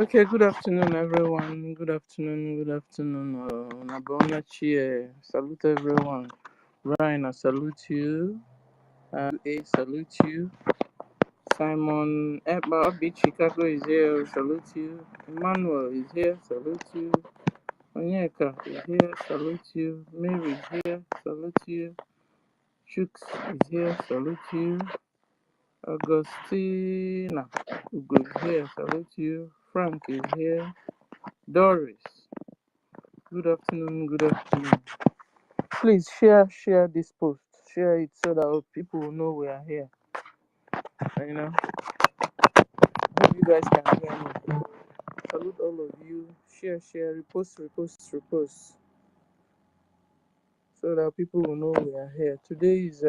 Okay, good afternoon, everyone. Good afternoon, good afternoon. Nabona Chie. Salute everyone. Ryan, I salute you. A, salute you. Simon Obi Chicago is here. Salute you. Emmanuel is here. Salute you. Onyeka is here. Salute you. Mary is here. Salute you. Chooks is here. Salute you. Augustina Ugo is here. Salute you. Frank is here. Doris. Good afternoon, good afternoon. Please share this post. Share it so that people will know we are here. Hope you guys can hear me. Salute all of you. Share, repost. So that people will know we are here. Today is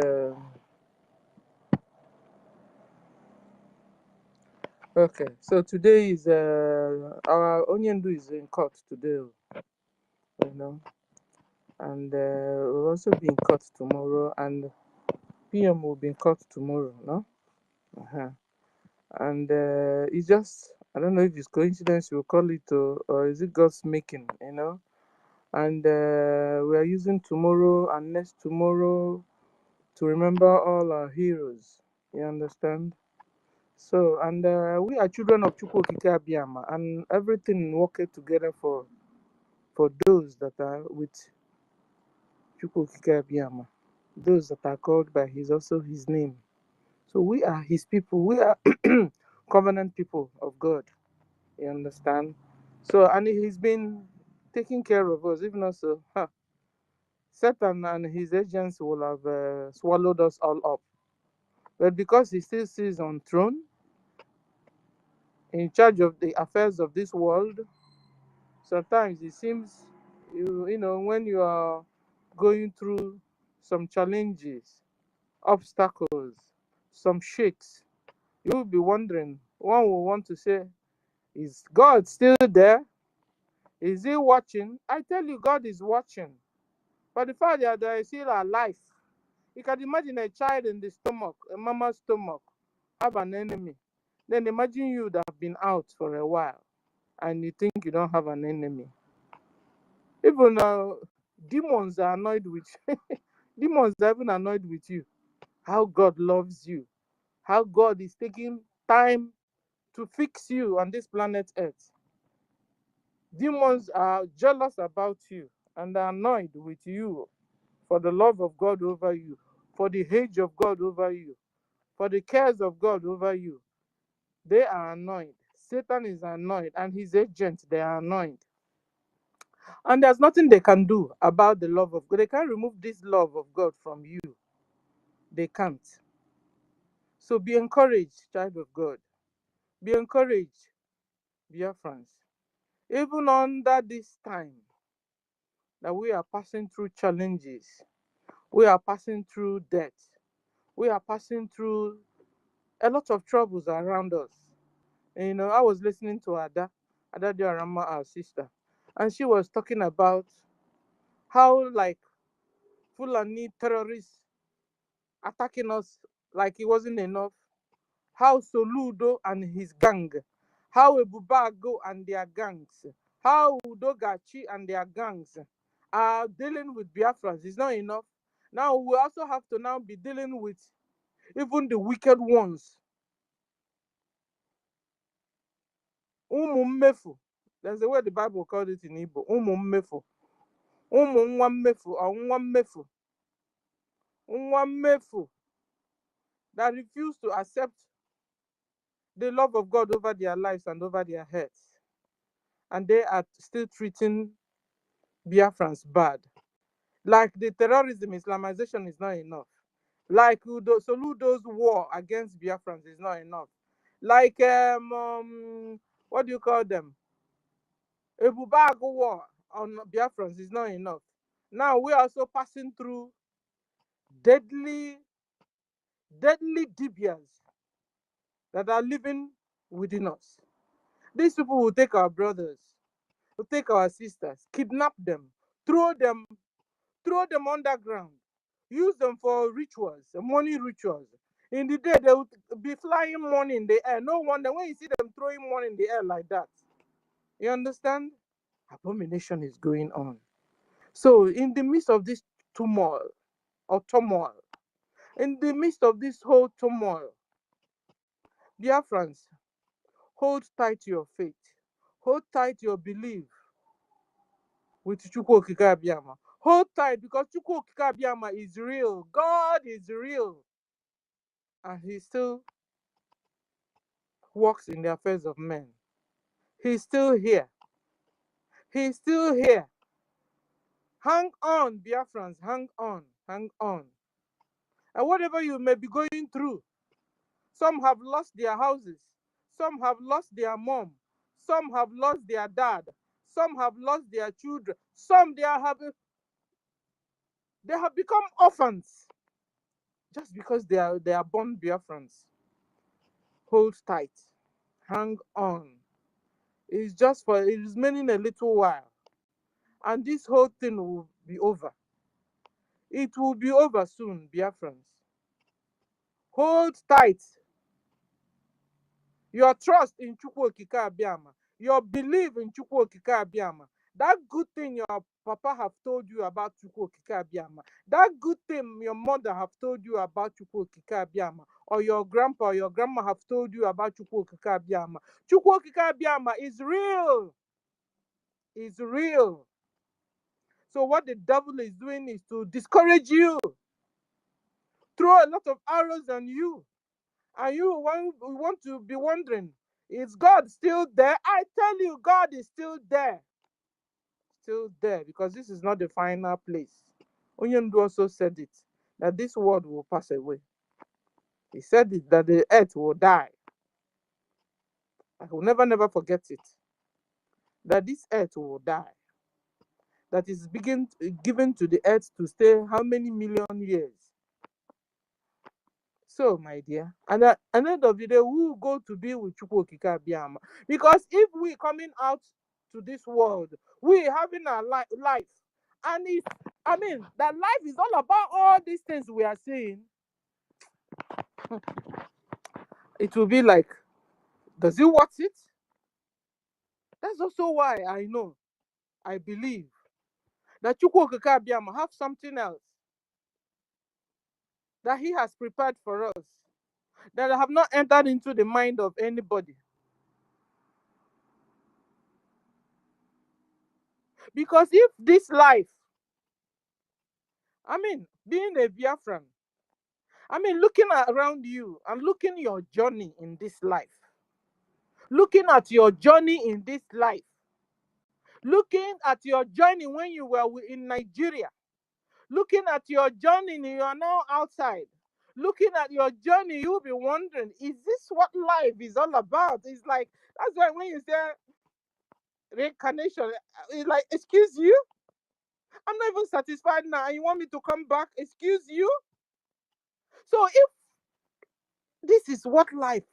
okay. So today is our Onyendu is in court today, and we'll also be in court tomorrow, and PM will be in court tomorrow, no? Uh-huh. And it's just, I don't know if it's coincidence we'll call it, or is it God's making, And we are using tomorrow and next tomorrow to remember all our heroes. You understand? So, and we are children of Chukwu Okike Abiyama, and everything worked together for those that are with Chukwu Okike Abiyama, those that are called by also his name. So we are his people. We are covenant people of God. You understand? So, and he's been taking care of us. If not so, Satan and his agents will have swallowed us all up. But because he still sits on throne, in charge of the affairs of this world, sometimes it seems, when you are going through some challenges, obstacles, some shakes, you will be wondering, one will want to say, is God still there? Is he watching? I tell you, God is watching. But the fact that they are still alive, you can imagine a child in the stomach, a mama's stomach, have an enemy. Then imagine you that have been out for a while and you think you don't have an enemy. Even demons are annoyed with you. Demons are even annoyed with you. How God loves you. How God is taking time to fix you on this planet Earth. Demons are jealous about you and are annoyed with you for the love of God over you, for the age of God over you, for the cares of God over you. They are annoyed. Satan is annoyed, and his agents, they are annoyed. And there's nothing they can do about the love of God. They can't remove this love of God from you. They can't. So be encouraged, child of God. Be encouraged, Biafrans. Even under this time that we are passing through challenges, we are passing through death, we are passing through a lot of troubles around us. And, I was listening to Ada Diarama, our sister, and she was talking about how, like, Fulani terrorists attacking us like it wasn't enough. How Soludo and his gang, how Ebubago and their gangs, how Udogachi and their gangs are dealing with Biafrans is not enough. Now we also have to now be dealing with even the wicked ones. Umummefu. There's a way the Bible called it in Igbo. Umummefu. Umummefu or Umwammefu. Umwammefu. That refuse to accept the love of God over their lives and over their heads. And they are still treating Biafrans bad. Like the terrorism, Islamization is not enough. Like Soludo's war against Biafrans is not enough. Like what do you call them? Ebubago war on Biafrans is not enough. Now we are also passing through deadly Dibias that are living within us. These people will take our brothers, will take our sisters, kidnap them, throw them underground, use them for rituals, money rituals. In the day, they will be flying money in the air. No wonder when you see them throwing money in the air like that, You understand? Abomination is going on. So in the midst of this turmoil, in the midst of this whole turmoil, dear friends, hold tight to your faith. Hold tight to your belief with Chukwu Okike Abiyama. Hold tight because Chukwu Okike Abiyama is real. God is real. And he still works in the affairs of men. He's still here. He's still here. Hang on, Biafrans. Hang on. Hang on. And whatever you may be going through, some have lost their houses. Some have lost their mom. Some have lost their dad. Some have lost their children. Some they have become orphans just because they are born Biafrans. Hold tight. Hang on. It is meaning a little while. And this whole thing will be over. It will be over soon, Biafrans. Hold tight. Your trust in Chukwu Okike Abiyama. Your belief in Chukwu Okike Abiyama. That good thing your papa have told you about Chukwu Okike Abiyama. That good thing your mother have told you about Chukwu Okike Abiyama. Or your grandpa or your grandma have told you about Chukwu Okike Abiyama. Chukwu Okike Abiyama is real. Is real. So what the devil is doing is to discourage you. Throw a lot of arrows on you. And you want to be wondering, is God still there? I tell you, God is still there. Still there, because this is not the final place. Onyendu also said it, that this world will pass away. He said it, that the earth will die. I will never forget it. That this earth will die. That is given to the earth to stay how many million years? So, my dear, and at the end of the day, we will go to be with Chukwu Okike Abiyama. Because if we coming out to this world, we having a life. And that life is all about all these things we are seeing. It will be like, does it worth it? That's also why I believe that Chukwu Okike Abiyama have something else that he has prepared for us, that have not entered into the mind of anybody. Because if this life, being a Biafran, looking around you and looking your journey in this life, looking at your journey in this life, looking at your journey when you were in Nigeria, looking at your journey, you are now outside, looking at your journey, you'll be wondering, is this what life is all about? It's like, that's why when you say reincarnation, it's like, excuse you? I'm not even satisfied now, and you want me to come back? Excuse you? So if this is what life,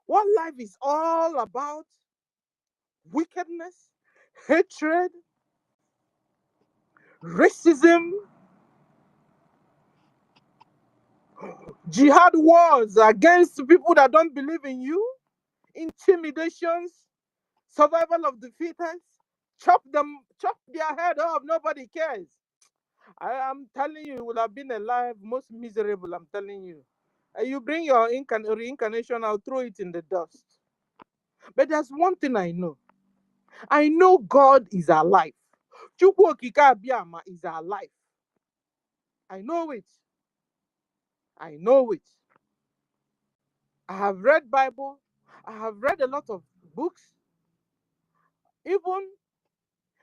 what life is all about, wickedness, hatred, racism, jihad wars against people that don't believe in you, intimidations, survival of the fittest, chop their head off, nobody cares. I am telling you, you would have been alive most miserable, I'm telling you. You bring your reincarnation, I'll throw it in the dust. But there's one thing I know. I know God is alive. Chukwu Okike Abiyama is alive. I know it. I know it. I have read Bible. I have read a lot of books. Even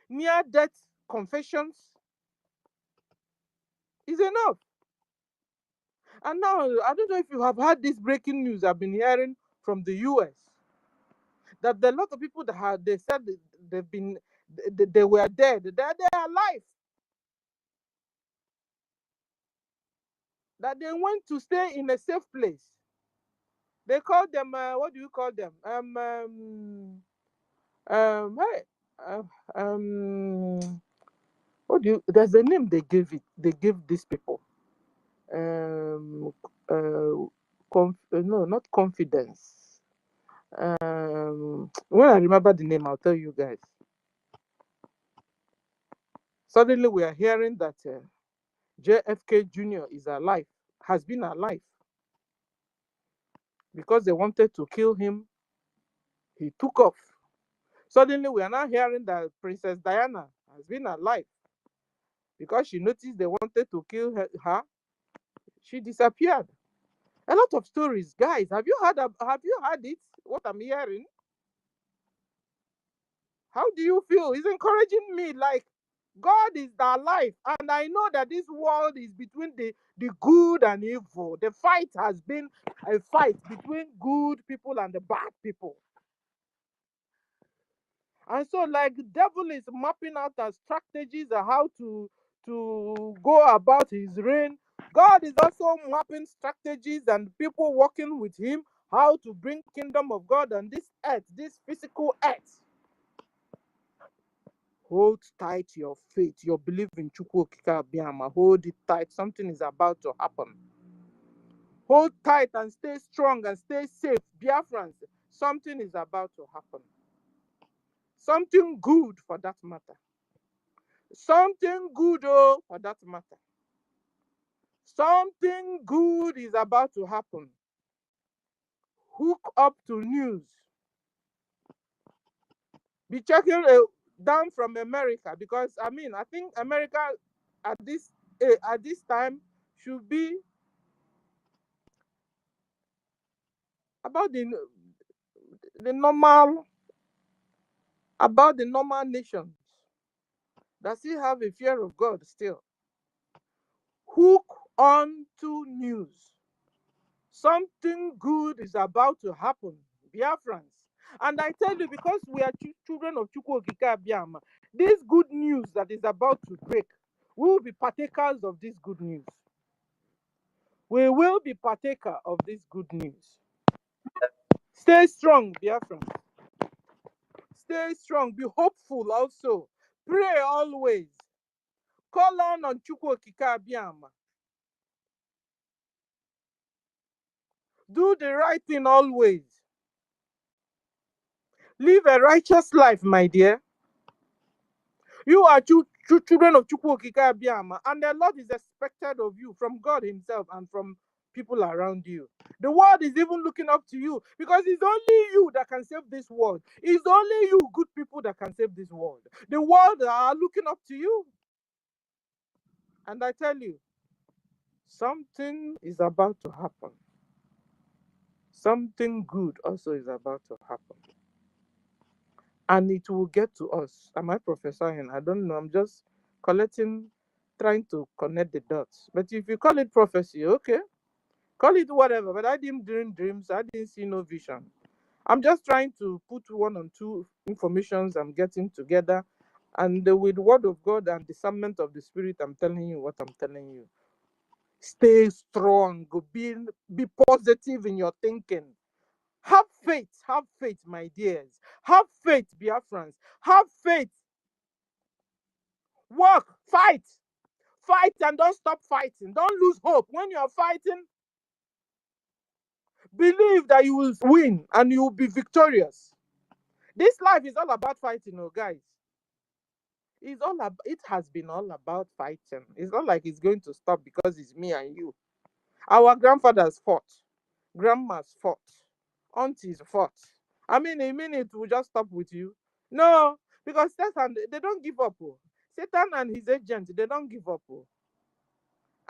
near-death confessions is enough. And now, I don't know if you have heard this breaking news I've been hearing from the US. That there are a lot of people they said they were dead. They're alive. That they went to stay in a safe place. They call them, what do you call them? Hey, there's a name they give these people. No, not confidence. When I remember the name, I'll tell you guys. Suddenly, we are hearing that JFK Jr. is alive, has been alive. Because they wanted to kill him, he took off. Suddenly, we are now hearing that Princess Diana has been alive. Because she noticed they wanted to kill her, she disappeared. A lot of stories, guys. Have you heard? Have you heard it? What I'm hearing? How do you feel? It's encouraging me. Like, God is alive, and I know that this world is between the good and evil. The fight has been a fight between good people and the bad people. And so, like, the devil is mapping out our strategies on how to go about his reign. God is also mapping strategies and people working with him how to bring kingdom of God on this earth, this physical earth. Hold tight your faith, your belief in Chukwu Okike Abiyama. Hold it tight. Something is about to happen. Hold tight and stay strong and stay safe. Biafrans, something is about to happen. Something good for that matter. Something good, oh, for that matter. Something good is about to happen. Hook up to news. Be checking down from America, because I think America at this time should be about the normal about the normal nations that still have a fear of God still. Hook on to news. Something good is about to happen, Biafrans. And I tell you, because we are children of Chukwu Okike Abiyama, this good news that is about to break, we will be partakers of this good news. We will be partaker of this good news. Stay strong, Biafrans. Stay strong. Be hopeful also. Pray always. Call on Chukwu Okike Abiyama. Do the right thing always. Live a righteous life, my dear. You are children of Chukwu Okike Abiyama, and a lot is expected of you from God himself and from people around you. The world is even looking up to you, because it's only you that can save this world. It's only you good people that can save this world. The world are looking up to you. And I tell you, something is about to happen. Something good also is about to happen. And it will get to us. Am I prophesying? I don't know. I'm just trying to connect the dots. But if you call it prophecy, okay, call it whatever. But I didn't dream dreams. I didn't see no vision. I'm just trying to put one or two informations I'm getting together. And with the word of God and discernment of the spirit, I'm telling you what I'm telling you. Stay strong. Be positive in your thinking. Have faith, my dears. Have faith, Biafrans. Have faith. Work, fight and don't stop fighting. Don't lose hope. When you're fighting, believe that you will win and you will be victorious. This life is all about fighting, oh guys. It has been all about fighting. It's not like it's going to stop because it's me and you. Our grandfathers fought, grandmas fought, aunties fought. In a minute we'll just stop with you. No, because Satan, they don't give up. Oh. Satan and his agents, they don't give up. Oh.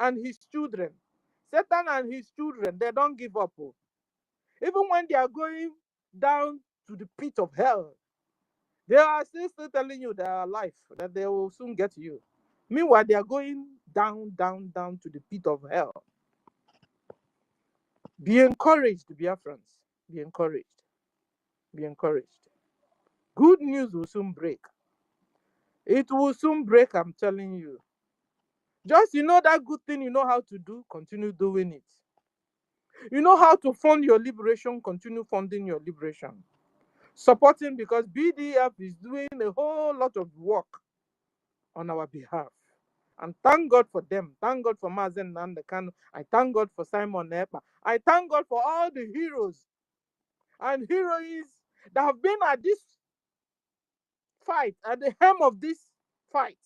And his children. Satan and his children, they don't give up. Oh. Even when they are going down to the pit of hell, they are still telling you they are alive, that they will soon get you. Meanwhile, they are going down to the pit of hell. Be encouraged, Biafrans. Be encouraged. Be encouraged. Good news will soon break. It will soon break, I'm telling you. Just that good thing you know how to do, continue doing it. You know how to fund your liberation, continue funding your liberation. Supporting, because BDF is doing a whole lot of work on our behalf. And thank God for them. Thank God for Mazen Nandekano. I thank God for Simon Epa. I thank God for all the heroes and heroines that have been at this fight, at the helm of this fight.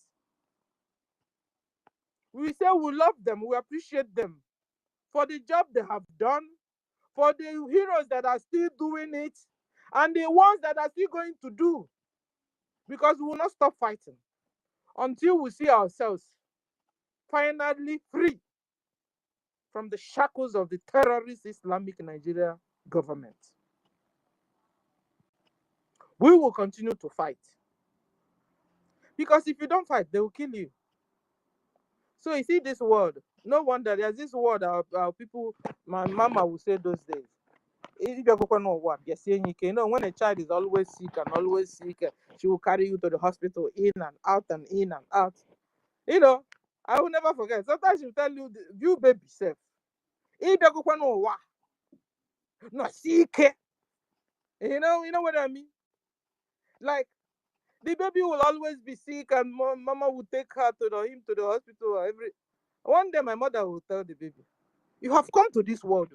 We say we love them, we appreciate them for the job they have done, for the heroes that are still doing it, and the ones that are still going to do, because we will not stop fighting until we see ourselves finally free from the shackles of the terrorist Islamic Nigeria government. We will continue to fight. Because if you don't fight, they will kill you. So you see this word. No wonder there's this word our people, my mama would say those days. If you go know what you're saying, you know, when a child is always sick and always sick, she will carry you to the hospital in and out and in and out. You know, I will never forget. Sometimes she will tell you, you baby safe. If you go know what, no sick. You know what I mean? Like the baby will always be sick, and mama will take her to him to the hospital every. One day, my mother will tell the baby, "You have come to this world.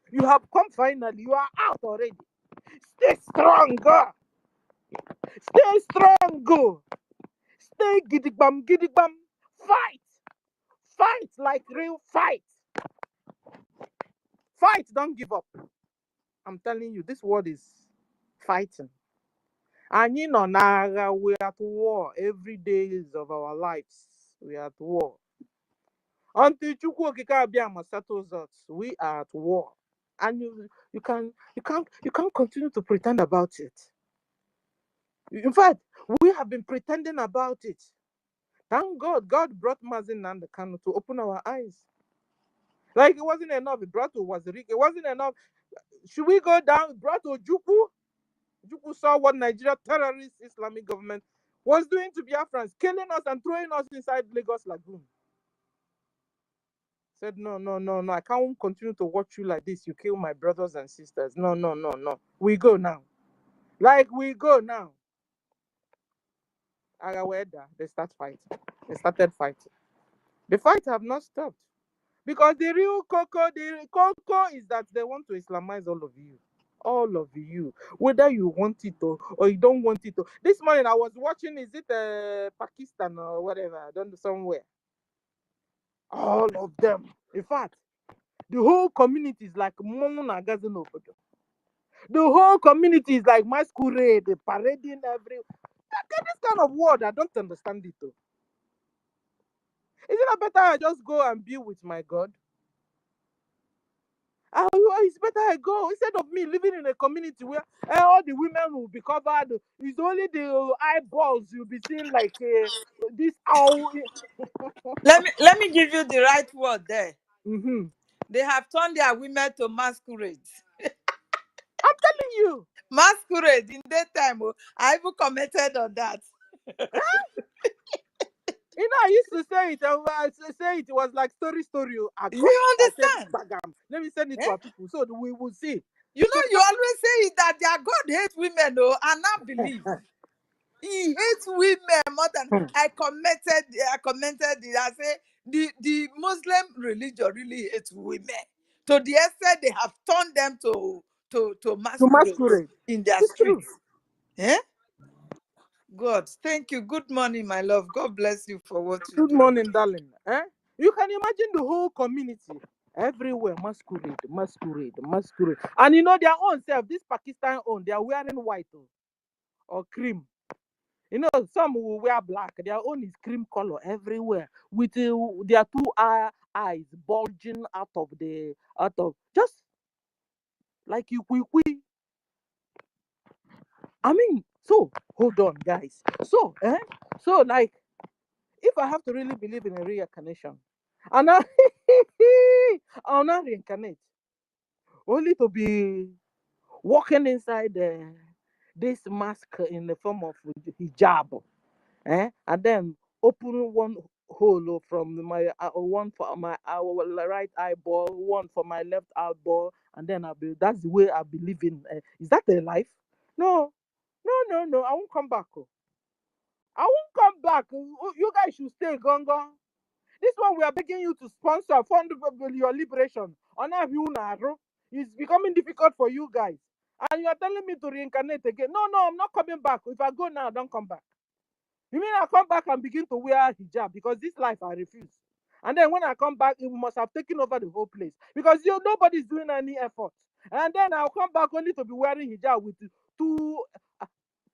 You have come finally. You are out already. Stay strong, girl. Stay strong, girl. Stay gidigbam, gidigbam. Fight, fight like real fight. Fight. Don't give up." I'm telling you, this word is fighting. And you know, now we're at war every day of our lives. We are at war. Until Chukwu Okike Abịama settles us, we are at war. And you can't continue to pretend about it. In fact, we have been pretending about it. Thank God, God brought Mazin Nnamdi Kanu to open our eyes. Like it wasn't enough. It brought to Waziri. It wasn't enough. Should we go down? It brought to Ojukwu. Ojukwu saw what Nigeria terrorist Islamic government was doing to Biafrans, killing us and throwing us inside Lagos Lagoon. Said, no, no, no, no. I can't continue to watch you like this. You kill my brothers and sisters. No, no, no, no. We go now. Like we go now. Agaweda, they start fighting. They started fighting. The fight have not stopped. Because the cocoa is that they want to Islamize all of you. All of you. Whether you want it or you don't want it. This morning I was watching, is it Pakistan or whatever? I don't know, somewhere. All of them. In fact, the whole community is like Mona Gazinobodo. The whole community is like masquerade, parading every. This kind of word, I don't understand it though. Isn't it better I just go and be with my God? It's better I go instead of me living in a community where all the women will be covered. It's only the eyeballs you'll be seeing like this owl. Let me give you the right word there. Mm-hmm. They have turned their women to masquerades. I'm telling you. Masquerade in daytime. I even commented on that. You know, I used to say it. I say it was like story. I got You it. I said, understand? "Bagam." Let me send it to Eh? our people so that we will see. You know, you always say that their God hates women, though, and I believe. He hates women more than I commented it. I say the Muslim religion really hates women. To the extent they have turned them to To masquerade masquerade. in their It's true. streets. Eh? God, thank you. Good morning, my love. God bless you for what you Good do. morning, darling. You can imagine the whole community everywhere masquerade. And you know their own self, this Pakistan own, they are wearing white or cream. You know, some will wear black. Their own is cream color everywhere with their two eyes bulging out of just like you quick. I mean, so hold on, guys. So like, if I have to really believe in a reincarnation, and I'll not reincarnate, only to be walking inside this mask in the form of hijab, and then open one hole from my one for my right eyeball, one for my left eyeball, and then that's the way I'll be living. Is that a life? No, no. I won't come back. I won't come back. You guys should stay, Gongo. This one we are begging you to sponsor, fund your liberation. It's becoming difficult for you guys. And you are telling me to reincarnate again. No, I'm not coming back. If I go now, don't come back. You mean I come back and begin to wear hijab? Because this life I refuse. And then when I come back, it must have taken over the whole place. Because nobody's doing any effort. And then I'll come back only to be wearing hijab with two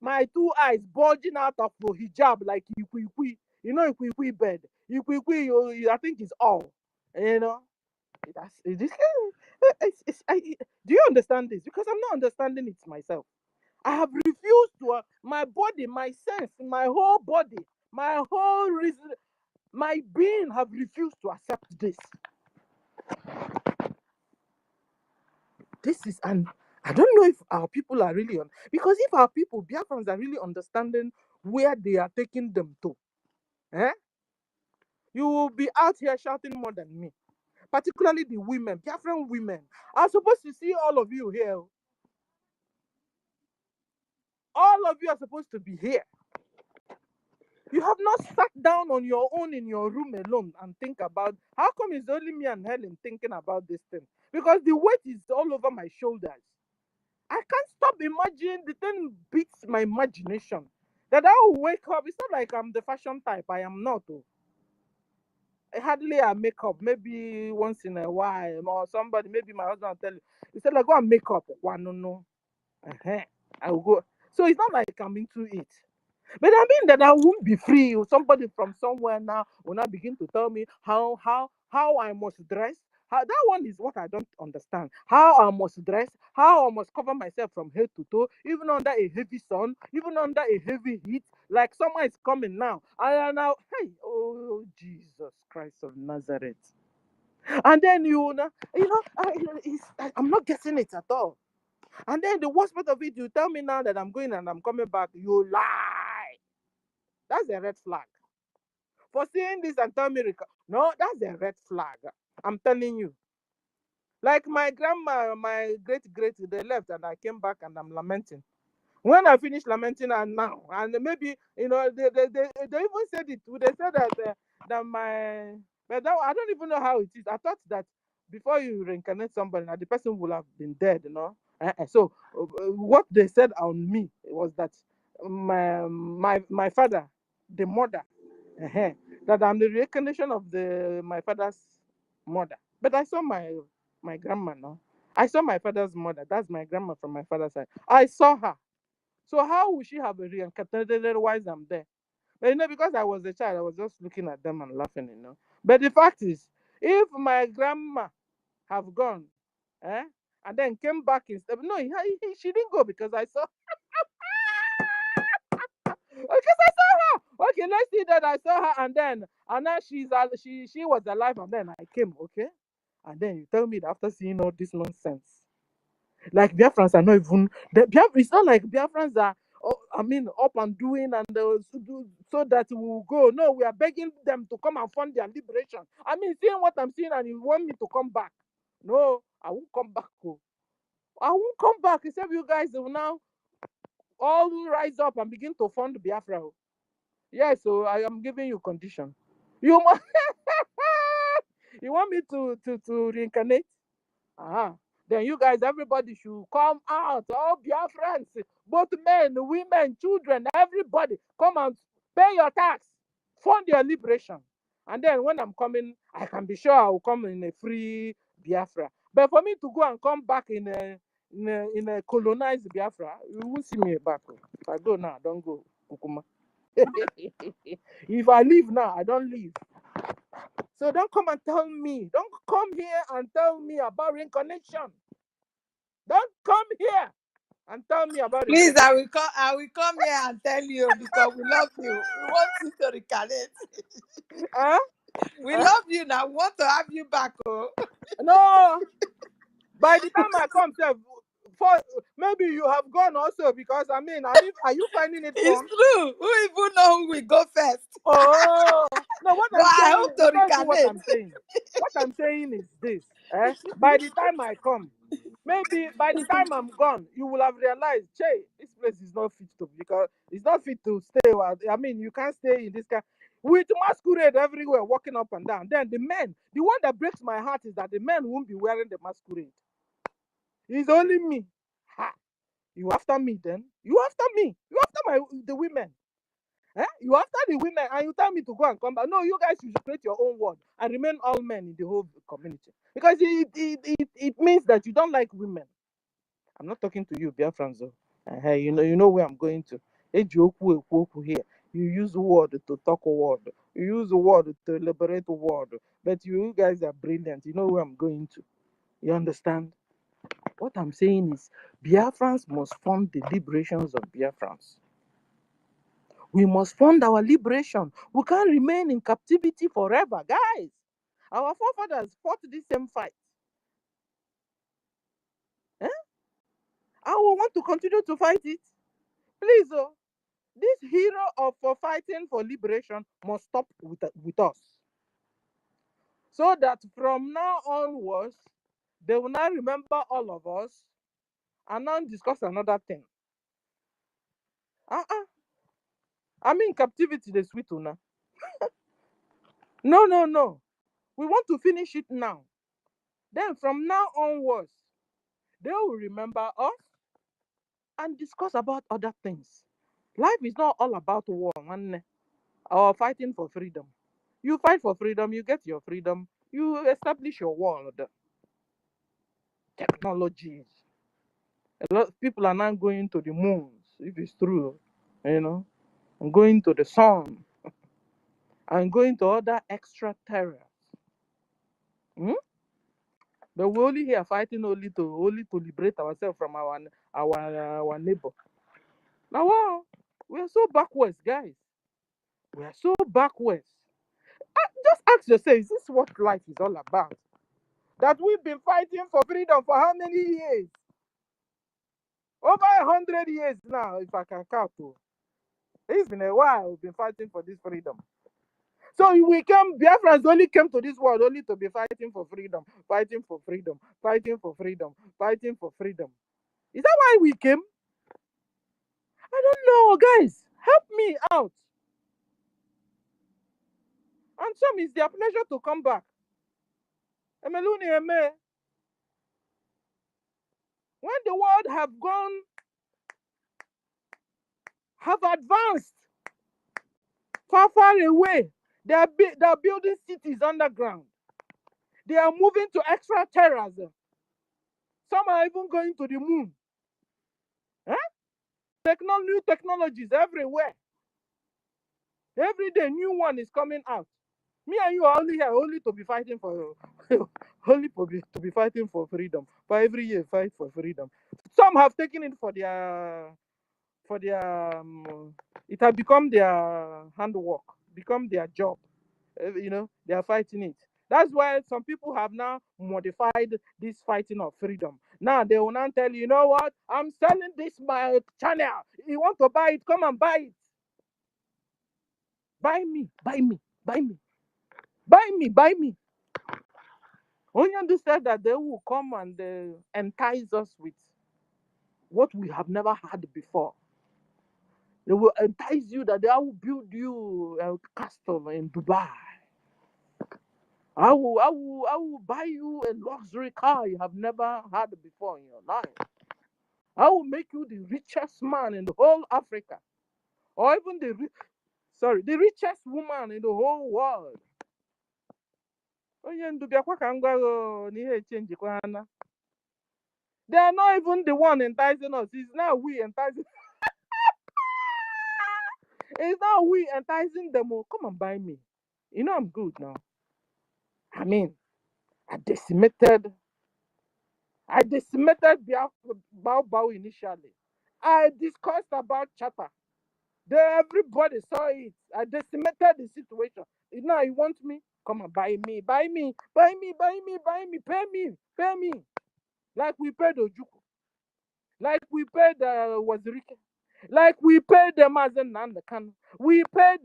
my two eyes bulging out of the hijab like ikwi. You know ikwi bed. Ikwi, I think it's all. You know. Do you understand this? Because I'm not understanding it myself. I have refused to, my body, my sense, my whole body, my whole reason, my being have refused to accept this. This is, and I don't know if our people are really on, because if our people, Biafrans, are really understanding where they are taking them to, you will be out here shouting more than me. Particularly the women, Biafran women. I'm supposed to see all of you here. All of you are supposed to be here. You have not sat down on your own in your room alone and think about how come it's only me and Helen thinking about this thing? Because the weight is all over my shoulders. I can't stop imagining. The thing beats my imagination. That I will wake up. It's not like I'm the fashion type. I am not. Oh. Hardly I make up. Maybe once in a while, or somebody, maybe my husband will tell you. He said, like, go and make up. One, no. I will go. So it's not like I'm into it. But I mean that I won't be free. Somebody from somewhere now will not begin to tell me how I must dress. How, that one is what I don't understand. How I must dress, how I must cover myself from head to toe, even under a heavy sun, even under a heavy heat. Like summer is coming now. And now, hey, oh Jesus Christ of Nazareth. And then I'm not getting it at all. And then the worst part of it, you tell me now that I'm going and I'm coming back. You lie. That's a red flag. For seeing this and tell me, no, that's a red flag. I'm telling you. Like my grandma, my great, they left and I came back and I'm lamenting. When I finished lamenting and now, and maybe, they even said it. They said that my, but that, I don't even know how it is. I thought that before you reincarnate somebody, now the person will have been dead, So what they said on me was that my father, the mother, that I'm the reincarnation of my father's mother. But I saw my grandma now. I saw my father's mother. That's my grandma from my father's side. I saw her. So how would she have reincarnated otherwise I'm there? But because I was a child, I was just looking at them and laughing. But the fact is, if my grandma have gone, and then came back instead, no, she didn't go because I saw. Because I saw her. Okay, let's see that I saw her, and now she was alive, and then I came. Okay, and then you tell me that after seeing all this nonsense, like Biafrans are not even. It's not like Biafrans are. Up and doing and so that we will go. No, we are begging them to come and fund their liberation. Seeing what I'm seeing, and you want me to come back? No, I won't come back. Oh. I won't come back. Except you guys will now all rise up and begin to fund Biafra. Oh. Yeah, so I am giving you condition. You you want me to reincarnate? Then you guys, everybody should come out. All Biafrans, both men, women, children, everybody, come and pay your tax, fund your liberation. And then when I'm coming, I can be sure I will come in a free Biafra. But for me to go and come back in a colonized Biafra, you won't see me back. If I go now, I don't go. Kukuma. If I leave now, I don't leave. So don't come and tell me. Don't come here and tell me about reincarnation. Don't come here and tell me about Please, reincarnation. I will come here and tell you because we love you. We want you to reincarnate. Huh? We love you now. We want to have you back. Oh. No. By the time I come, sir, maybe you have gone also because are you finding it It's fun? true. Who even know who will go first? Oh no, what But I'm I saying hope is, to tell you what reincarnate. I'm saying. What I'm saying is this. By the time I come, maybe by the time I'm gone, you will have realized, Che, this place is not fit to because it's not fit to stay. You can't stay in this kind with masquerade everywhere, walking up and down. Then the one that breaks my heart is that the men won't be wearing the masquerade. It's only me. Ha. You after me then? You after me? You after the women? Eh? You after the women and you tell me to go and come back? No, you guys should create your own world and remain all men in the whole community because it means that you don't like women. I'm not talking to you, Biafrans. Hey, you know where I'm going to. Here. You use word to talk word. You use word to elaborate word. But you guys are brilliant. You know where I'm going to. You understand? What I'm saying is Biafrans must fund the liberations of Biafrans. We must fund our liberation. We can't remain in captivity forever, guys. Our forefathers fought this same fight. Eh? I will want to continue to fight it. Please, oh. This hero for fighting for liberation must stop with us. So that from now onwards, they will not remember all of us and now discuss another thing. I'm in captivity, the sweet una. No. We want to finish it now. Then from now onwards, they will remember us and discuss about other things. Life is not all about war, man, or fighting for freedom. You fight for freedom, you get your freedom, you establish your world. Technologies. A lot of people are now going to the moons, if it's true, and going to the sun, and going to other extraterrestrials. But we're only here fighting only to liberate ourselves from our neighbor. Now, wow, we are so backwards, guys. We are so backwards. Just ask yourself, is this what life is all about? That we've been fighting for freedom for how many years? Over 100 years now, if I can count. It's been a while we've been fighting for this freedom. So Biafrans only came to this world only to be fighting for freedom, fighting for freedom, fighting for freedom, fighting for freedom. Is that why we came? I don't know, guys. Help me out. And some it's their pleasure to come back. Emeluni Eme. When the world have advanced far away, they are building cities underground. They are moving to extraterrestrials. Some are even going to the moon. New technologies everywhere. Every day, new one is coming out. Me and you are only here only to be fighting for only to be fighting for freedom. For every year, fight for freedom. Some have taken it for their it has become their handwork, become their job. They are fighting it. That's why some people have now modified this fighting of freedom. Now they will not tell you know what? I'm selling this my channel. You want to buy it? Come and buy it. Buy me, buy me, buy me, buy me, buy me. Only understand that they will come and entice us with what we have never had before. They will entice you that they will build you a castle in Dubai. I will buy you a luxury car you have never had before in your life. I will make you the richest man in the whole Africa, or even the richest woman in the whole world. They are not even the one enticing us. It's now we enticing. It's now we enticing them. Oh, come and buy me. I'm good now. I mean, I decimated Bao initially. I discussed about Chata. Everybody saw it. I decimated the situation. Now you want me? Come and buy me, buy me, buy me, buy me, buy me, pay me, pay me. Like we paid Ojuku. Like we paid Wazirike. Like we paid the Mazen Nandakan. We paid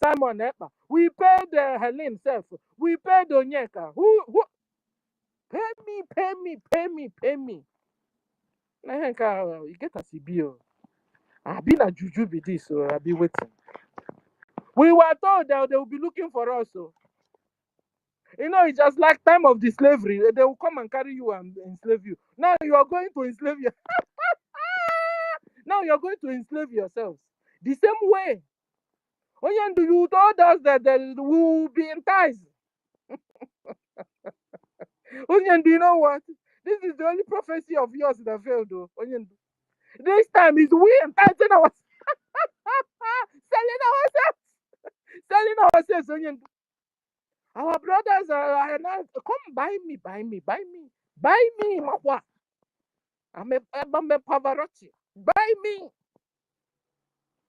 Simon Epa. We paid Helen himself. We paid Onyeka. Who? Pay me, pay me, pay me, pay me. You get a CBO. I've been a juju be this, so I'll be waiting. We were told that they will be looking for us. So You know, it's just like time of the slavery. They will come and carry you and enslave you. Now you are going to enslave you. Now you are going to enslave yourselves. The same way. Onyendu, you told us that we will be enticed. Onyendu, you know what? This is the only prophecy of yours that failed, though. Onyendu. This time is we enticing ourselves, selling ourselves, selling ourselves, Onyendu. Our brothers are now, come buy me, buy me, buy me, buy me, Makwa. I'm a Pavarotti. Buy me.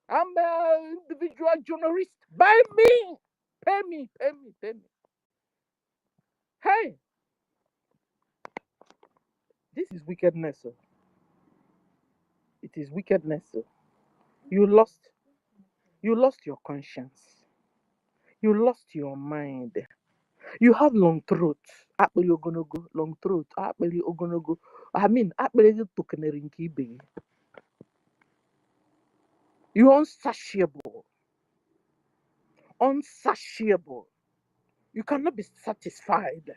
I'm an individual journalist. Buy me. Pay me, pay me, pay me. Hey, this is wickedness. Sir. It is wickedness. Sir. You lost your conscience. You lost your mind. You have long throat. Akpeli ogonogo, long throat. Akpeli ogonogo. I mean, akpeli tokenere nke ibe gị. You're unsatiable. Unsatiable. You cannot be satisfied.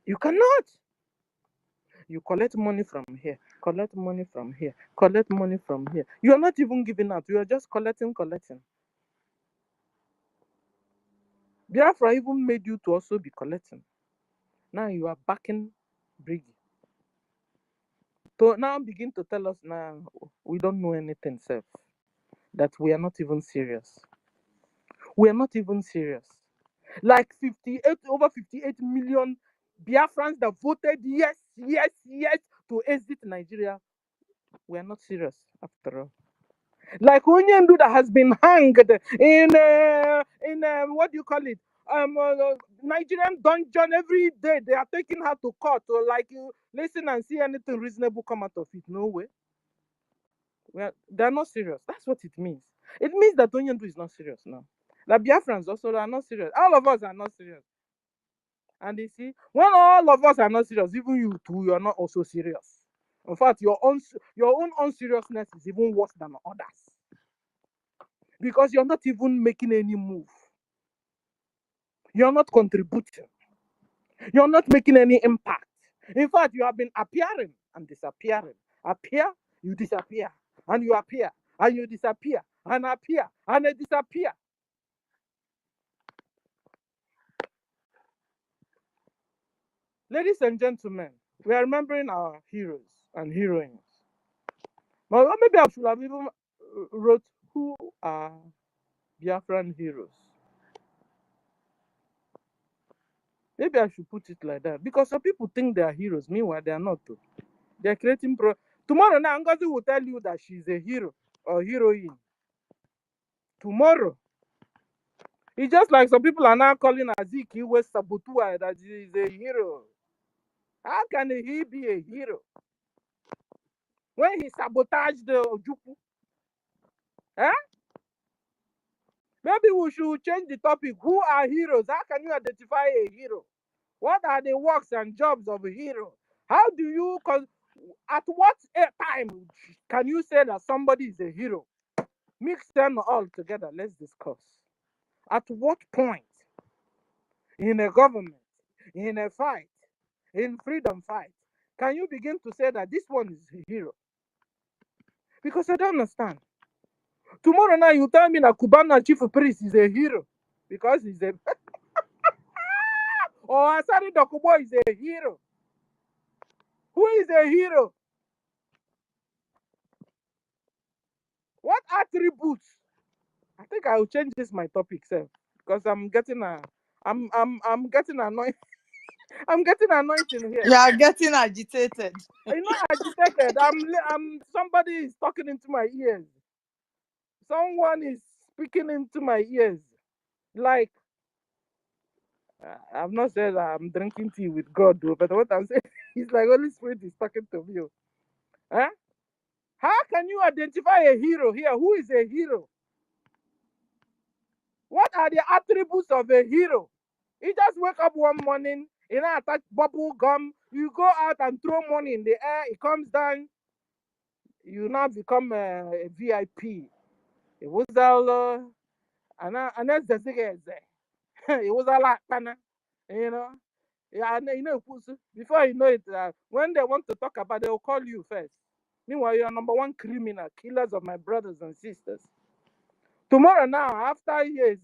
You cannot. You collect money from here, collect money from here, collect money from here. You are not even giving out. You are just collecting. Biafra even made you to also be collecting. Now you are backing BRGIE. So now begin to tell us now we don't know anything, self. That we are not even serious. We are not even serious. Like over 58 million Biafrans that voted yes to exit Nigeria. We are not serious after all. Like Onyendu that has been hanged in what do you call it? Nigerian dungeon every day. They are taking her to court to like you listen and see anything reasonable come out of it. No way. Well, they're not serious. That's what it means. It means that Onyendu is not serious now. Like Biafrans also are not serious. All of us are not serious. And you see, when all of us are not serious, even you too, you are not also serious. In fact, your own unseriousness is even worse than others. Because you're not even making any move. You're not contributing. You're not making any impact. In fact, you have been appearing and disappearing. Appear, you disappear. And you appear, and you disappear. And appear, and they disappear. Ladies and gentlemen, we are remembering our heroes and heroines. Well, maybe I should have even wrote who are Biafran heroes. Maybe I should put it like that. Because some people think they are heroes, meanwhile they are not. They are creating Tomorrow now, NGOZI will tell you that she's a hero or heroine. Tomorrow. It's just like some people are now calling EFIK-IBIBIO Sabotua that he is a hero. How can he be a hero? When he sabotaged the Ojukwu? Eh? Maybe we should change the topic. Who are heroes? How can you identify a hero? What are the works and jobs of a hero? How do you, at what time can you say that somebody is a hero? Mix them all together. Let's discuss. At what point in a government, in a fight, in freedom fight, can you begin to say that this one is a hero? Because I don't understand. Tomorrow night you tell me that Cubana chief priest is a hero because he's a or Asari Dokubo is a hero. Who is a hero? What attributes? I think I will change this my topic, sir, because I'm getting annoyed. I'm getting annoyed in here. You are getting agitated. I'm not agitated. I'm somebody is talking into my ears. Someone is speaking into my ears. Like I've not said I'm drinking tea with God, though, but what I'm saying is like Holy Spirit is talking to me. Huh? How can you identify a hero here? Who is a hero? What are the attributes of a hero? You just wake up one morning, attack bubble gum, you go out and throw money in the air, it comes down, you now become a VIP. It was all and that's the thing. It was a lot, you know. Yeah, and you know, before you know it, when they want to talk about it, they'll call you first. Meanwhile, you're number one criminal, killers of my brothers and sisters. Tomorrow now, after years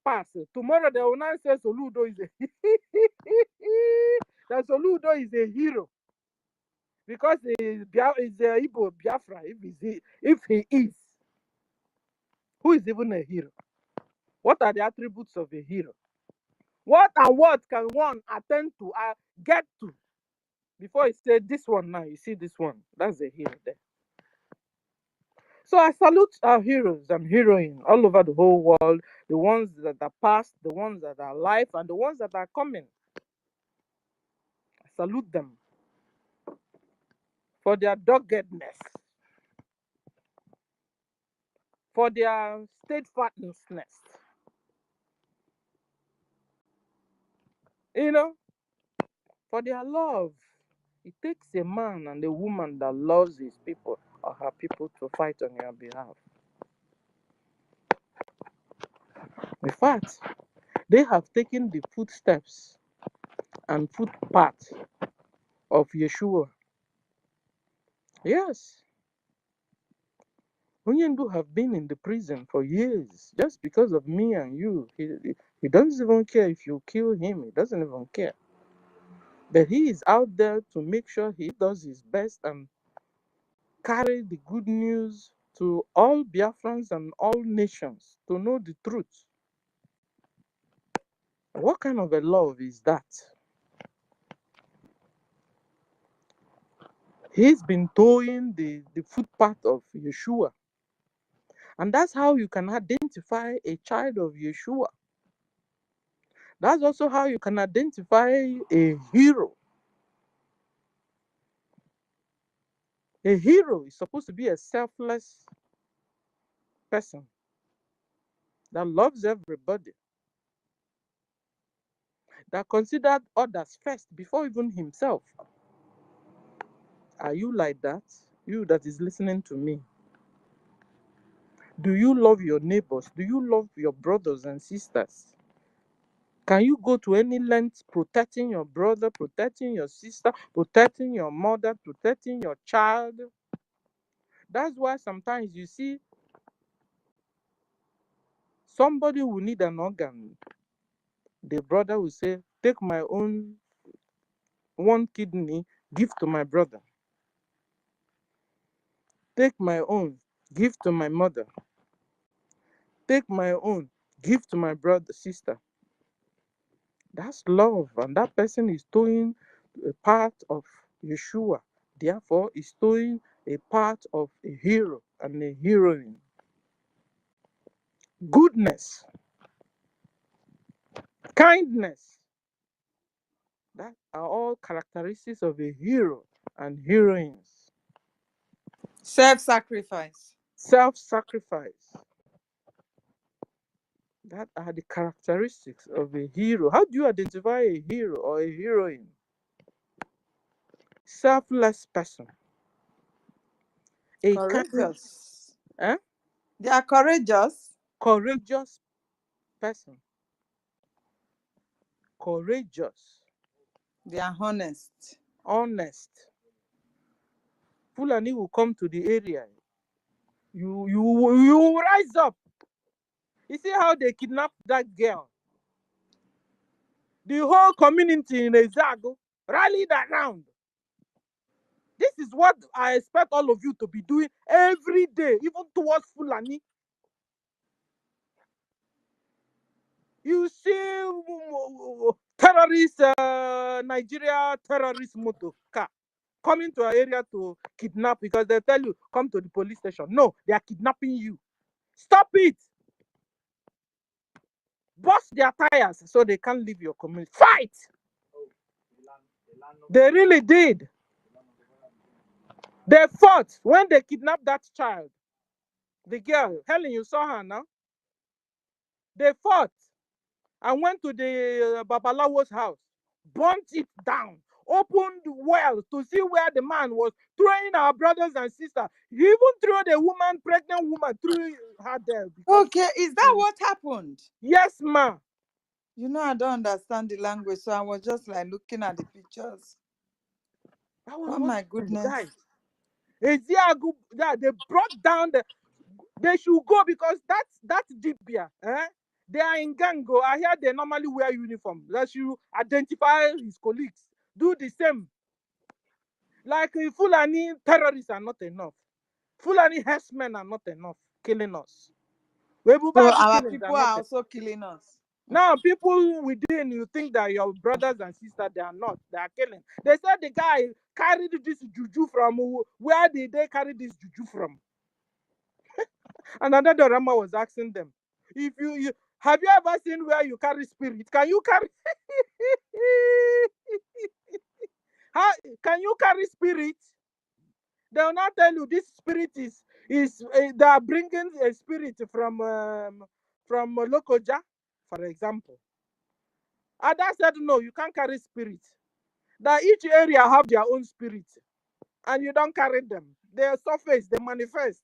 pass, tomorrow they will now say Soludo is a that Soludo is a hero because he is a Igbo Biafra. If he is, who is even a hero? What are the attributes of a hero? What and what can one attend to, get to before he said this one now? You see this one, that's a hero there. So I salute our heroes and heroines all over the whole world, the ones that are past, the ones that are alive, and the ones that are coming. I salute them for their doggedness, for their steadfastness. You know, for their love. It takes a man and a woman that loves his people or her people to fight on your behalf. In fact, they have taken the footsteps and footpath of Yeshua. Yes, Onyendu have been in the prison for years just because of me and you. He doesn't even care if you kill him. He doesn't even care. But he is out there to make sure he does his best and carry the good news to all Biafrans and all nations to know the truth. What kind of a love is that? He's been towing the footpath of Yeshua. And that's how you can identify a child of Yeshua. That's also how you can identify a hero. A hero is supposed to be a selfless person that loves everybody, that considers others first before even himself. Are you like that? You that is listening to me. Do you love your neighbors? Do you love your brothers and sisters? Can you go to any length protecting your brother, protecting your sister, protecting your mother, protecting your child? That's why sometimes you see somebody will need an organ. The brother will say, take my own one kidney, give to my brother. Take my own, give to my mother. Take my own, give to my brother, sister. That's love, and that person is doing a part of Yeshua. Therefore, is doing a part of a hero and a heroine. Goodness, kindness, that are all characteristics of a hero and heroines. Self-sacrifice. Self-sacrifice, that are the characteristics of a hero. How do you identify a hero or a heroine? Selfless person. A Courageous. kind, They are courageous. courageous person. Courageous, They are honest. honest. Fulani will come to the area. You rise up. You see how they kidnapped that girl. The whole community in Ezago rallied around. This is what I expect all of you to be doing every day, even towards Fulani. You see terrorist, Nigeria terrorist motor car coming to our area to kidnap because they tell you, come to the police station. No, they are kidnapping you. Stop it. Bust their tires so they can't leave your community. Fight. They really did. They fought when they kidnapped that child. The girl, Helen, you saw her now. They fought and went to the Babalawo's house, burnt it down, opened well to see where the man was throwing our brothers and sisters. He even threw the woman, pregnant woman, threw her there. Okay, is that what happened? Yes, ma. You know, I don't understand the language, so I was just like looking at the pictures. That was Oh what my goodness. guys. Eziagu, yeah, they brought down the. They should go because that's Dibia. They are in Gango. I hear they normally wear uniform. They should identify his colleagues. Do the same. Like Fulani terrorists are not enough. Fulani herdsmen are not enough killing us. So Webubagu our killings people are not are enough. also killing us. Now, people within, you think that your brothers and sisters, they are not. They are killing. They said the guy carried this juju from. Where did they carry this juju from? And another Rama was asking them, if you have you ever seen where you carry spirit? Can you carry? How can you carry spirit? They will not tell you this spirit is they are bringing a spirit from Lokoja, for example. Ada said no, you can't carry spirit. That each area have their own spirit, and you don't carry them. They surface, they manifest.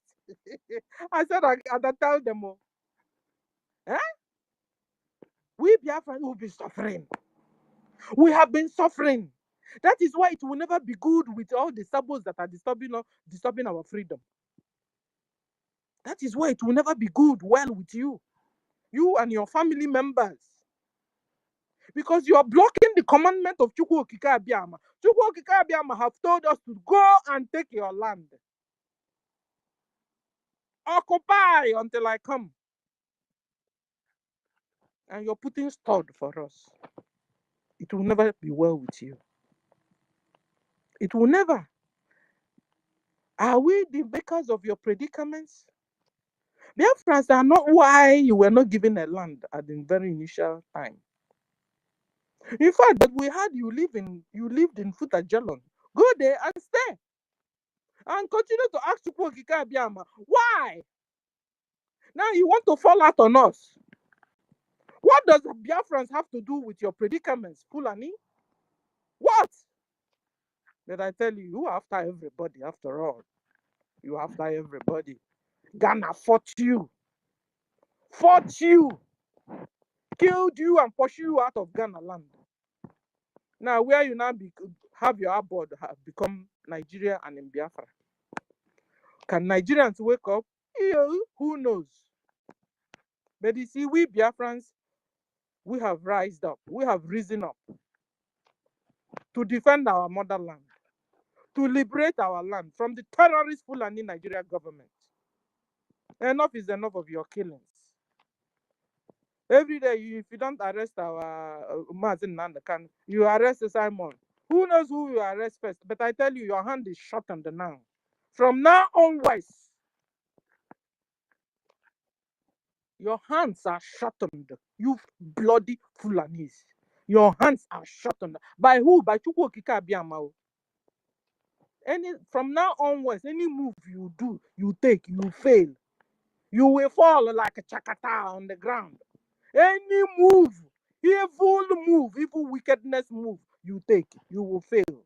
I said I tell them, oh, eh? We Biafran will be suffering. We have been suffering. That is why it will never be good with all the sabos that are disturbing our freedom. That is why it will never be good well with you and your family members. Because you are blocking the commandment of Chukwu Okike Abiyama. Chukwu Okike Abiyama have told us to go and take your land. Occupy until I come. And you're putting stud for us. It will never be well with you. It will never. Are we the makers of your predicaments? Biafrans are not why you were not given a land at the very initial time. In fact, that we had you lived in Futajalon. Go there and stay. And continue to ask Chukwu Okike Abiyama, why? Now you want to fall out on us. What does the Biafrans have to do with your predicaments, Fulani? What? But I tell you, you are after everybody after all. You are after everybody. Ghana fought you. Killed you and pushed you out of Ghana land. Now, where you now have your abode have become Nigeria and in Biafra. Can Nigerians wake up? Who knows? But you see, we Biafrans, we have risen up to defend our motherland, to liberate our land from the terrorist Fulani Nigeria government. Enough is enough of your killings. Every day, if you don't arrest our Mazin Nandakan, you arrest Simon. Who knows who you arrest first? But I tell you, your hand is shortened now. From now onwards, your hands are shortened. You bloody Fulanis. Your hands are shortened. By who? By Chukwu Okike Abiyama. From now onwards, any move you do, you take, you fail. You will fall like a chakata on the ground. Any move, evil wickedness move you take, you will fail.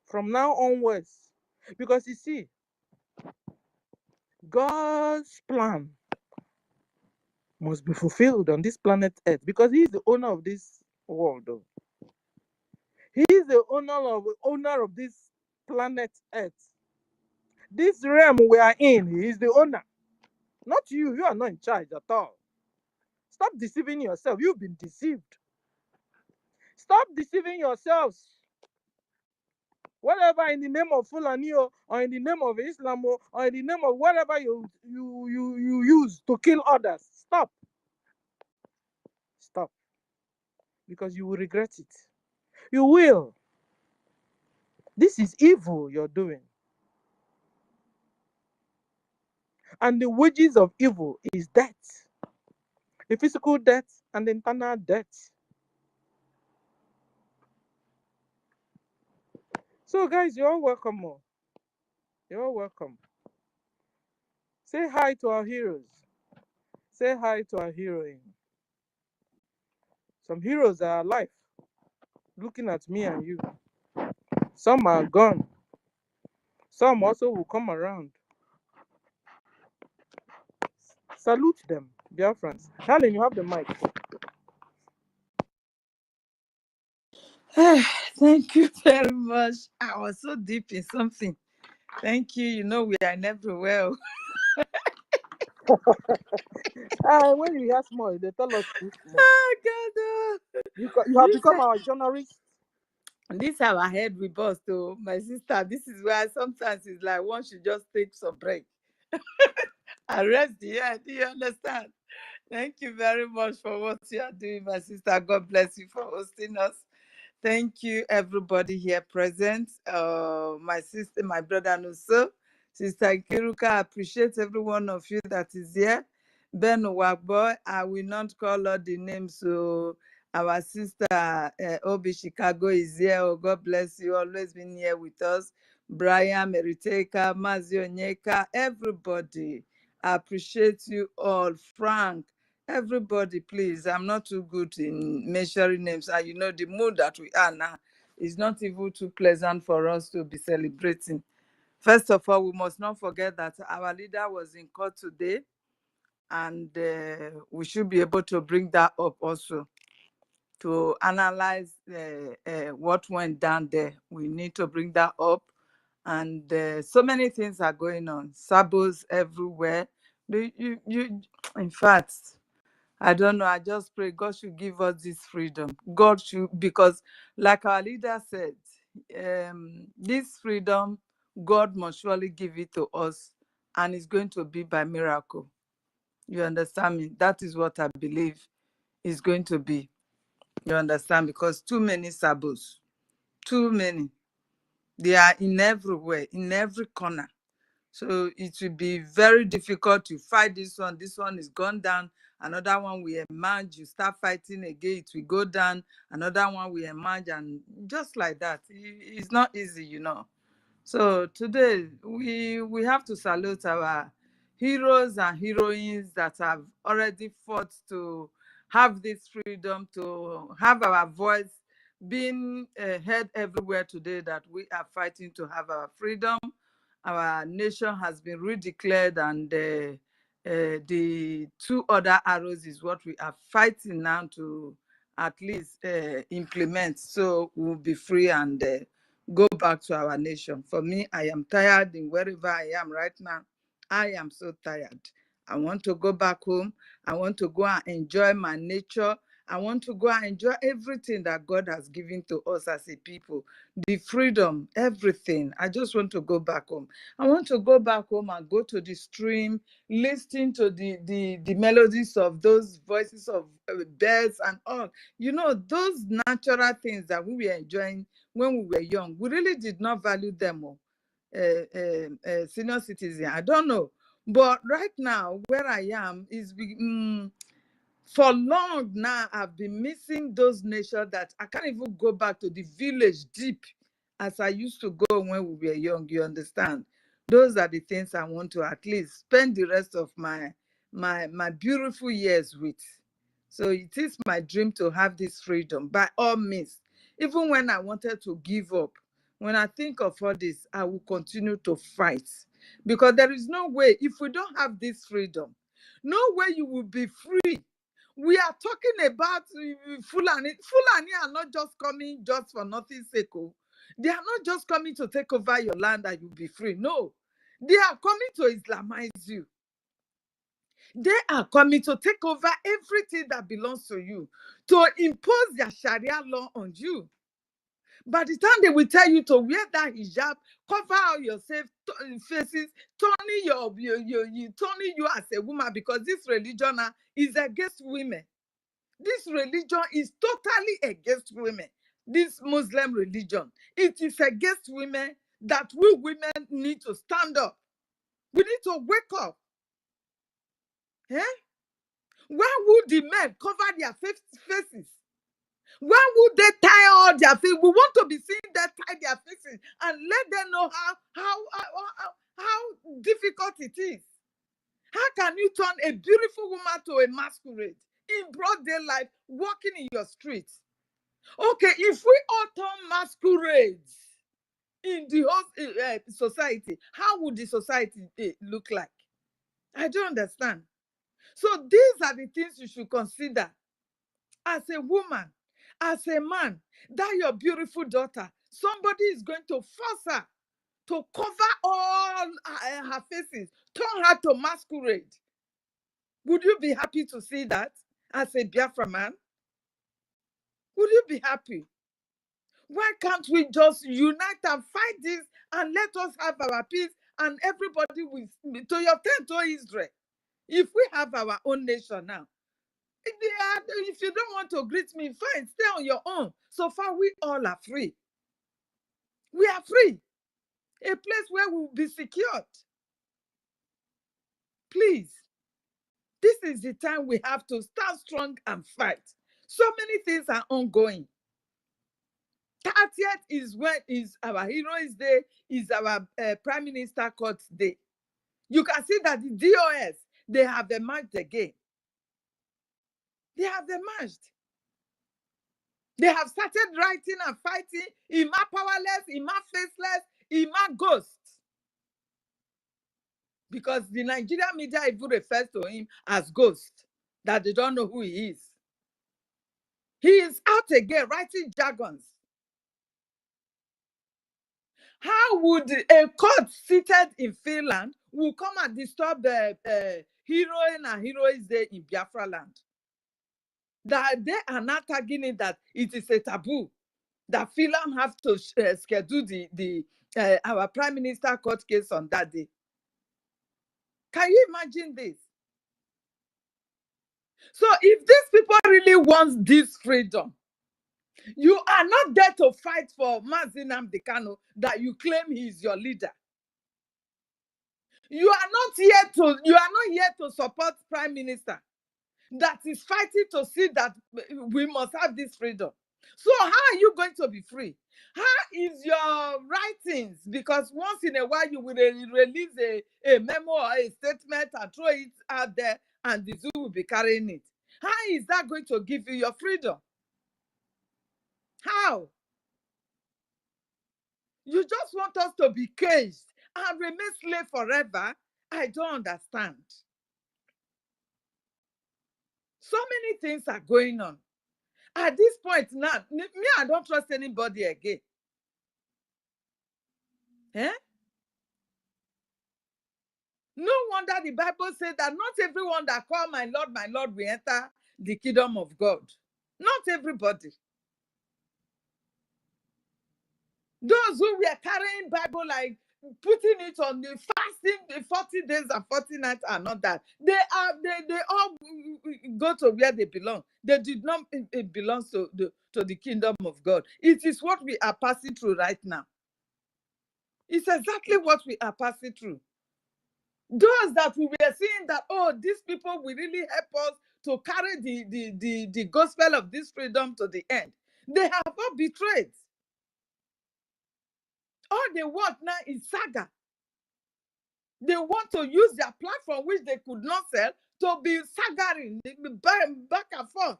From now onwards. Because you see, God's plan must be fulfilled on this planet Earth because He is the owner of this world. He is the owner of this planet Earth. This realm we are in, He is the owner. Not you. You are not in charge at all. Stop deceiving yourself. You've been deceived. Stop deceiving yourselves. Whatever in the name of Fulani or in the name of Islam or in the name of whatever you use to kill others. Stop. Stop. Because you will regret it. You will. This is evil you're doing. And the wages of evil is death. A physical death and internal death. So guys, you're all welcome. You're all welcome. Say hi to our heroes. Say hi to our heroine. Some heroes are alive, looking at me and you. Some are gone. Some also will come around. Salute them, Biafrans. Helen, you have the mic. Thank you very much. I was so deep in something. Thank you. You know, we are never well. When you hear small, they tell us to do small. Oh, God. Oh. You have This, become our journalist. this our head we bust, oh, my sister. This is why sometimes it's like one should just take some break and rest the head. Do you understand? Thank you very much for what you are doing, my sister. God bless you for hosting us. Thank you, everybody here present. My sister, my brother Nuso, Sister Kiruka, I appreciate every one of you that is here. Ben Wagboy, I will not call out the names. So our sister Obi Chicago is here. Oh, God bless you. Always been here with us. Brian Meriteka, Mazio Nyeka, everybody. I appreciate you all. Frank, everybody, please. I'm not too good in measuring names. And you know, the mood that we are now is not even too pleasant for us to be celebrating. First of all, we must not forget that our leader was in court today, and we should be able to bring that up also to analyze what went down there. We need to bring that up. And so many things are going on. Sabos everywhere. In fact, I don't know. I just pray God should give us this freedom. God should, because like our leader said, this freedom, God must surely give it to us, and it's going to be by miracle. You understand me? That is what I believe is going to be. You understand? Because too many sabos, too many. They are in everywhere, in every corner. So it will be very difficult to fight this one. This one is gone down. Another one will emerge. You start fighting again, it will go down. Another one will emerge, and just like that. It's not easy, you know. So today we have to salute our heroes and heroines that have already fought to have this freedom, to have our voice being heard everywhere today, that we are fighting to have our freedom. Our nation has been redeclared, and the two other arrows is what we are fighting now to at least implement, so we'll be free and go back to our nation. For me, I am tired in wherever I am right now. I am so tired. I want to go back home. I want to go and enjoy my nature. I want to go and enjoy everything that God has given to us as a people. The freedom, everything. I just want to go back home. I want to go back home and go to the stream, listen to the melodies of those voices of birds and all. You know, those natural things that we were enjoying when we were young. We really did not value them. Senior citizen, I don't know. But right now, where I am is for long now, I've been missing those nations that I can't even go back to the village deep as I used to go when we were young. You understand? Those are the things I want to at least spend the rest of my beautiful years with. So it is my dream to have this freedom by all means. Even when I wanted to give up, when I think of all this, I will continue to fight, because there is no way, if we don't have this freedom, no way you will be free. We are talking about Fulani. Fulani are not just coming just for nothing's sake. Oh. They are not just coming to take over your land and you'll be free. No. They are coming to Islamize you. They are coming to take over everything that belongs to you, to impose their Sharia law on you. By the time they will tell you to wear that hijab, cover all your faces, turning turning you as a woman, because this religion is against women. This religion is totally against women. This Muslim religion, it is against women, that we women need to stand up. We need to wake up. Eh? Why would the men cover their faces? Why would they tie all their faces? We want to be seeing them tie their faces and let them know how difficult it is. How can you turn a beautiful woman to a masquerade in broad daylight, walking in your streets? Okay, if we all turn masquerades in the whole society, how would the society look like? I don't understand. So these are the things you should consider as a woman, As a man, that your beautiful daughter, somebody is going to force her to cover all her faces, turn her to masquerade. Would you be happy to see that as a Biafra man? Would you be happy? Why can't we just unite and fight this and let us have our peace and everybody will, to your tent, to Israel? If we have our own nation now, if you don't want to greet me, fine, stay on your own. So far, we all are free. We are free. A place where we will be secured. Please, this is the time we have to stand strong and fight. So many things are ongoing. 30th is our Heroes Day, is our Prime Minister Court Day. You can see that the DOS, they have emerged again. They have emerged. They have started writing and fighting, Ima powerless, Ima faceless, Ima ghost. Because the Nigerian media even refers to him as ghost, that they don't know who he is. He is out again writing jargons. How would a court seated in Finland will come and disturb the heroine and heroes day in Biafra land? That they are not tagging it that it is a taboo, that Finland have to schedule our Prime Minister court case on that day. Can you imagine this? So if these people really want this freedom, you are not there to fight for Mazi Nnamdi Kanu that you claim he is your leader. You are not here to support Prime Minister that is fighting to see that we must have this freedom. So how are you going to be free? How is your writings? Because once in a while you will release a memo or a statement and throw it out there and the zoo will be carrying it. How is that going to give you your freedom? How? You just want us to be caged and remain slave forever? I don't understand. So many things are going on. At this point now, me, I don't trust anybody again. Eh? No wonder the Bible said that not everyone that call my Lord will enter the kingdom of God. Not everybody. Those who were carrying Bible, like putting it on the fasting, the 40 days and 40 nights are not that. They all go to where they belong. They did not belong to the kingdom of God. It is what we are passing through right now. It's exactly what we are passing through. Those that we were seeing that, oh, these people will really help us to carry the gospel of this freedom to the end. They have all betrayed. All they want now is saga. They want to use their platform, which they could not sell, to be sagaring back and forth.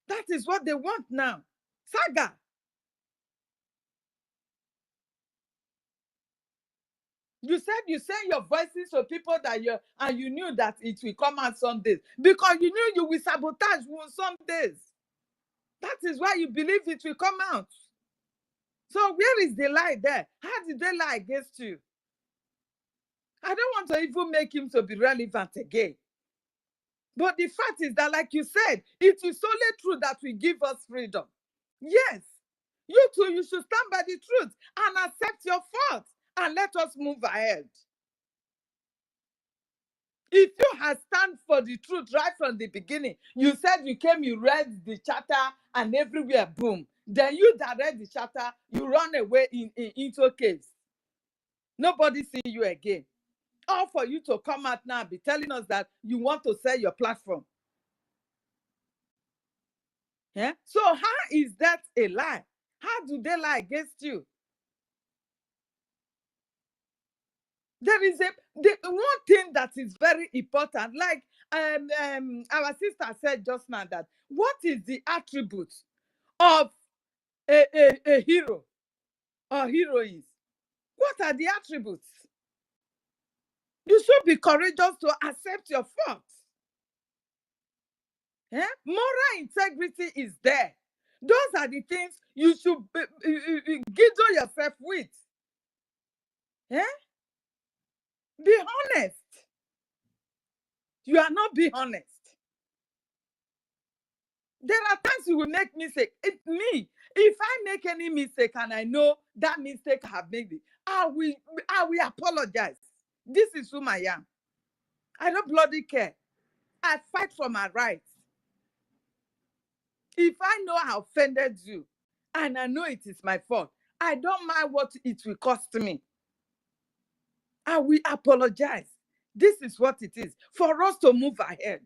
That is what they want now. Saga. You said you send your voices to people that you knew that it will come out some days. Because you knew you will sabotage some days. That is why you believe it will come out. So where is the lie there? How did they lie against you? I don't want to even make him to be relevant again. But the fact is that, like you said, it is only true that will give us freedom. Yes. You too, you should stand by the truth and accept your faults and let us move ahead. If you had stand for the truth right from the beginning, you said you came, you read the charter, and everywhere, boom. Then you that read the charter, you run away into caves. Nobody see you again. All for you to come out now and be telling us that you want to sell your platform. Yeah? So how is that a lie? How do they lie against you? There is one thing that is very important, like our sister said just now, that what is the attribute of a hero or heroine? What are the attributes? You should be courageous to accept your faults. Moral integrity is there. Those are the things you should guido yourself with. Eh? Be honest. You are not being honest. There are times you will make mistake. If I make any mistake and I know that mistake I have made it, I will apologize. This is who I am. I don't bloody care. I fight for my rights. If I know I offended you and I know it is my fault, I don't mind what it will cost me. I will apologize. This is what it is for us to move ahead.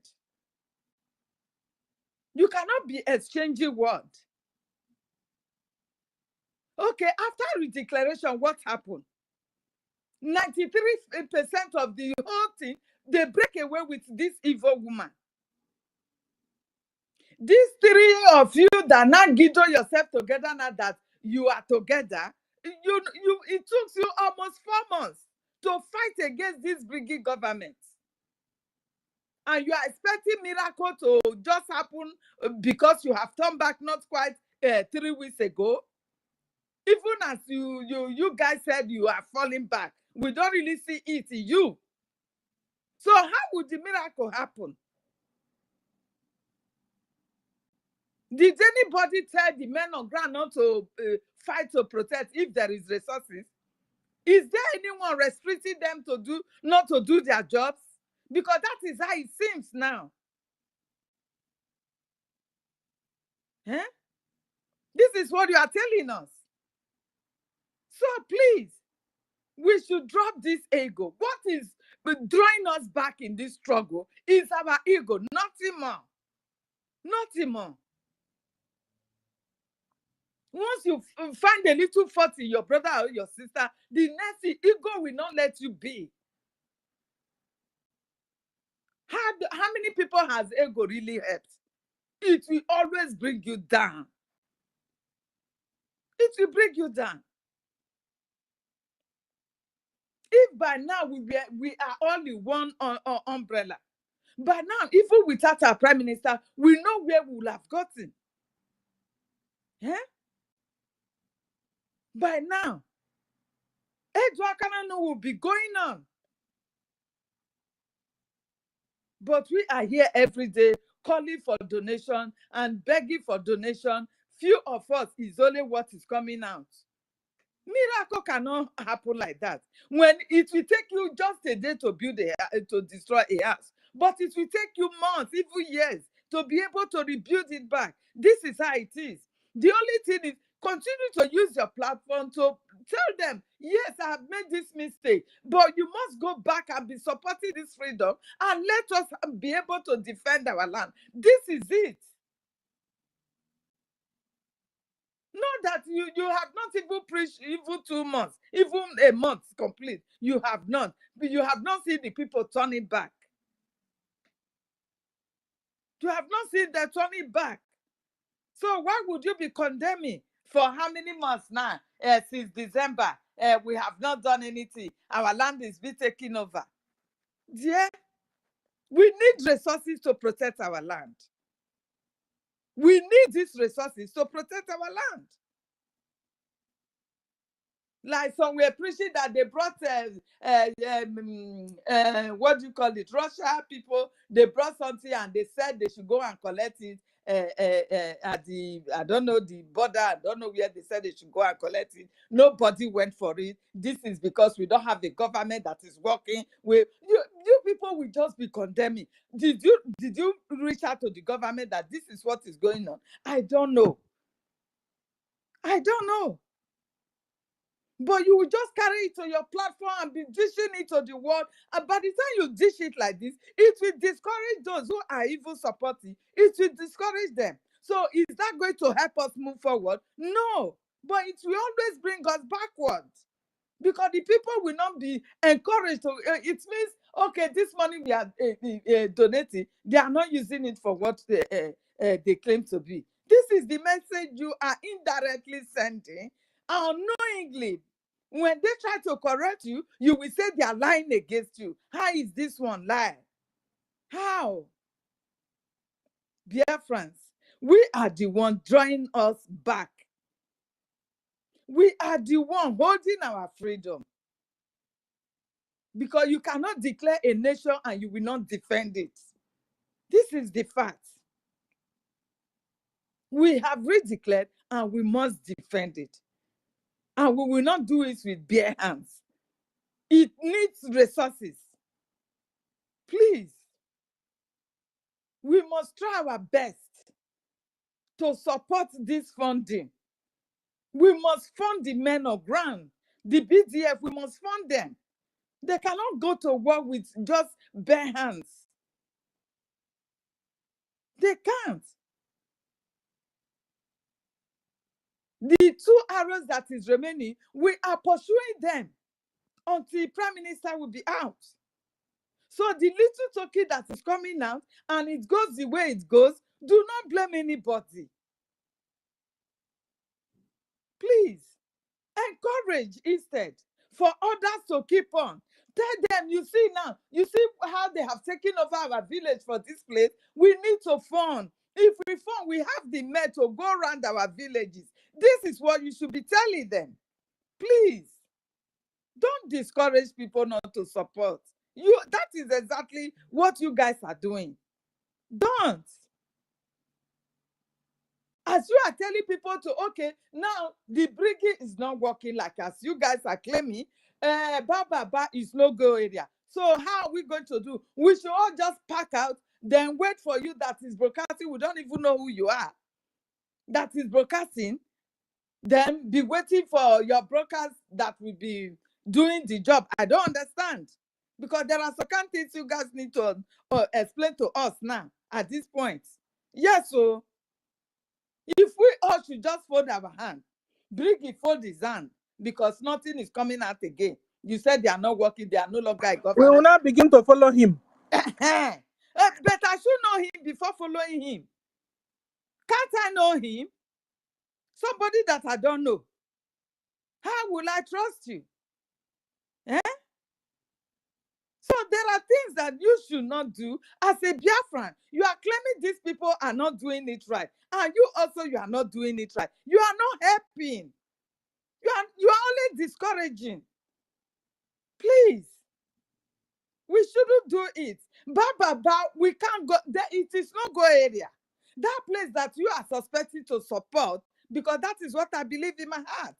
You cannot be exchanging words. Okay, after redeclaration, what happened? 93% of the whole thing, they break away with this evil woman. These three of you that now gather yourself together now that you are together, it took you almost 4 months to fight against this BRGIE government. And you are expecting miracle to just happen because you have turned back not quite 3 weeks ago. Even as you guys said you are falling back, we don't really see it in you. So how would the miracle happen? Did anybody tell the men on ground not to fight to protect if there is resources? Is there anyone restricting them not to do their jobs? Because that is how it seems now. Eh? This is what you are telling us. So please, we should drop this ego. What is drawing us back in this struggle is our ego, nothing more. Nothing more. Once you find a little fault in your brother or your sister, the next thing, ego will not let you be. How many people has ego really helped? It will always bring you down. It will bring you down. If by now we are all in one umbrella, by now, even without our prime minister, we know where we will have gotten. Yeah? By now, Edwakana will be going on. But we are here every day calling for donation and begging for donation. Few of us is only what is coming out. Miracle cannot happen like that. When it will take you just a day to build to destroy a house, but it will take you months, even years, to be able to rebuild it back. This is how it is. The only thing is continue to use your platform to tell them, yes, I have made this mistake, but you must go back and be supporting this freedom and let us be able to defend our land. This is it. Not that you have not even preached even 2 months, even a month complete. You have not. You have not seen the people turning back. You have not seen them turning back. So why would you be condemning for how many months now? Since December, we have not done anything. Our land is being taken over. Yeah, we need resources to protect our land. We need these resources to protect our land. Like some were preaching that they brought what do you call it? Russia people. They brought something and they said they should go and collect it at the I don't know the border. I don't know where they said they should go and collect it. Nobody went for it. This is because we don't have a government that is working. You people will just be condemning. Did you reach out to the government that this is what is going on? I don't know. I don't know. But you will just carry it to your platform and be dishing it to the world. And by the time you dish it like this, it will discourage those who are even supporting. It will discourage them. So is that going to help us move forward? No. But it will always bring us backwards. Because the people will not be encouraged to, it means, okay, this money we are donating, they are not using it for what they claim to be. This is the message you are indirectly sending unknowingly. When they try to correct you, you will say they are lying against you. How is this one lie? How? Biafrans, We are the one drawing us back. We are the one holding our freedom. Because you cannot declare a nation and you will not defend it. This is the fact. We have redeclared and we must defend it. And we will not do it with bare hands. It needs resources. Please, we must try our best to support this funding. We must fund the men of ground. The BDF, we must fund them. They cannot go to war with just bare hands. They can't. The 2 arrows that is remaining, we are pursuing them until Prime Minister will be out. So the little token that is coming out and it goes the way it goes, do not blame anybody. Please, encourage instead for others to keep on. Tell them, you see now, you see how they have taken over our village for this place. We need to fund. If we fund, we have the men to go around our villages. This is what you should be telling them. Please, don't discourage people not to support. That is exactly what you guys are doing. Don't. As you are telling people to, okay, now the BRGIE is not working like as you guys are claiming, Baba is no-go area. So how are we going to do? We should all just pack out, then wait for you that is broadcasting. We don't even know who you are. That is broadcasting. Then be waiting for your brokers that will be doing the job. I don't understand. Because there are certain things you guys need to explain to us now at this point. Yes, so if we all should just fold our hand, BRGIE fold his hand, because nothing is coming out again. You said they are not working, they are no longer a We government. will not begin to follow him. But I should know him before following him. Can't I know him? Somebody that I don't know. How will I trust you? Eh? So there are things that you should not do as a Biafran. You are claiming these people are not doing it right. And you also, you are not doing it right. You are not helping. You are only discouraging. Please. We shouldn't do it. We can't go there. It is no go area. That place that you are suspecting to support, because that is what I believe in my heart.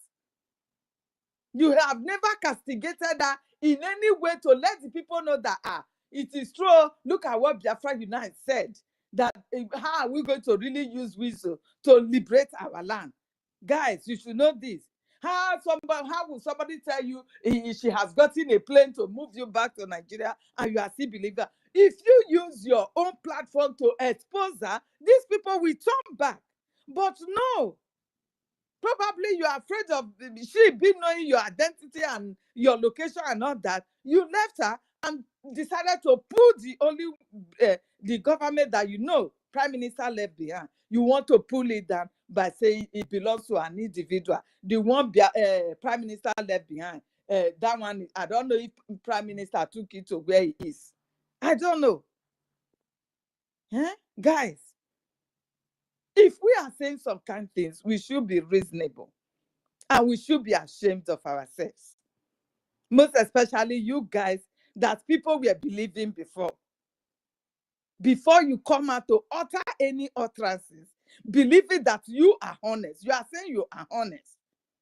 You have never castigated her in any way to let the people know that it is true. Look at what Biafra Unite said, that how are we going to really use wisdom to liberate our land? Guys, you should know this. How will somebody tell you she has gotten a plane to move you back to Nigeria and you are still believing? If you use your own platform to expose her, these people will turn back. But no, probably you are afraid of she being knowing your identity and your location and all that. You left her and decided to pull the only the government that you know Prime Minister left behind. You want to pull it down by saying it belongs to an individual. The one Prime Minister left behind, that one, I don't know if Prime Minister took it to where he is. I don't know. Guys, if we are saying some kind of things, we should be reasonable. And we should be ashamed of ourselves. Most especially you guys that people were believing before. Before you come out to utter any utterances, believing that you are honest. You are saying you are honest.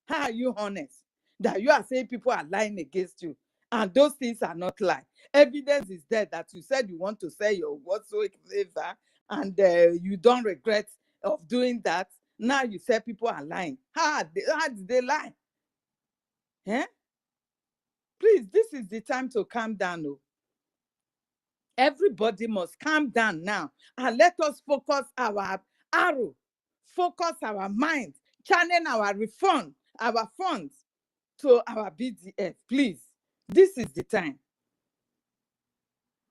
How are you honest? That you are saying people are lying against you. And those things are not lies. Evidence is there that you said you want to sell your whatsoever and you don't regret of doing that. Now you say people are lying. How did they lie? Please, this is the time to calm down. Everybody must calm down now and let us focus our arrow, focus our mind, channel our refund, our funds to our BDF. Please, this is the time.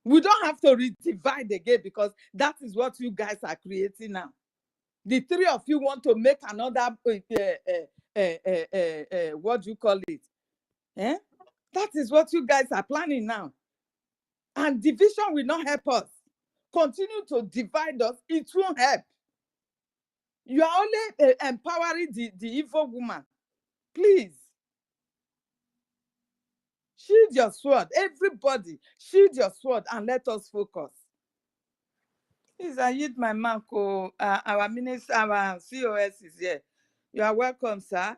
We don't have to redivide again because that is what you guys are creating now. The three of you want to make another, what do you call it? That is what you guys are planning now. And division will not help us. Continue to divide us, it won't help. You are only empowering the evil woman. Please. Shield your sword. Everybody, shield your sword and let us focus. Please, I yield my mic. Our minister, our COS is here. You are welcome, sir.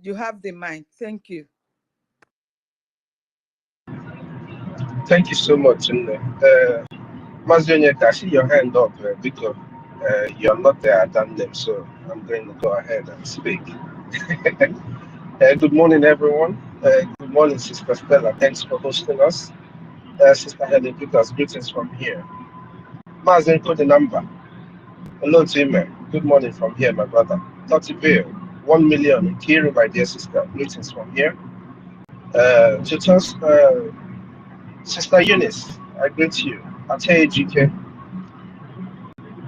You have the mic. Thank you. Thank you so much. Mazionya, I see your hand up because you're not there at them, so I'm going to go ahead and speak. Good morning, everyone. Good morning, Sister Stella. Thanks for hosting us. Sister Helen Peters, greetings from here. Mazen, the number. Hello, Jimmy. Good morning from here, my brother. Dr. Bill, 1 million. Kiri, my dear sister, greetings from here. Sister Eunice, I greet you. Ate GK,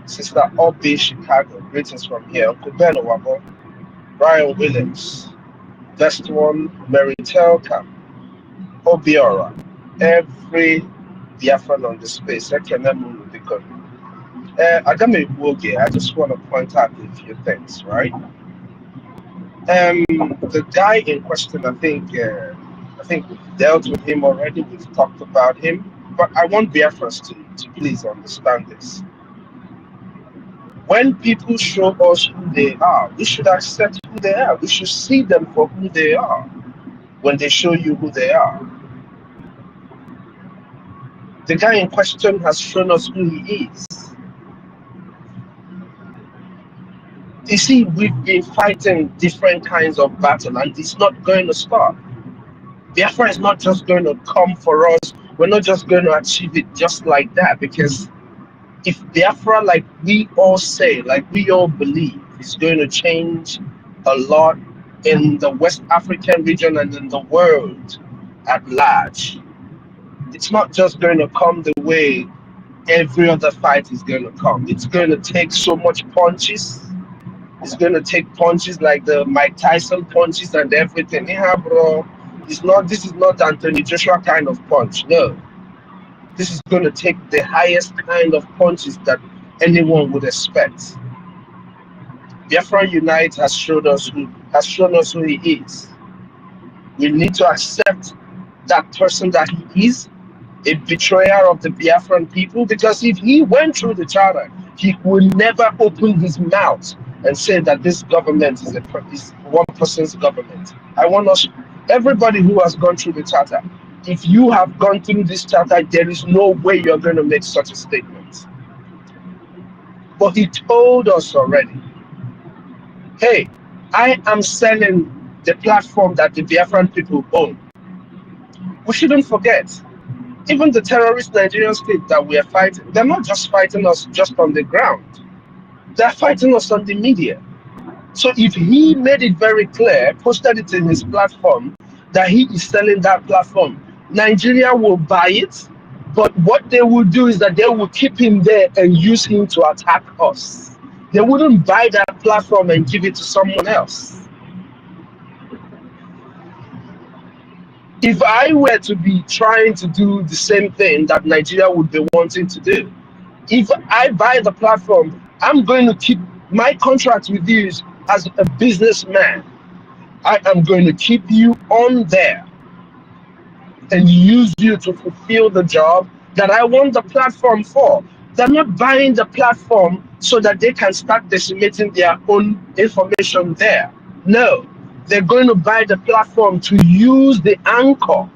Sister Obi Chicago, greetings from here. Uncle Ben Owabo, Brian Williams, Best One, Mary Telka, Obiora, every Biafran on the space. I just want to point out a few things, right? The guy in question, I think we've dealt with him already. We've talked about him, but I want Biafrans to please understand this. When people show us who they are, we should accept who they are. We should see them for who they are when they show you who they are. The guy in question has shown us who he is. You see, we've been fighting different kinds of battle, and it's not going to stop. Biafra is not just going to come for us. We're not just going to achieve it just like that, because if Biafra, like we all say, like we all believe, is going to change a lot in the West African region and in the world at large, it's not just going to come the way every other fight is going to come. It's going to take so much punches. It's going to take punches like the Mike Tyson punches and everything. Yeah, bro. This is not Anthony Joshua kind of punch. No. This is going to take the highest kind of punches that anyone would expect. Biafra Unite has shown us who he is. We need to accept that person that he is, a betrayer of the Biafran people, because if he went through the charter, he would never open his mouth and say that this government is one person's government. I want us, everybody who has gone through the charter, if you have gone through this charter, there is no way you're going to make such a statement. But he told us already, hey, I am selling the platform that the Biafran people own. We shouldn't forget, even the terrorist Nigerian state that we are fighting, they're not just fighting us just on the ground. They're fighting us on the media. So if he made it very clear, posted it in his platform, that he is selling that platform, Nigeria will buy it, but what they will do is that they will keep him there and use him to attack us. They wouldn't buy that platform and give it to someone else. If I were to be trying to do the same thing that Nigeria would be wanting to do, if I buy the platform, I'm going to keep my contract with you as a businessman. I am going to keep you on there and use you to fulfill the job that I want the platform for. They're not buying the platform so that they can start decimating their own information there. No, they're going to buy the platform to use the anchor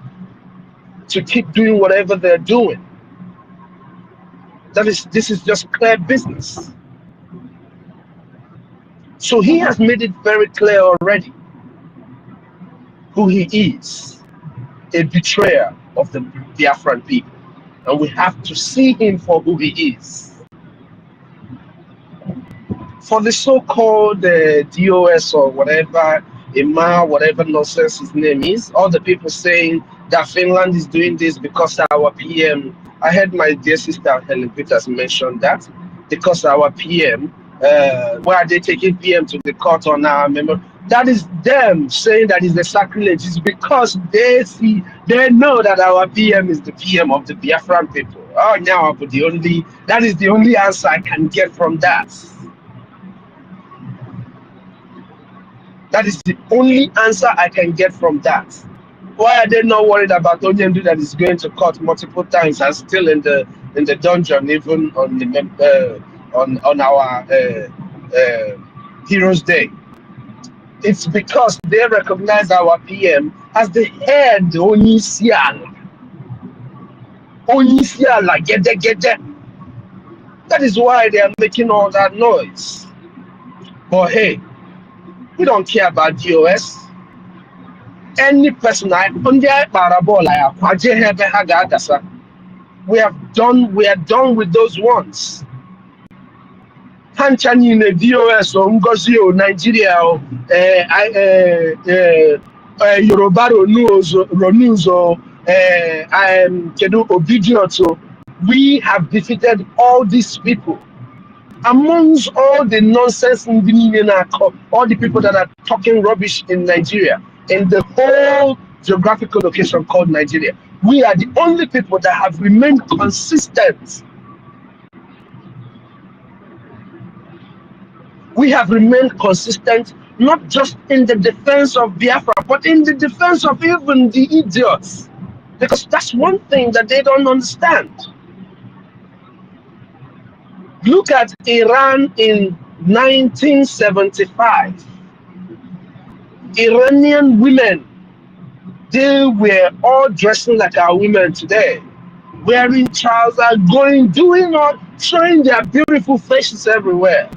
to keep doing whatever they're doing. This is just clear business. So he has made it very clear already who he is, a betrayer of the Biafran people. And we have to see him for who he is. For the so-called DOS or whatever, Ima, whatever nonsense his name is, all the people saying that Finland is doing this because our PM, I heard my dear sister Helen Peters mention that, because our PM, why are they taking PM to the court on our member? That is them saying that is the sacrilege. It's because they know that our PM is the PM of the Biafran people. Oh, now, but that is the only answer I can get from that. That is the only answer I can get from that. Why are they not worried about Onyendu that is going to court multiple times and still in the dungeon, even on the on our Heroes Day? It's because they recognize our PM as the head Onisiala. Onisiala, gede. That is why they are making all that noise. But hey, we don't care about DOS. Any person we are done with those ones. Hanchani in the DOS or NGOZI or Nigeria or Yoruba Ronews or Kedu Obidioto. We have defeated all these people. Amongst all the nonsense in all the people that are talking rubbish in Nigeria, in the whole geographical location called Nigeria, we are the only people that have remained consistent. We have remained consistent, not just in the defense of Biafra, but in the defense of even the idiots. Because that's one thing that they don't understand. Look at Iran in 1975. Iranian women, they were all dressing like our women today, wearing trousers, doing all, showing their beautiful faces everywhere.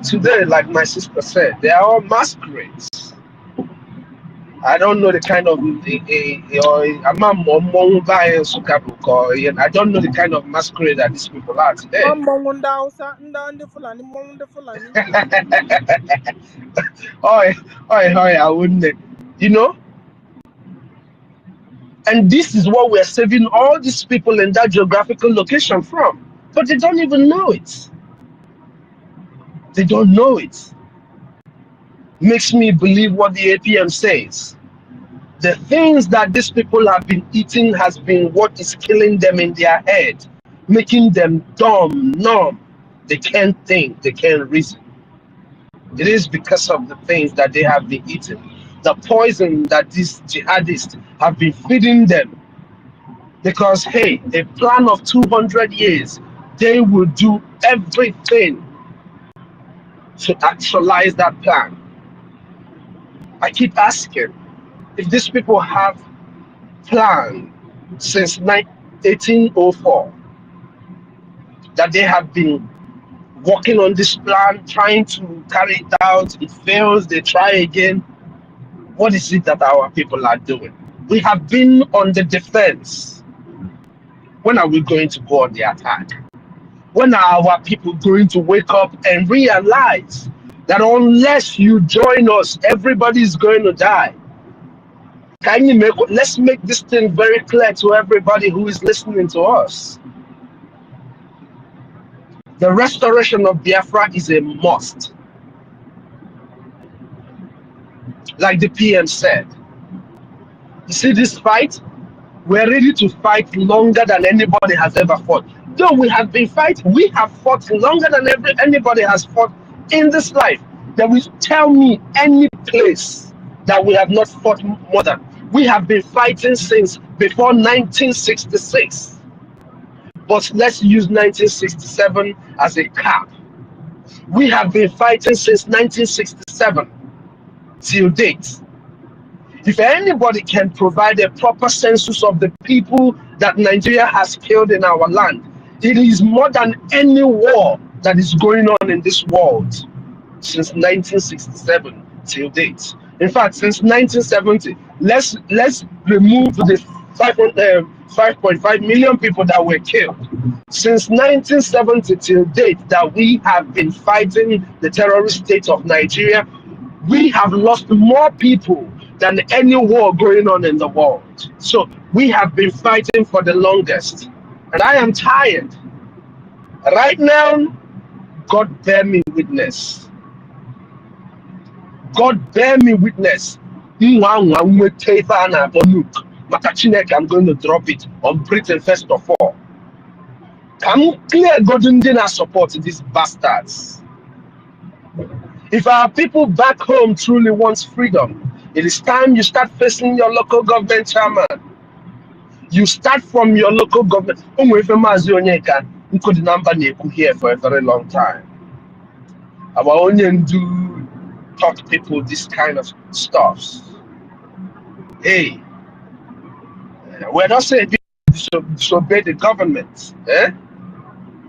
Today, like my sister said, they are all masquerades. I don't know the kind of I don't know the kind of masquerade that these people are today. I wouldn't, you know. And this is what we're saving all these people in that geographical location from, but they don't even know it. They don't know it. Makes me believe what the APM says. The things that these people have been eating has been what is killing them in their head, making them dumb, numb. They can't think, they can't reason. It is because of the things that they have been eating, the poison that these jihadists have been feeding them. Because, hey, a plan of 200 years, they will do everything to actualize that plan. I keep asking, if these people have planned since 1804, that they have been working on this plan, trying to carry it out, it fails, they try again, what is it that our people are doing? We have been on the defense. When are we going to go on the attack? When are our people going to wake up and realize that unless you join us, everybody's going to die? Let's make this thing very clear to everybody who is listening to us. The restoration of Biafra is a must. Like the PM said, you see this fight? We're ready to fight longer than anybody has ever fought. Though we have been fighting, we have fought longer than anybody has fought in this life. Then we tell me any place that we have not fought more than. We have been fighting since before 1966. But let's use 1967 as a cap. We have been fighting since 1967 till date. If anybody can provide a proper census of the people that Nigeria has killed in our land, it is more than any war that is going on in this world since 1967 till date. In fact, since 1970, let's remove the 5.5 million people that were killed. Since 1970 till date that we have been fighting the terrorist state of Nigeria, we have lost more people than any war going on in the world. So we have been fighting for the longest. And I am tired. Right now, God bear me witness. God bear me witness. I'm going to drop it on Britain first of all. Can clear Golden Dinner support these bastards? If our people back home truly wants freedom, it is time you start facing your local government chairman. You start from your local government. Here for a very long time. Our onion do taught people this kind of stuff. Hey, we're not saying people disobey the government, eh?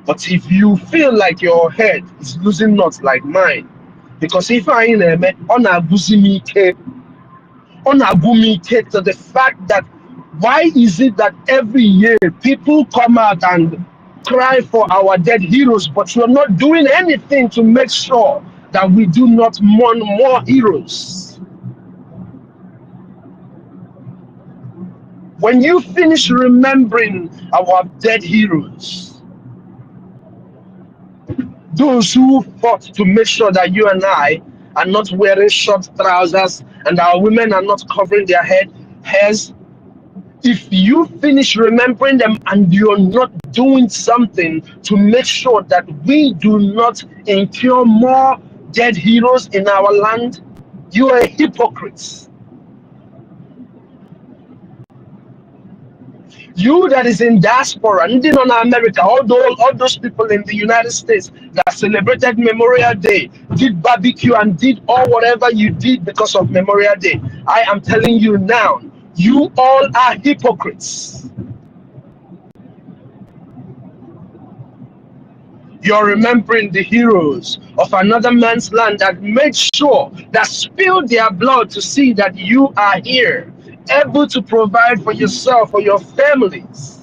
But if you feel like your head is losing nuts like mine, because if I ain't on a to the fact that why is it that every year people come out and cry for our dead heroes, but you're not doing anything to make sure that we do not mourn more heroes? When you finish remembering our dead heroes, those who fought to make sure that you and I are not wearing short trousers and our women are not covering their hairs, if you finish remembering them and you're not doing something to make sure that we do not incur more dead heroes in our land, you are a hypocrite. You that is in diaspora, and in America, all those people in the United States that celebrated Memorial Day, did barbecue and did all whatever you did because of Memorial Day, I am telling you now, you all are hypocrites. You're remembering the heroes of another man's land that made sure, that spilled their blood to see that you are here, able to provide for yourself, for your families.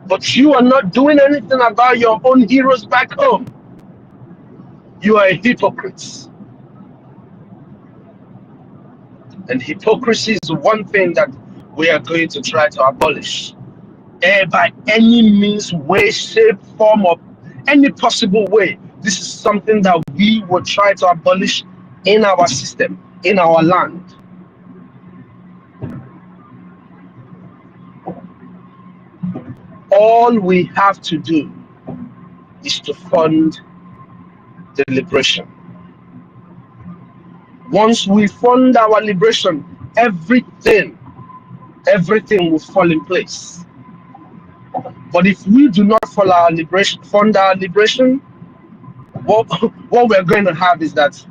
But you are not doing anything about your own heroes back home. You are a hypocrite. And hypocrisy is one thing that we are going to try to abolish. By any means, way, shape, form, or any possible way. This is something that we will try to abolish in our system, in our land. All we have to do is to fund the liberation. Once we fund our liberation, everything will fall in place. But if we do not fund our liberation, what we're going to have is that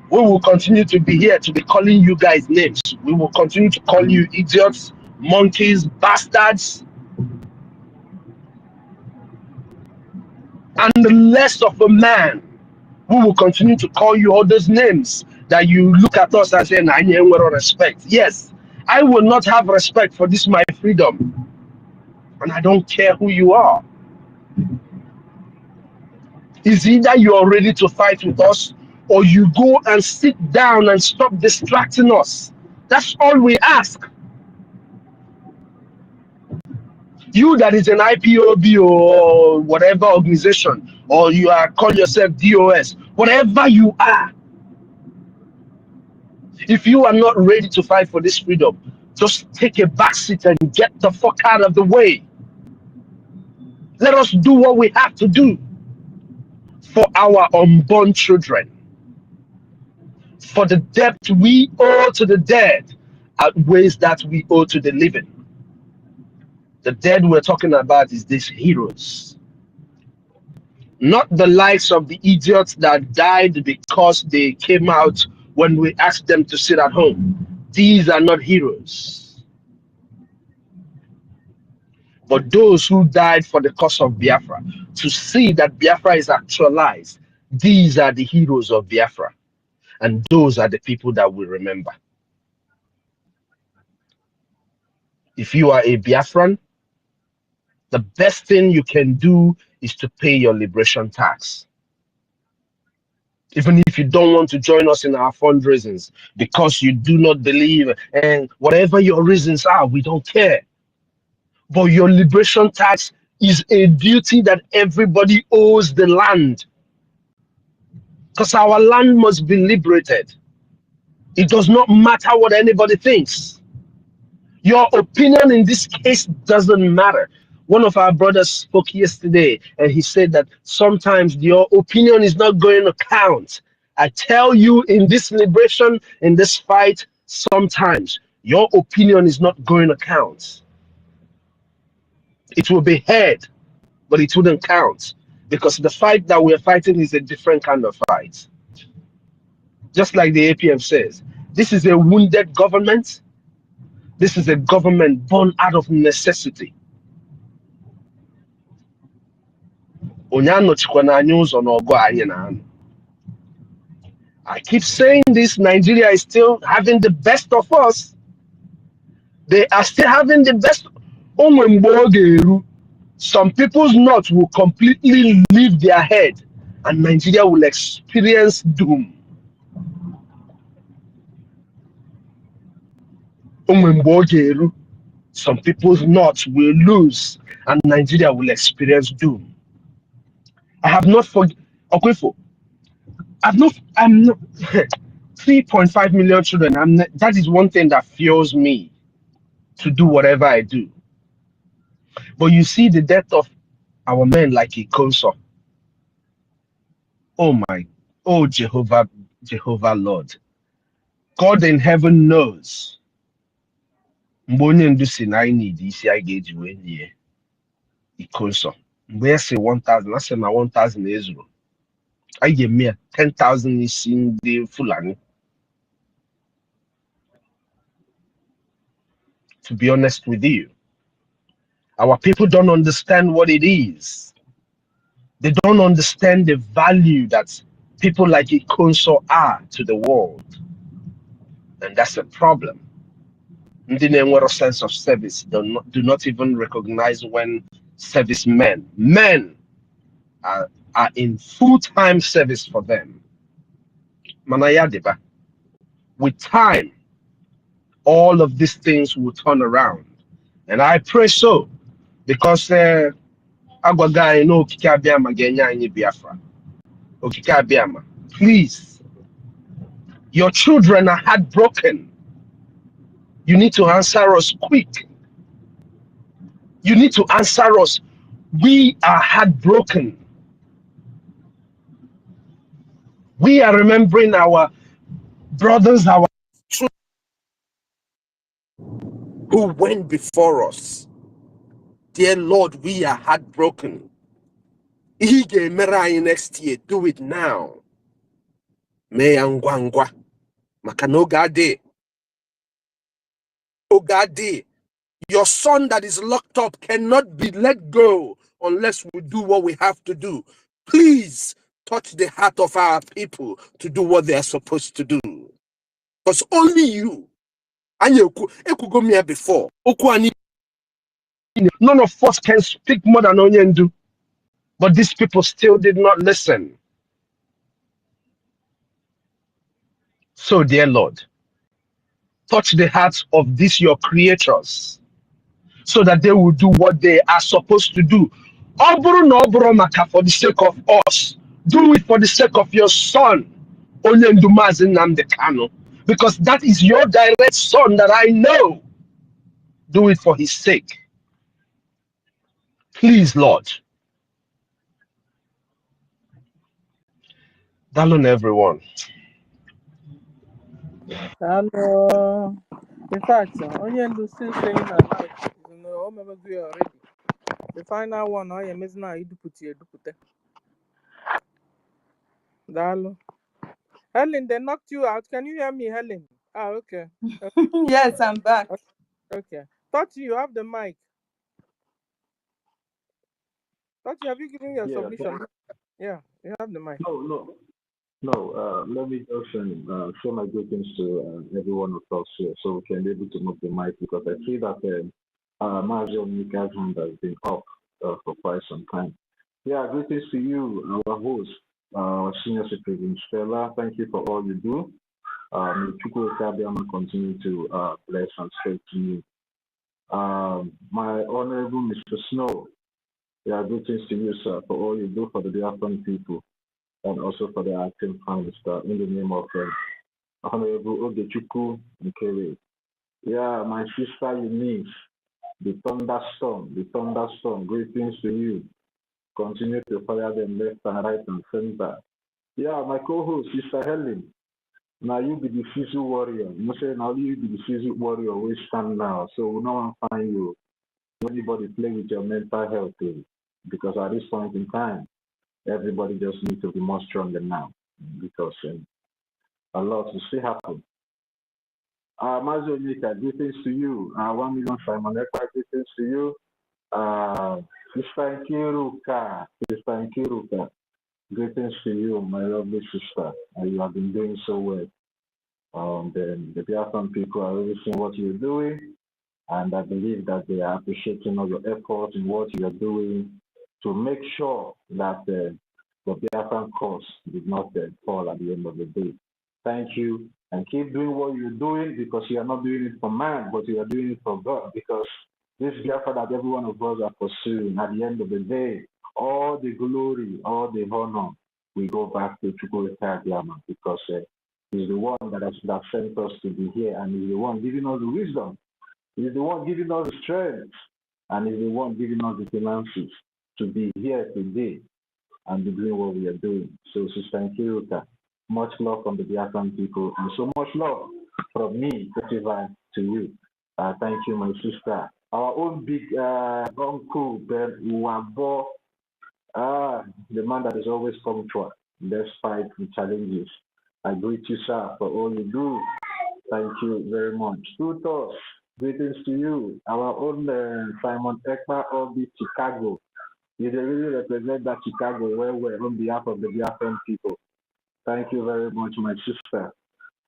we will continue to be here to be calling you guys names. We will continue to call you idiots, monkeys, bastards, and less of a man. We will continue to call you all those names that you look at us and say, "I need respect." Yes, I will not have respect for this my freedom, and I don't care who you are. It's either you are ready to fight with us, or you go and sit down and stop distracting us. That's all we ask. You that is an IPOB or whatever organization, or you are call yourself DOS, whatever you are, if you are not ready to fight for this freedom, just take a back seat and get the fuck out of the way. Let us do what we have to do for our unborn children, for the debt we owe to the dead outweighs that we owe to the living. The dead we're talking about is these heroes, not the likes of the idiots that died because they came out when we asked them to sit at home. These are not heroes. But those who died for the cause of Biafra, to see that Biafra is actualized, these are the heroes of Biafra. And those are the people that we remember. If you are a Biafran, the best thing you can do is to pay your liberation tax. Even if you don't want to join us in our fundraisings because you do not believe, and whatever your reasons are, we don't care. But your liberation tax is a duty that everybody owes the land. Because our land must be liberated. It does not matter what anybody thinks. Your opinion in this case doesn't matter. One of our brothers spoke yesterday and he said that sometimes your opinion is not going to count. I tell you, in this liberation, in this fight, sometimes your opinion is not going to count. It will be heard, but it wouldn't count, because the fight that we're fighting is a different kind of fight. Just like the APM says, this is a wounded government. This is a government born out of necessity. I keep saying this, Nigeria is still having the best of us. They are still having the best. Some people's nuts will completely leave their head and Nigeria will experience doom. Some people's nuts will lose and Nigeria will experience doom. I have not forgotten. I'm not 3.5 million children. That is one thing that fuels me to do whatever I do. But you see the death of our men like IKOM. Oh Jehovah Lord. God in heaven knows. Mbonye ndu si na need isi I ga-eji wee nie IKOM. Mgbe ya si 1,000, I say na 1,000 ezuru. I give me 10,000 isi ndị Fulani. To be honest with you, our people don't understand what it is. They don't understand the value that people like IKOM are to the world. And that's a problem. Ndị na-enwero sense of service do not even recognize when men are in full-time service for them. Manayadiba. With time, all of these things will turn around. And I pray so, because Agwaga no Okike Abiama ga-enye anyị Biafra. Okike Abiama, please, your children are heartbroken. You need to answer us quick. You need to answer us. We are heartbroken. We are remembering our brothers, our children who went before us. Dear Lord, we are heartbroken. Next year, do it now. Meyangwangwa. Makanogade. Ogade. Your son that is locked up cannot be let go unless we do what we have to do. Please touch the heart of our people to do what they are supposed to do. Because only you, and you go me before. None of us can speak more than Onyendu. But these people still did not listen. So, dear Lord, touch the hearts of these your creators, so that they will do what they are supposed to do. Maka for the sake of us. Do it for the sake of your son, Onyendumazi Nnamdi Kanu, because that is your direct son that I know. Do it for his sake. Please, Lord. Darling, everyone. Hello. In fact, Onyendu still saying that all members we already. The final one, I am now Idupute. Dalo. Helen, they knocked you out. Can you hear me, Helen? Ah, okay. Yes, I'm back. Okay. Thought you have the mic. Thought you have you given your submission? Yeah, you have the mic. No. Let me just show my greetings to everyone of us here, so we can be able to move the mic, because I see that Mario Mika's hand has been up for quite some time. Yeah, greetings to you, our host, our senior citizen Stella. Thank you for all you do. May Chukwu Ekabiama continue to bless and strengthen you. My honorable Mr. Snow, yeah, greetings to you, sir, for all you do for the Biafran people, and also for the acting prime minister, in the name of Honorable Ogechukwu Nkele. Yeah, my sister Eunice, the thunderstorm, greetings to you. Continue to fire them left and right and center. Yeah, my co-host, Sister Helen. Now you be the physical warrior. You know, say now you be the physical warrior. We stand now, so we no one find you. Anybody play with your mental health, because at this point in time, everybody just needs to be more stronger now, because a lot will still happen. Mazo Nika, greetings to you. 1 million Simon Ekpa, greetings to you. Sister Nkiruka, Sister Nkiruka, greetings to you, my lovely sister. You have been doing so well. The Biafran people are really seeing what you're doing, and I believe that they are appreciating all your efforts in what you are doing to make sure that the Biafran cause did not fall at the end of the day. Thank you, and keep doing what you're doing, because you are not doing it for man, but you are doing it for God, because this Biafra that every one of us are pursuing, at the end of the day, all the glory, all the honor, we go back to Chukwuka Diama, because he's the one that sent us to be here, and he's the one giving us the wisdom. He's the one giving us the strength, and he's the one giving us the finances to be here today and be doing what we are doing. So, Sister Nkiruka, much love from the Biafran people, and so much love from me, Kotivan, to you. Thank you, my sister. Our own big uncle, Ben Wabo, the man that is always punctual despite the challenges. I greet you, sir, for all you do. Thank you very much. Tutos, greetings to you. Our own Simon Ekpa of the Chicago. You really represent that Chicago well on behalf of the Biafran people. Thank you very much, my sister,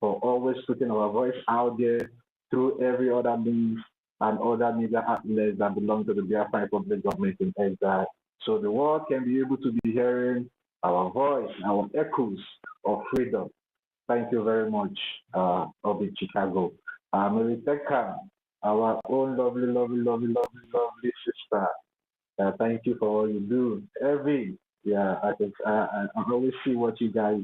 for always putting our voice out there through every other means and other media outlets that belong to the Biafran Republic government in exile. So the world can be able to be hearing our voice, our echoes of freedom. Thank you very much, Obi Chicago. Meriteka, our own lovely sister. Thank you for all you do. I always see what you guys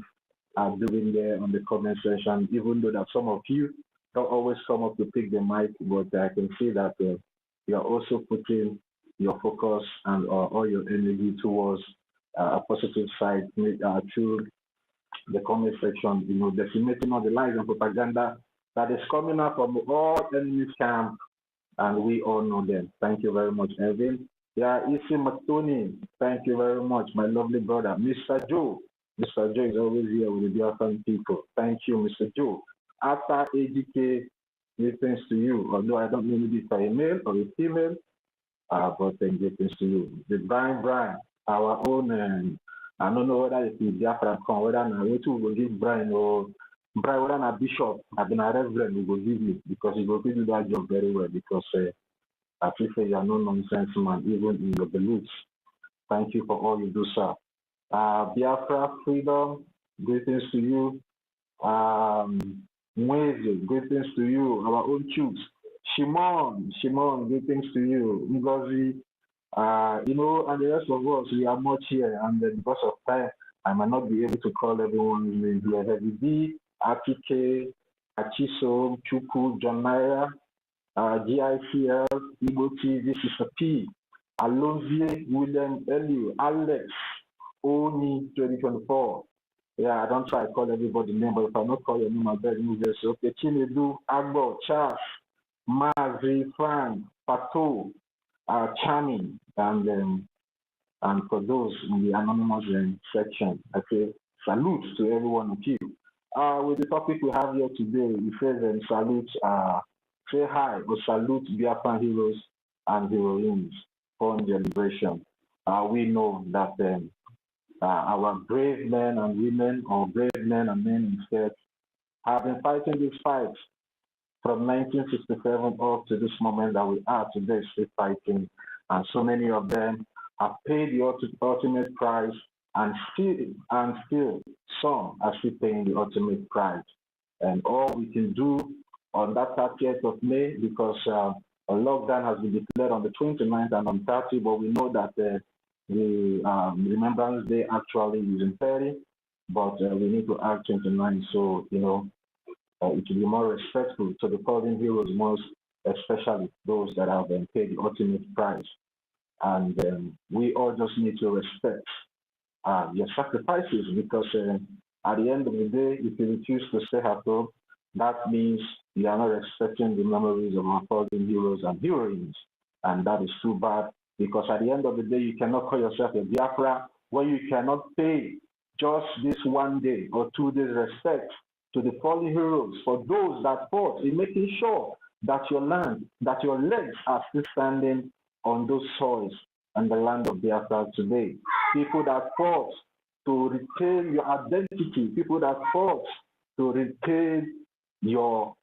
are doing there on the comment section, even though that some of you don't always come up to pick the mic, but I can see that you are also putting your focus and all your energy towards a positive side through the comment section, decimating all the lies and propaganda that is coming up from all enemies camp, and we all know them. Thank you very much, Evan. Yeah, Isi Matoni, thank you very much, my lovely brother. Mr. Joe. Mr. Joe is always here with the Biafran people. Thank you, Mr. Joe. After AGK, greetings to you. Although I don't know if it's a male or a female, but then greetings to you. The Brian, our own, I don't know whether it's BIAFRACOIN, whether we will give Brian or Brian, whether a bishop, I've been a reverend, we will give you, because he will do that job very well, because I feel you are no nonsense man, even in your beliefs. Thank you for all you do, sir. Biafra Freedom, greetings to you. Mweze, greetings to you. Our own troops. Shimon, greetings to you. NGOZI, and the rest of us, we are much here, and because of time, I might not be able to call everyone's name here. Heavy D, Atike, Achiso, Chuku, John Naira, GICL, Igbo TV, Sister P, Alonzie, William Eliu, Alex, Oni 2024. Yeah, I don't try to call everybody name, but if I not call your name, I beg you just okay. Chinedu, Agbo, Charles, Mazi, Frank, Pato, Charming, and for those in the anonymous section, I say salute to every one of you. With the topic we have here today, we say salute, say hi or salute Biafran heroes and heroines for their liberation. We know that our brave men and women, or brave men and men instead, have been fighting this fight from 1967 up to this moment that we are today still fighting, and so many of them have paid the ultimate price, and still some are still paying the ultimate price. And all we can do on that 30th of May, because a lockdown has been declared on the 29th and on 30, but we know that the Remembrance Day actually is in 30, but we need to act 29, so it will be more respectful to the fallen heroes, most especially those that have paid the ultimate price. And we all just need to respect your sacrifices, because at the end of the day, if you refuse to stay at home, that means you are not respecting the memories of our fallen heroes and heroines. And that is too bad, because at the end of the day, you cannot call yourself a Biafra when you cannot pay just this 1 day or 2 days respect to the fallen heroes, for those that fought in making sure that your land, that your legs are still standing on those soils and the land of Biafra today. People that fought to retain your identity, people that fought to retain your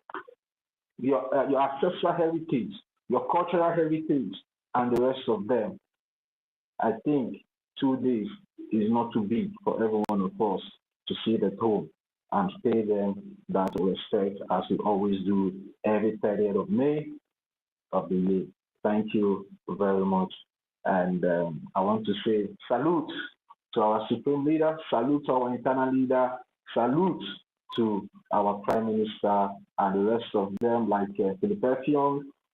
ancestral heritage, your cultural heritage, and the rest of them. I think 2 days is not too big for every one of us to sit at home and pay them that respect, as we always do every 30th of May of the year. Thank you very much. And I want to say salute to our supreme leader, salute to our internal leader, salute to our prime minister and the rest of them, like Philippe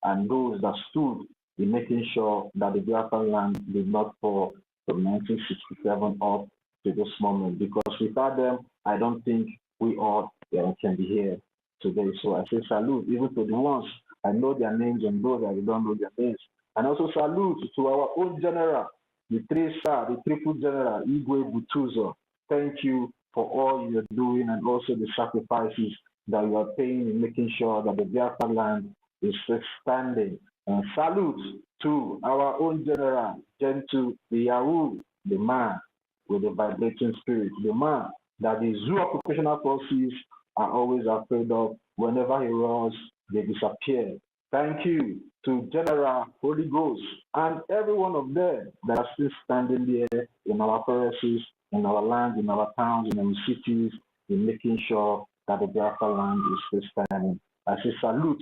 and those that stood in making sure that the Biafra land did not fall from 1967 up to this moment. Because without them, I don't think we all can be here today. So I say salute even to the ones I know their names and those that I don't know their names. And also salute to our own general, the 3-star, the triple general, Igwe Butuzo. Thank you for all you're doing and also the sacrifices that you are paying in making sure that the Biafra land is standing. And salute to our own general, Gentle the Yahoo, the man with the vibrating spirit, the man that the zoo occupational forces are always afraid of. Whenever he runs, they disappear. Thank you to General Holy Ghost and every one of them that are still standing there in our forests, in our land, in our towns, in our cities, in making sure that the Biafra land is still standing. I say salute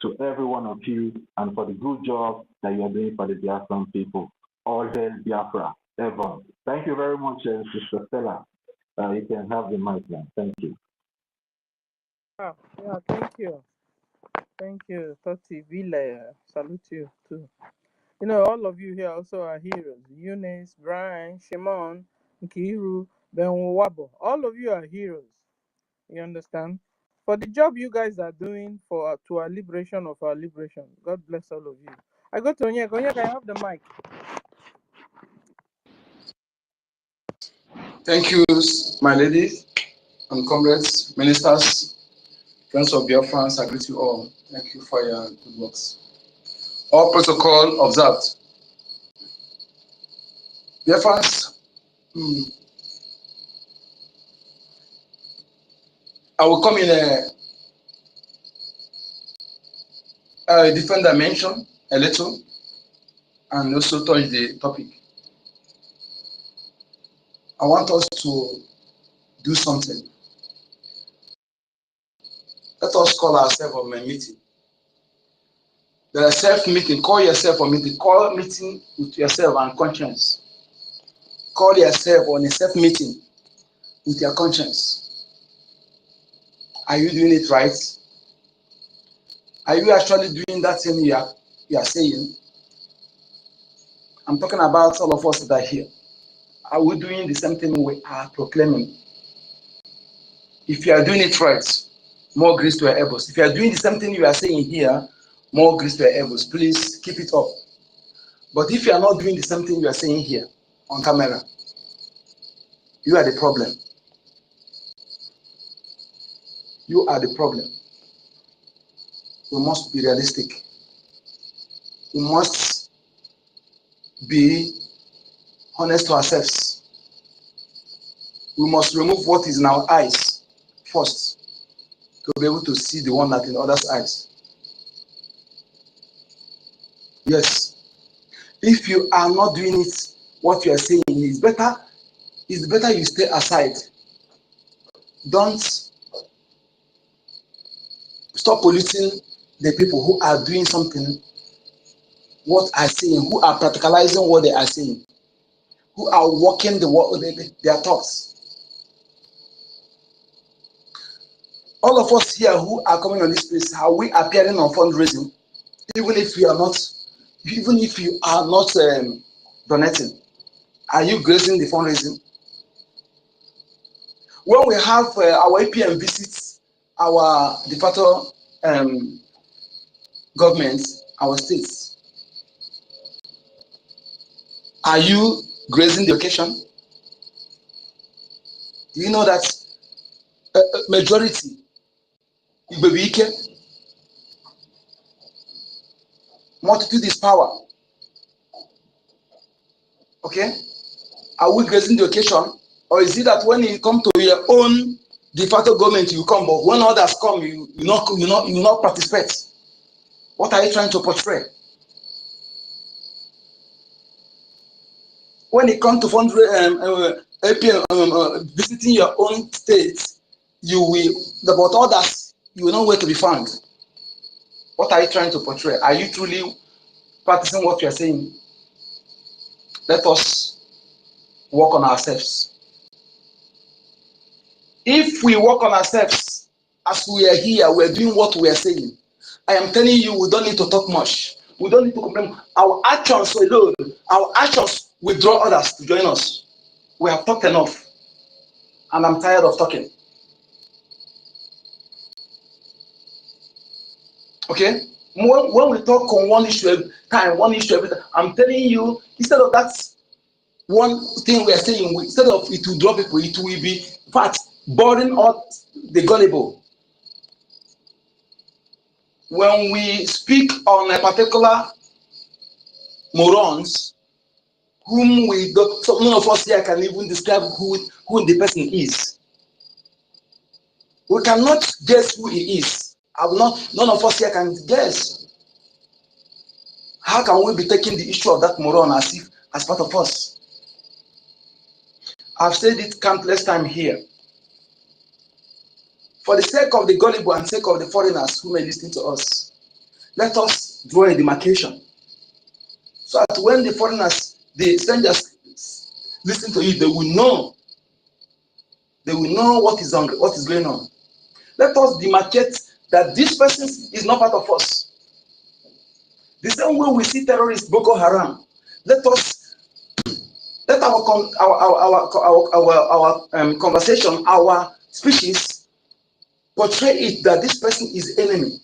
to every one of you and for the good job that you are doing for the Biafran people. All hail Biafra, ever. Thank you very much, Sister Stella. You can have the mic now. Thank you. Oh, yeah, thank you. Thank you, Toti Villa. Salute you too. You know, all of you here also are heroes. Eunice, Brian, Shimon, Nkiru, Benwabo. All of you are heroes. You understand? For the job you guys are doing to our liberation of our liberation. God bless all of you. I go to Onyeka. Onyeka, I have the mic. Thank you, my ladies and comrades, ministers, friends of Biafrans. I greet you all. Thank you for your good works. All protocol observed. Biafrans, I will come in a different dimension a little and also touch the topic. I want us to do something. Let us call ourselves on a meeting. There are self-meeting. Call yourself a meeting. Call a meeting with yourself and conscience. Call yourself on a self-meeting with your conscience. Are you doing it right? Are you actually doing that thing you are saying? I'm talking about all of us that are here. Are we doing the same thing we are proclaiming? If you are doing it right, more grace to your elbows. If you are doing the same thing you are saying here, more grace to your elbows. Please keep it up. But if you are not doing the same thing you are saying here on camera, you are the problem. You are the problem. We must be realistic. We must be honest to ourselves. We must remove what is in our eyes first to be able to see the one that is in others' eyes. Yes. If you are not doing it, what you are saying is better. It's better you stay aside. Don't stop polluting the people who are doing something, what are saying, who are practicalizing what they are saying, who are walking their thoughts. All of us here who are coming on this place, are we appearing on fundraising? Even if you are not donating, are you gracing the fundraising? when we have our APM visits our de facto governments, our states, are you grazing the occasion? Do you know that majority, IBIBIO, multitude is power? Okay? Are we grazing the occasion? Or is it that when you come to your own de facto government, you come, but when others come, you not participate? What are you trying to portray? When it comes to visiting your own state, you will, but others, you will know where to be found. What are you trying to portray? Are you truly practicing what you are saying? Let us work on ourselves. If we work on ourselves, as we are here, we are doing what we are saying. I am telling you, we don't need to talk much. We don't need to complain. Our actions alone, our actions will draw others to join us. We have talked enough, and I'm tired of talking. Okay? When we talk on one issue every time, I'm telling you, instead of that one thing we are saying, instead of it will draw people, it will be, in fact, boring out the gullible. When we speak on a particular morons, whom we don't, so none of us here can even describe who the person is. We cannot guess who he is. None of us here can guess. How can we be taking the issue of that moron as part of us? I've said it countless times here. For the sake of the gullible and sake of the foreigners who may listen to us, let us draw a demarcation. So that when the foreigners, the strangers listen to it, they will know what is going on. Let us demarcate that this person is not part of us. The same way we see terrorists, Boko Haram, let our conversation, our species, portray it that this person is enemy.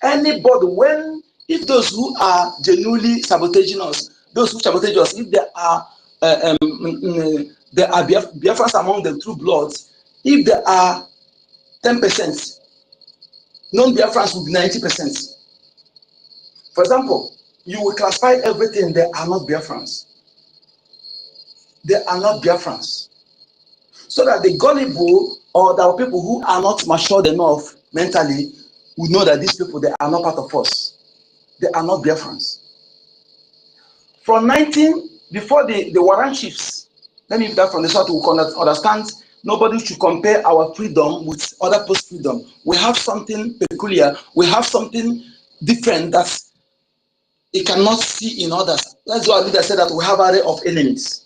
Anybody, if those who are genuinely sabotaging us, those who sabotage us, if there are Biafrans among the true bloods, if there are 10%, non-Biafrans will be 90%. For example, you will classify everything, they are not Biafrans. They are not Biafrans. So that the gullible or the people who are not matured enough mentally will know that these people, they are not part of us. They are not Biafrans. Before the warrant chiefs, let me put that from the start, we can understand nobody should compare our freedom with other people's freedom. We have something peculiar. We have something different that it cannot see in others. That's why I said that we have an array of enemies.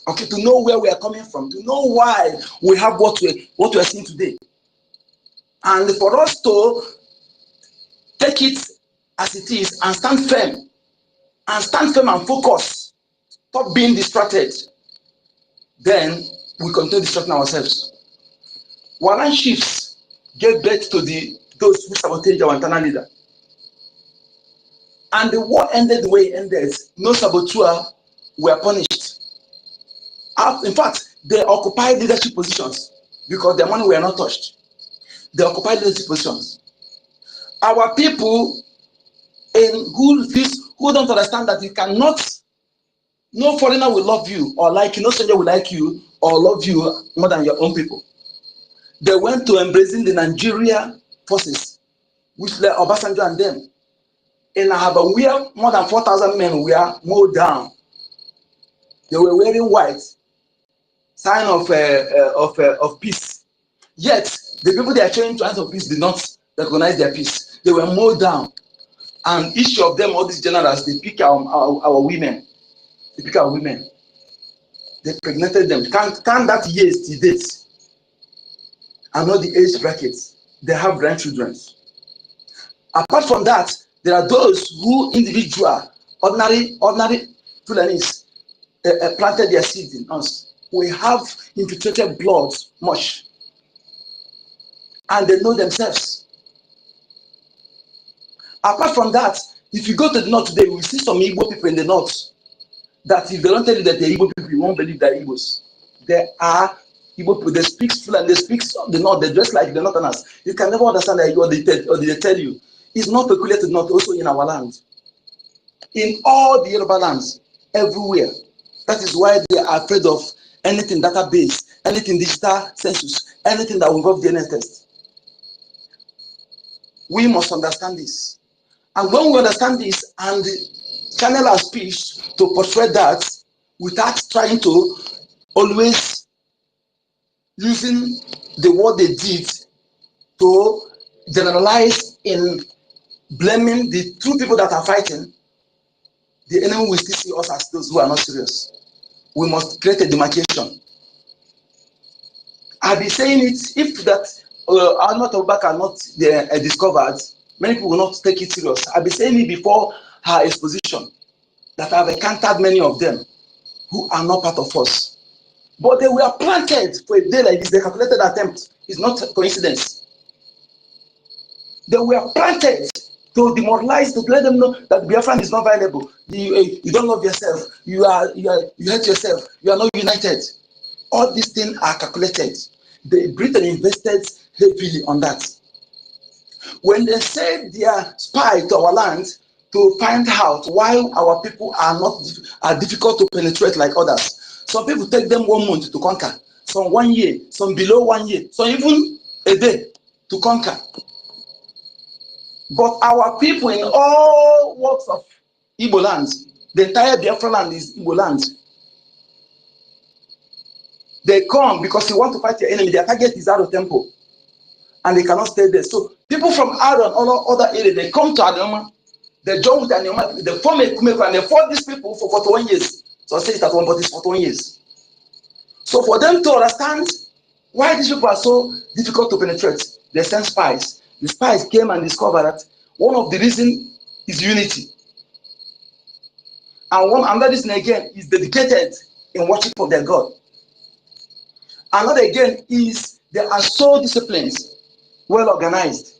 Okay, to know where we are coming from, to know why we have what we are seeing today. And for us to take it as it is and stand firm and focus, stop being distracted, then we continue distracting ourselves. Warrant chiefs gave birth to those who sabotage our internal leader. And the war ended the way it ended. No saboteur were punished. In fact, they occupied leadership positions because their money were not touched. They occupied leadership positions. Our people who don't understand that you cannot, no foreigner will love you or like you, no stranger will like you or love you more than your own people. They went to embracing the Nigeria forces, which led Obasanjo and them. In Ahaba, where more than 4,000 men were mowed down. They were wearing white, sign of peace. Yet, the people they are showing signs of peace did not recognize their peace. They were mowed down. And each of them, all these generals, they pick our women. They pick our women. They pregnated them. Can that years to date? And not the age brackets. They have grandchildren. Apart from that, there are those who ordinary Fulanis, planted their seed in us. We have infiltrated blood much. And they know themselves. Apart from that, if you go to the north today, we see some Igbo people in the north that if they don't tell you that they're Igbo people, you won't believe they're Igbos. They are Igbo people. They speak Fulani, they speak the north, they dress like the northerners. You can never understand that what they tell you. It's not peculiar to the north, also in our land. In all the Yoruba lands, everywhere. That is why they are afraid of anything database, anything digital census, anything that will involve DNA test. We must understand this. And when we understand this and channel our speech to portray that without trying to always using the word they did to generalize in blaming the true people that are fighting, the enemy will still see us as those who are not serious. We must create a demarcation. I've been saying it, if that Alma Tobacco are not discovered, many people will not take it serious. I've been saying it before her exposition, that I've encountered many of them who are not part of us. But they were planted for a day like this. The calculated attempt is not a coincidence. They were planted to demoralize, to let them know that Biafran is not viable. You don't love yourself. You hate yourself. You are not united. All these things are calculated. Britain invested heavily on that. When they send their spy to our land to find out why our people are difficult to penetrate like others, some people take them 1 month to conquer, some 1 year, some below 1 year, some even a day to conquer. But our people in all walks of Igbo lands, the entire Biafra land is Igbo land. They come because they want to fight your enemy. Their target is Ado Temple. And they cannot stay there. So people from Ado and all other areas, they come to Adoma, they join with Adoma, they form a Kumeko, and they fought these people for 41 years. So I say it at one, but it's 41 years. So for them to understand why these people are so difficult to penetrate, they send spies. The spies came and discovered that one of the reasons is unity. And another reason again is dedicated in worship of their God. Another again is they are so disciplined, well organized,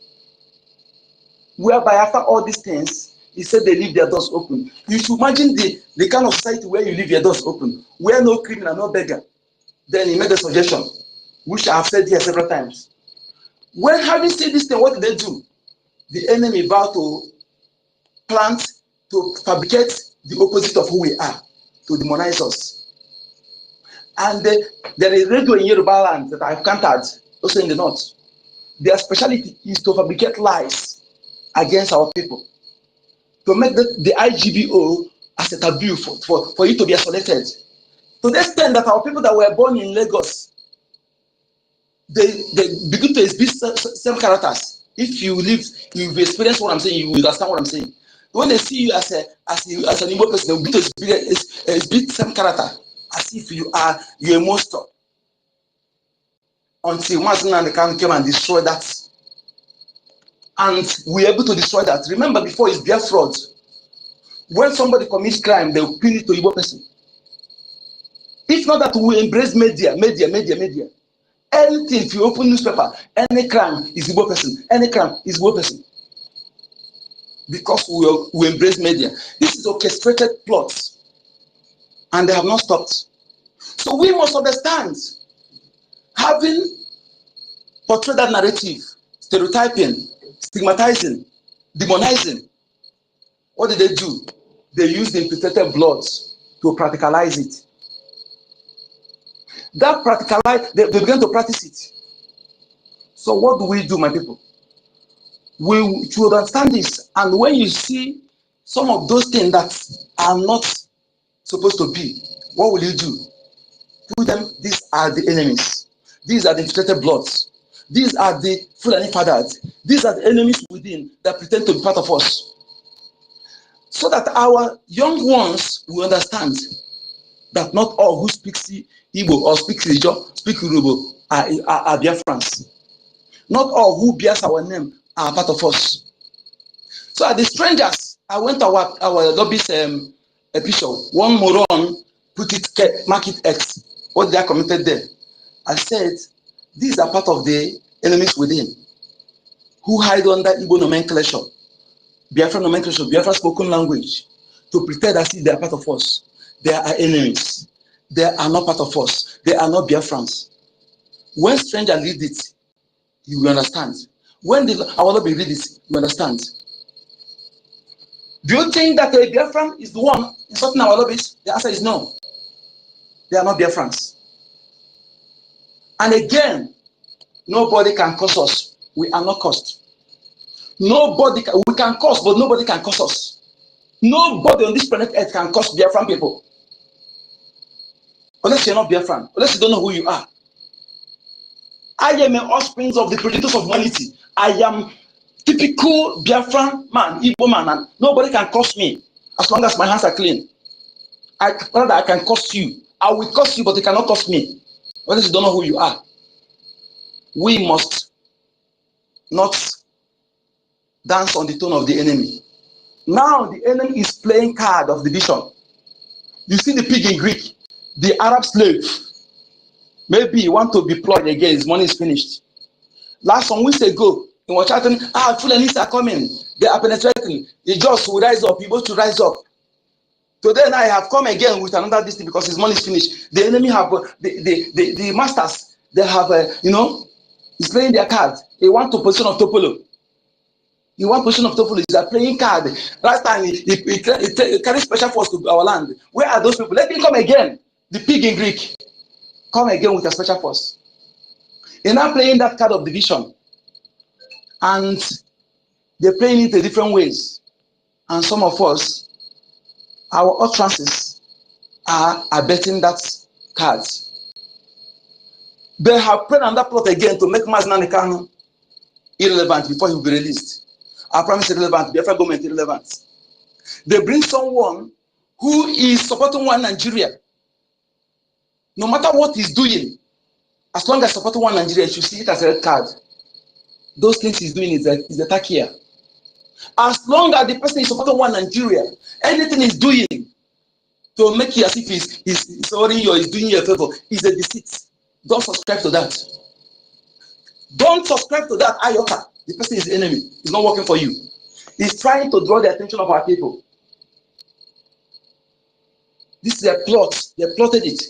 whereby after all these things, he said they leave their doors open. You should imagine the kind of society where you leave your doors open, where no criminal, no beggar. Then he made a suggestion, which I have said here several times. When having said this thing, what did they do? The enemy vowed to plant, to fabricate the opposite of who we are, to demonize us. And there is radio in Yoruba land that I've encountered, also in the north. Their specialty is to fabricate lies against our people, to make the IGBO as a taboo for you to be isolated. To the extent that our people that were born in Lagos, they begin to exhibit same characters. If you live, you've experienced what I'm saying, you understand what I'm saying. When they see you as an Igbo person, they begin to exhibit same character, as if you're a monster. Until once Nnamdi Kanu came and destroyed that. And we're able to destroy that. Remember, before it's their fraud. When somebody commits crime, they will pin it to Igbo person. If not that we embrace media. Anything, if you open newspaper, any crime is Igbo person. Any crime is Igbo person. Because we embrace media. This is orchestrated plots. And they have not stopped. So we must understand, having portrayed that narrative, stereotyping, stigmatizing, demonizing, what did they do? They used the infiltrated blood to practicalize it. That practicalize, they began to practice it. So what do we do, my people? We should understand this. And when you see some of those things that are not supposed to be, what will you do? Tell them, these are the enemies. These are the infiltrated bloods. These are the Fulani fathers. These are the enemies within that pretend to be part of us. So that our young ones will understand that not all who speak Igbo or speak Ijo, speak Yoruba are Biafrans. Not all who bears our name are part of us. So at the strangers, I went to our lobby's episode. One moron put it, mark it X. What they are committed there? I said, these are part of the enemies within, who hide under Igbo nomenclature, Biafra nomenclature, Biafra spoken language, to pretend as if they are part of us. They are enemies. They are not part of us. They are not Biafrans. When stranger read it, you will understand. When our lobby read it, you understand. Do you think that a Biafran is the one insulting our lobbies? The answer is no. They are not Biafrans. And again, nobody can curse us. We are not cursed. Nobody can, we can curse, but nobody can curse us. Nobody on this planet Earth can curse Biafran people. Unless you're not Biafran, unless you don't know who you are. I am an offspring of the predators of humanity. I am typical Biafran man, Igbo man, and nobody can curse me as long as my hands are clean. I can curse you. I will curse you, but they cannot curse me. Unless you don't know who you are. We must not dance on the tone of the enemy. Now the enemy is playing card of division. You see the pig in Greek, the Arab slave. Maybe you want to be deployed again, his money is finished. Last some weeks ago, he was chatting, Fulanists are coming, they are penetrating. The Jaws will rise up, Igbo to rise up. Today now I have come again with another distance because his money is finished. The enemy have, the masters, they have, he's playing their card. They want to position of Topolo. The one position of Topolo is a playing card. Last time he carried special force to our land. Where are those people? Let him come again. The pig in Greek. Come again with a special force. They're now playing that card of division. And they're playing it in different ways. And some of us, our utterances are betting that card. They have played on that plot again to make Mazinani Kanu irrelevant before he will be released. I promise irrelevant, Biafra government irrelevant. They bring someone who is supporting one Nigeria. No matter what he's doing, as long as supporting one Nigeria, you should see it as a red card. Those things he's doing is the attack here. As long as the person is supporting one Nigeria, anything he's doing to make you as if he's sorry you or he's doing you a favor is a deceit. Don't subscribe to that. Don't subscribe to that iota. The person is the enemy. He's not working for you. He's trying to draw the attention of our people. This is a plot. They plotted it.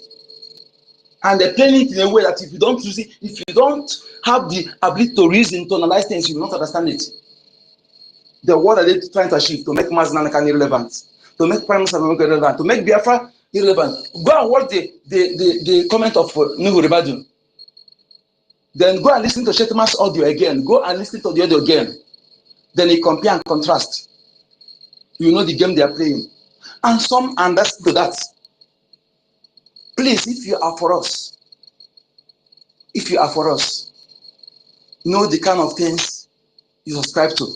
And they're playing it in a way that if you don't use it, if you don't have the ability to reason, to analyze things, you will not understand it. The word are they trying to achieve to make Mazinanakan irrelevant, to make Prime Minister irrelevant, to make Biafra irrelevant. Go and watch the comment of Nuhu Ribadu. Then go and listen to Shetman's audio again. Go and listen to the audio again. Then you compare and contrast. You know the game they are playing. And some understood that. Please, if you are for us, know the kind of things you subscribe to.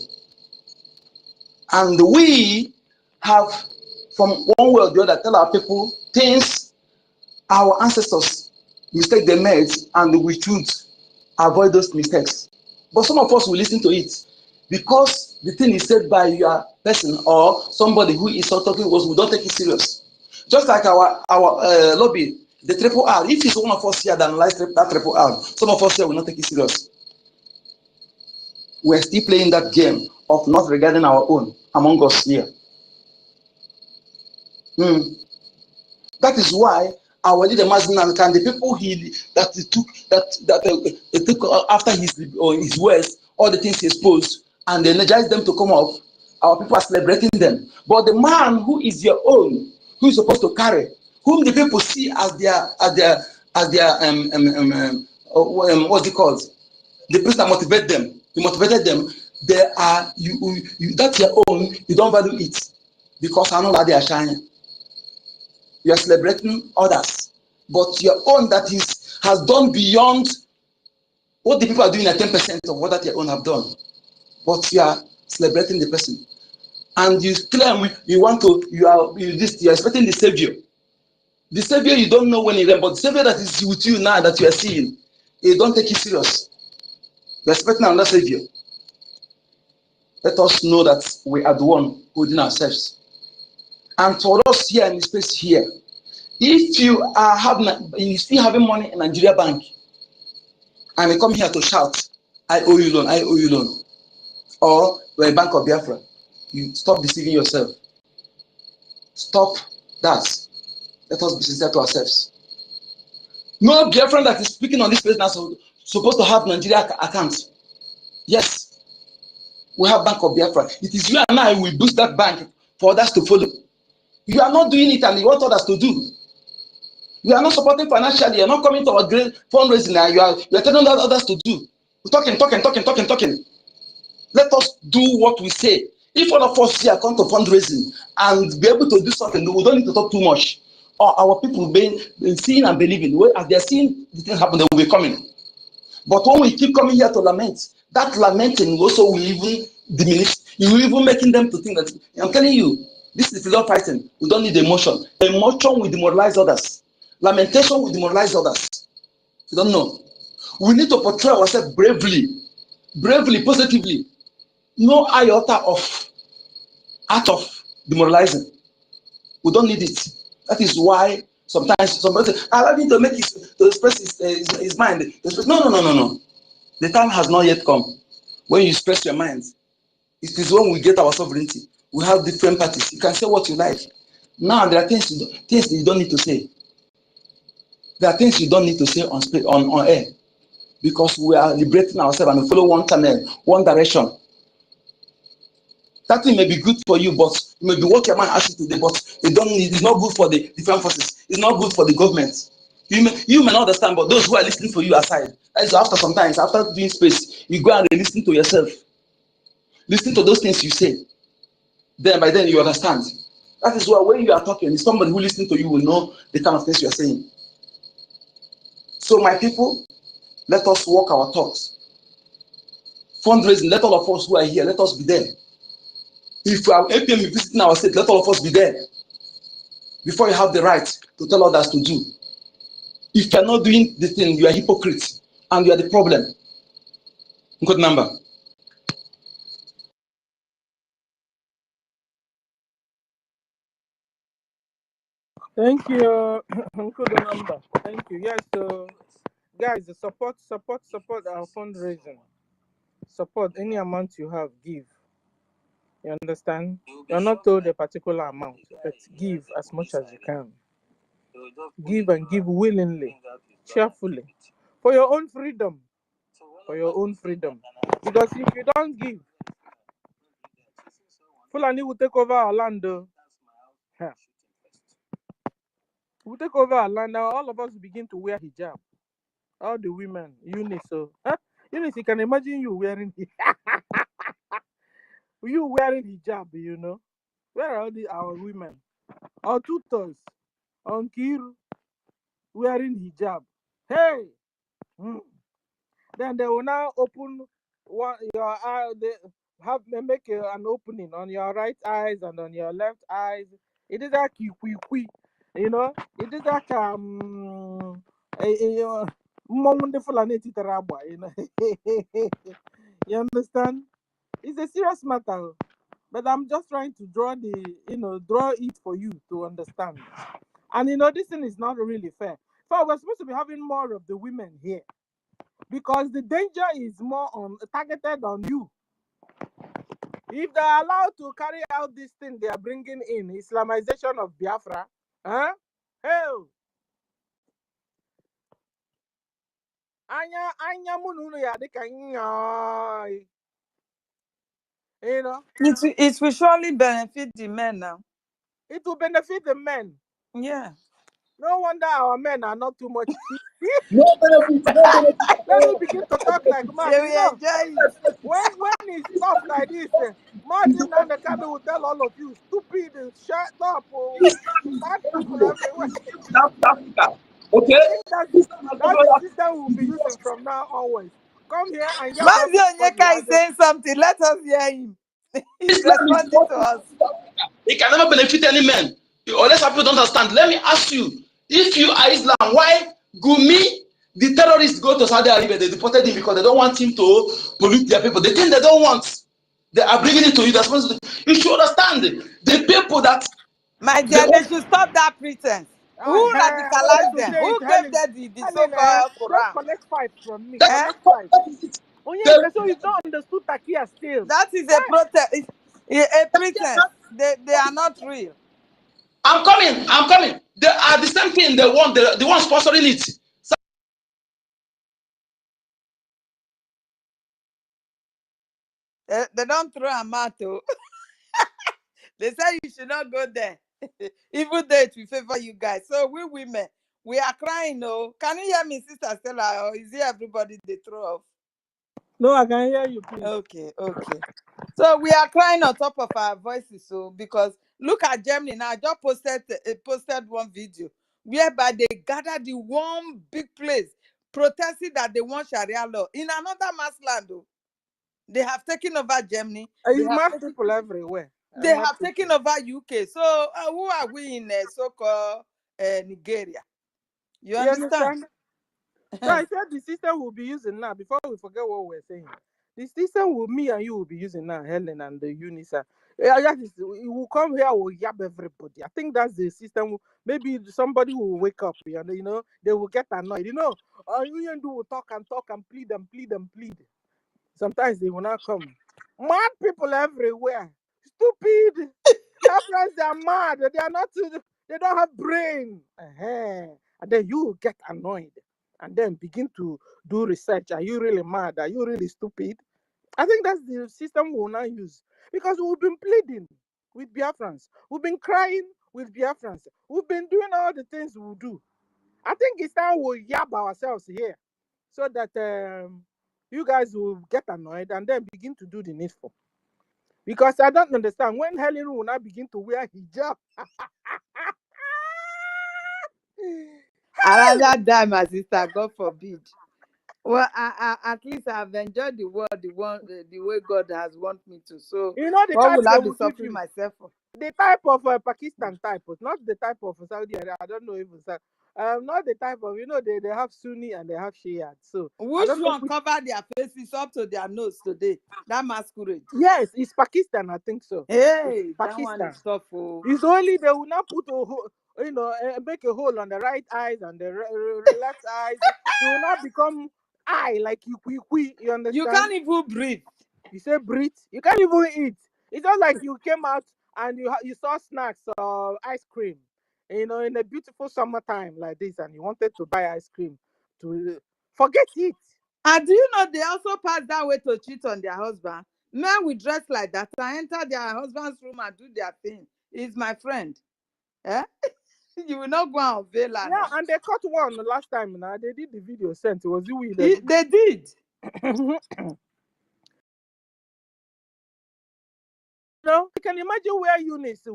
And we have, from one way or the other, tell our people things our ancestors, mistake they made, and we should avoid those mistakes. But some of us will listen to it because the thing is said by your person or somebody who is talking to us, we don't take it serious. Just like our lobby, the triple R. If it's one of us here that analyze that triple R, some of us here will not take it serious. We're still playing that game of not regarding our own among us here. That is why our leader Mazinan and the people he took after his words, all the things he exposed, and they energized them to come up. Our people are celebrating them. But the man who is your own, who is supposed to carry, whom the people see as their what's it called? The person that motivate them, you motivated them. They are you that's your own. You don't value it because I know that they are shining. You are celebrating others, but your own that has done beyond what the people are doing at 10% of what that your own have done. But you are celebrating the person, and you claim you are expecting the savior. The savior you don't know when he came, but the savior that is with you now that you are seeing, you don't take it serious. You are expecting another savior. Let us know that we are the one holding ourselves. And for us here in this place here, If you are you still having money in Nigeria bank, and they come here to shout, I owe you loan, I owe you loan, or you're a Bank of Biafra, you stop deceiving yourself. Stop that. Let us be sincere to ourselves. No Biafran that is speaking on this place now supposed to have Nigeria account. Yes, we have Bank of Biafra. It is you and I will boost that bank for others to follow. You are not doing it and you want others to do. You are not supporting financially. You are not coming to our great fundraising. You are telling others to do. We're talking. Let us do what we say. If all of us here come to fundraising and be able to do something, we don't need to talk too much. Or our people being seeing and believing. As they're seeing the things happen, they will be coming. But when we keep coming here to lament, that lamenting also will even diminish. You will even making them to think that, I'm telling you, this is love fighting. We don't need emotion. Emotion will demoralize others. Lamentation will demoralize others. You don't know. We need to portray ourselves bravely, positively. No iota of art of demoralizing. We don't need it. That is why sometimes somebody says, I need to make to express his mind. No. The time has not yet come. When you express your mind, it is when we get our sovereignty. We have different parties. You can say what you like. Now there are things you don't need to say. There are things you don't need to say on air, because we are liberating ourselves and we follow one channel, one direction. That thing may be good for you, but it may be what your man asks you today, but it's not good for the different forces. It's not good for the government. You may not understand, but those who are listening to you aside, as after doing space, you go and listen to yourself. Listen to those things you say. Then by then you understand. That is why when you are talking, somebody who listens to you will know the kind of things you are saying. So my people, let us walk our talks. Fundraising, let all of us who are here, let us be there. If we are APM visiting our state, let all of us be there. Before you have the right to tell others to do. If you are not doing the thing, you are a hypocrite and you are the problem. Good number. Thank you, Uncle Number. Thank you. Yes, so guys, support our fundraising. Support any amount you have, give. You understand? You're not told a particular amount, but give as much as you can. Give and give willingly, cheerfully, for your own freedom. For your own freedom. Because if you don't give, Fulani will take over our land. We'll take over our land now. All of us begin to wear hijab. All the women, Eunice. So, Eunice, you can imagine you wearing hijab, you know. Where are our women? Our tutors, on Kiru, wearing hijab. Hey! Then they will now open your eye. They make an opening on your right eyes and on your left eyes. It is like you know. It is like wonderful and you know. You understand? It's a serious matter, but I'm just trying to draw it for you to understand. And this thing is not really fair. So we're supposed to be having more of the women here, because the danger is more targeted on you. If they are allowed to carry out this thing they are bringing in, Islamization of Biafra, hell, It will surely benefit the men now. It will benefit the men. Yeah. No wonder our men are not too much. No benefit. Let me begin to talk like man. They will enjoy it. When it's stuff like this, Martin and the Kanu will tell all of you, stupid, shut up, bad people everywhere. Okay? That's the system we'll be using from now onwards. Come here and get Mazi Onyeka is saying something. Let us hear him. He's responding to us. It can never benefit any man. Unless people don't understand. Let me ask you, if you are Islam, why Gumi, the terrorists, go to Saudi Arabia? They deported him because they don't want him to pollute their people. The thing they don't want, they are bringing it to you. You should understand the people that. My dear, they should stop that pretense. Who radicalized Also them? say Who it, gave Helen. them the Helen, so-called just Quran? collect 5 from me. That, Eh? Collect 5. that is it. Oh yeah, The- so you've not understood Takia still. That is a protest, a pretense. They are not real. I'm coming. I'm coming. They are the same thing. The one sponsoring it. So They don't throw a mat. Oh. They say you should not go there. Even though it will favor you guys. So we women, we are crying. Oh, can you hear me, Sister Stella? Or is it everybody they throw off? No, I can hear you, please. Okay, okay. So we are crying on top of our voices. So because look at Germany now. I just posted one video whereby they gathered in one big place protesting that they want Sharia law in another mass land. Oh. They have taken over Germany. It's mad people everywhere. They have taken over UK. So who are we in so-called Nigeria? You You understand? understand? So I said the system we'll be using now, before we forget what we're saying. The system will me and you will be using now, Helen and the Unisa. It will come here, will yab everybody. I think that's the system. Maybe somebody will wake up and they will get annoyed. You will talk and plead and plead and plead. Sometimes they will not come. Mad people everywhere. Stupid. Biafrans, they are mad. They are not. They don't have brain. And then you get annoyed, and then begin to do research. Are you really mad? Are you really stupid? I think that's the system we will now use, because we've been pleading with Biafrans. We've been crying with Biafrans. We've been doing all the things we do. I think it's time we yab ourselves here, so that you guys will get annoyed and then begin to do the needful. Because I don't understand when Helen will now begin to wear hijab. I rather die, my sister. God forbid. Well, at least I've enjoyed the world the way God has wanted me to. So You know the what type will they I be will give suffering you? myself for? The type of Pakistan type, not the type of Saudi Arabia. I don't know even not the type of they have Sunni and they have Shia. So I Which don't know one cover their faces up to their nose today? That masquerade. Yes, it's Pakistan. I think so. Hey, that one Pakistan. is tough. Oh. It's only they will not put a hole, make a hole on the right eyes and the left eyes. You will not become eye like you. You understand? You can't even breathe. You say breathe. You can't even eat. It's not like you came out and you saw snacks or ice cream, in a beautiful summertime like this, and you wanted to buy ice cream. To forget it. And do you know they also pass that way to cheat on their husband? Men will dress like that and enter their husband's room and do their thing. He's my friend. Eh? You will not go and veil her Yeah, now. and they caught one last time. Now they did the video sent. It was you They did. You can imagine where Eunice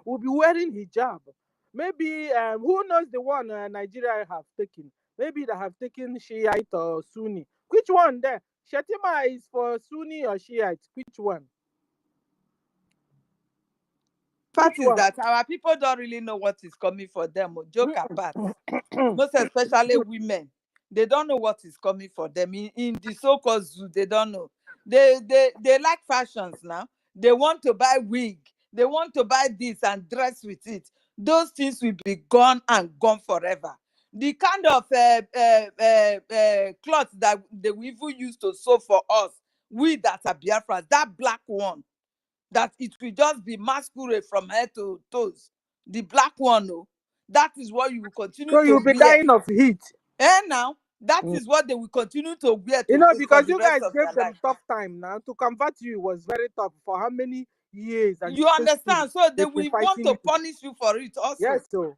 will be wearing hijab. Maybe who knows the one Nigeria have taken? Maybe they have taken Shiite or Sunni. Which one there? Shetima is for Sunni or Shiite? Which one? Fact is that our people don't really know what is coming for them. Joke apart. Most especially women. They don't know what is coming for them. In the so-called zoo, they don't know. They like fashions now. They want to buy wig. They want to buy this and dress with it. Those things will be gone and gone forever. The kind of cloth that they will even use to sew for us, we that are Biafrans, that black one, that it will just be masquerade from head to toes. The black one, oh, that is what you will continue So to you'll be wear. dying of heat. And now, that is what they will continue to wear for Because the you rest guys of gave their them life. tough time now. To convert you was very tough. For how many years and You understand? So they they've been will want fighting to you. punish you for it also. Yes, so.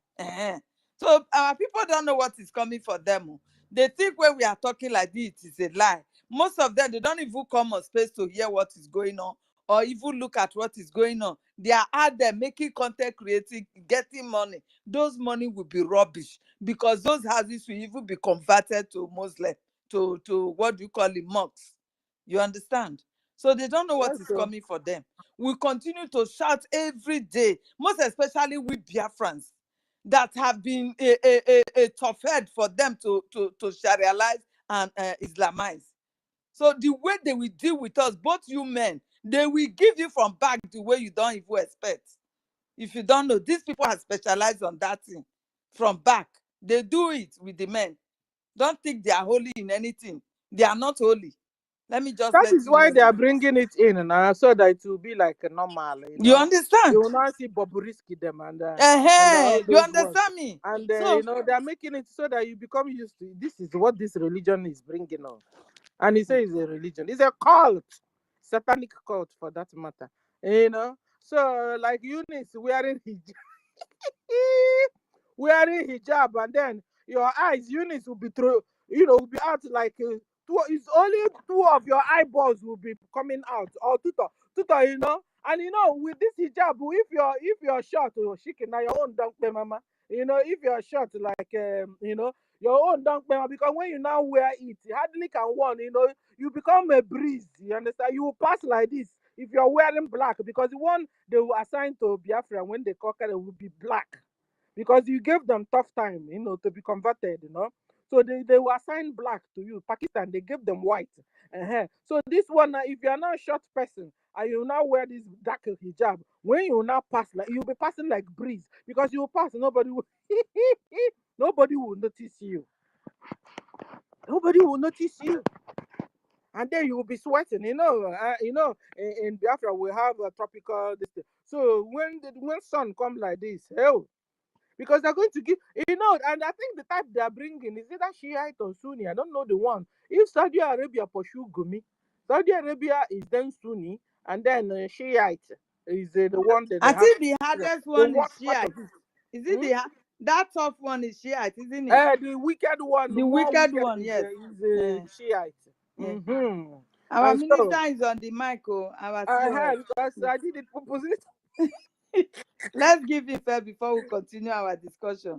So our people don't know what is coming for them. Oh. They think when we are talking like this, it is a lie. Most of them, they don't even come on space to hear what is going on or even look at what is going on. They are out there making content, creating, getting money. Those money will be rubbish because those houses will even be converted to Muslim, to what do you call it, mosques. You understand? So they don't know what is coming for them. We continue to shout every day, most especially with Biafrans that have been a tough head for them to Sharialize and Islamize. So the way they will deal with us, both you men, they will give you from back the way you don't even expect. If you don't know, these people are specialized on that thing. from back. They do it with the men. Don't think they are holy in anything. They are not holy. Let me just That let is you why know they are this. bringing it in now, so that it will be like a normal, You understand? You will not see Bobrisky them and all You those ones. understand me? And So they are making it so that you become used to this is what this religion is bringing on. And he says it's a religion. It's a cult, satanic cult for that matter. So like Eunice wearing hijab, wearing hijab, and then your eyes, Eunice will be through, will be out like two. It's only two of your eyeballs will be coming out, or tutor. And with this hijab, if you're short or shaking, now your own don't pay, mama. If you're short, like your own don't pay, because when you now wear it, you hardly can one. You become a breeze. You understand? You will pass like this if you're wearing black, because the one they will assign to Biafra when they conquer, it will be black, because you gave them tough time, to be converted. So they will assign black to you. Pakistan, they gave them white. So this one, if you are now a short person and you now wear this dark hijab, when you now pass, like you'll be passing like breeze, because you will pass, nobody will, nobody will notice you. Nobody will notice you. And then you will be sweating. In Biafra we have a tropical this thing. So when sun comes like this, hell, because they're going to give, and I think the type they are bringing is either Shiite or Sunni. I don't know the one. If Saudi Arabia pursue Gumi, Saudi Arabia is then Sunni, and then Shiite is the one that they I have. think the hardest The one is worst part of Shiite. it. Is it that tough one is Shiite, isn't it? The wicked one, The more wicked wicked one, is, yes. Shiite. Yeah. Our And minister so, is on the mic, our I COS. had, because I did it purposely. Let's give him fair before we continue our discussion.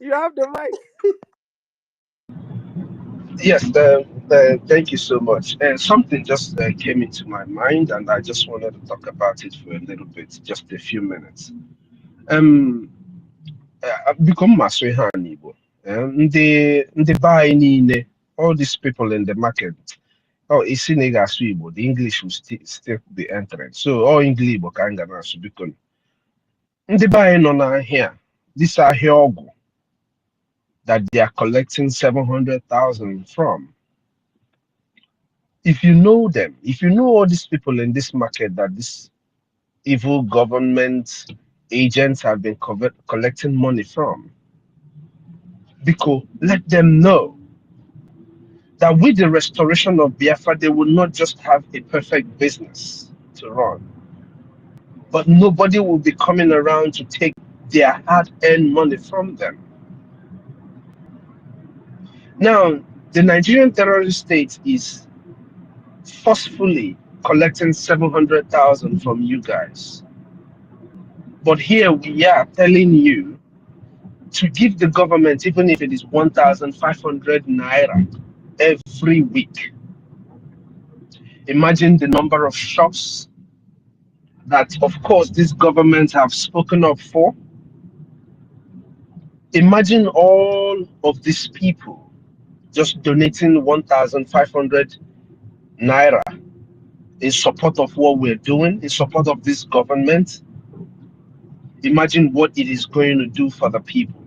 You have the mic. Yes, thank you so much. And something just came into my mind, and I just wanted to talk about it for a little bit, just a few minutes. Um, I've become Masweha Igbo. The buy all these people in the market. Oh, it's in Igbo. The English will still be entering. So all English Igbo can get us because the buy on here. These are here that they are collecting 700,000 from. If you know them, if you know all these people in this market that this evil government agents have been collecting money from, because let them know that with the restoration of Biafra, they will not just have a perfect business to run, but nobody will be coming around to take their hard-earned money from them. Now, the Nigerian terrorist state is forcefully collecting 700,000 from you guys. But here we are telling you to give the government, even if it is 1,500 naira every week. Imagine the number of shops that, of course, this government have spoken up for. Imagine all of these people just donating 1,500 naira in support of what we're doing, in support of this government. Imagine what it is going to do for the people.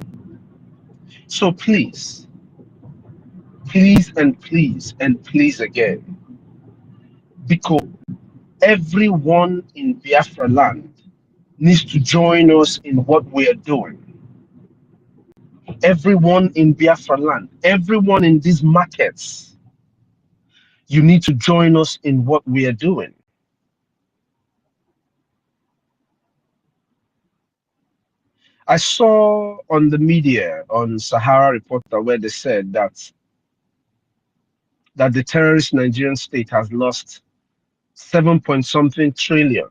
So please, please and please and please again, because everyone in Biafra land needs to join us in what we are doing. Everyone in Biafra land, everyone in these markets, you need to join us in what we are doing. I saw on the media, on Sahara Reporter, where they said that the terrorist Nigerian state has lost 7 point something trillion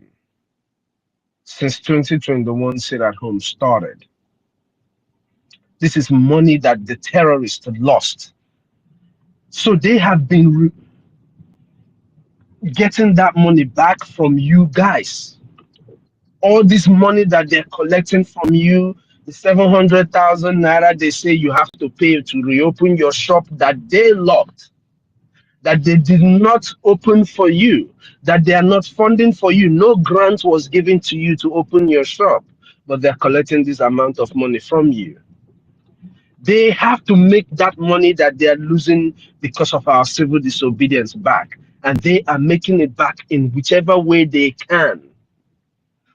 since 2021 Sit at Home started. This is money that the terrorists lost. So they have been getting that money back from you guys. All this money that they're collecting from you, the 700,000 naira they say you have to pay to reopen your shop that they locked, that they did not open for you, that they are not funding for you. No grant was given to you to open your shop. but they're collecting this amount of money from you. They have to make that money that they are losing because of our civil disobedience back. And they are making it back in whichever way they can.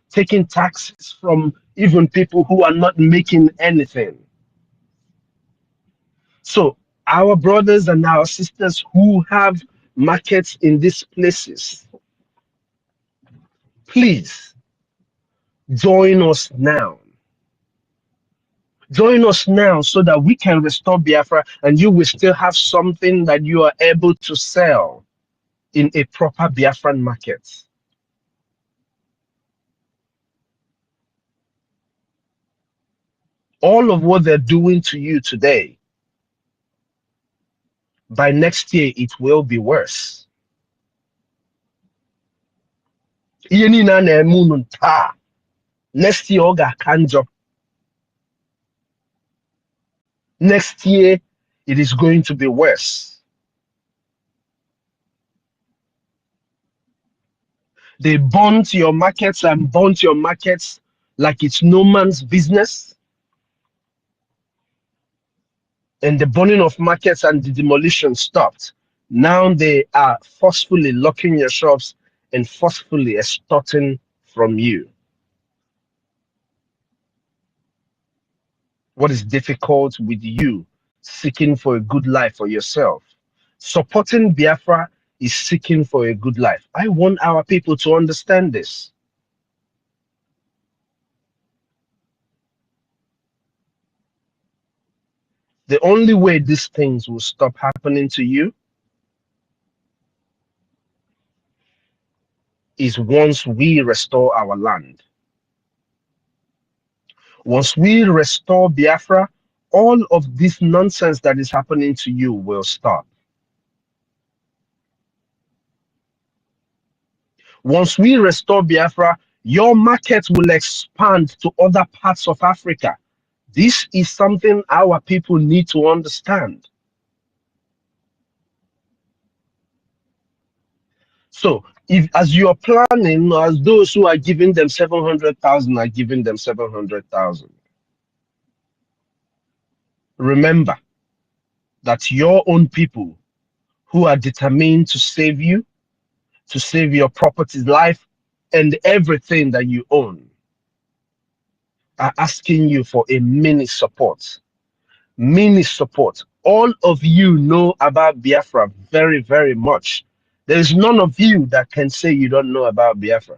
Taking taxes from even people who are not making anything. So our brothers and our sisters who have markets in these places, please join us now. Join us now so that we can restore Biafra and you will still have something that you are able to sell in a proper Biafran market. All of what they're doing to you today, by next year, it will be worse. Next year, Oga Kanjo. Next year, it is going to be worse. They burnt your markets and burnt your markets like it's no man's business. And the burning of markets and the demolition stopped. Now they are forcefully locking your shops and forcefully extorting from you. What is difficult with you seeking for a good life for yourself? Supporting Biafra is seeking for a good life. I want our people to understand this. The only way these things will stop happening to you is once we restore our land. Once we restore Biafra, all of this nonsense that is happening to you will stop. Once we restore Biafra, your market will expand to other parts of Africa. This is something our people need to understand. So, if as you are planning, as those who are giving them 700,000 are giving them 700,000, remember that your own people who are determined to save you, to save your property, life, and everything that you own, are asking you for a mini support. Mini support. All of you know about Biafra very, very much. There is none of you that can say you don't know about Biafra.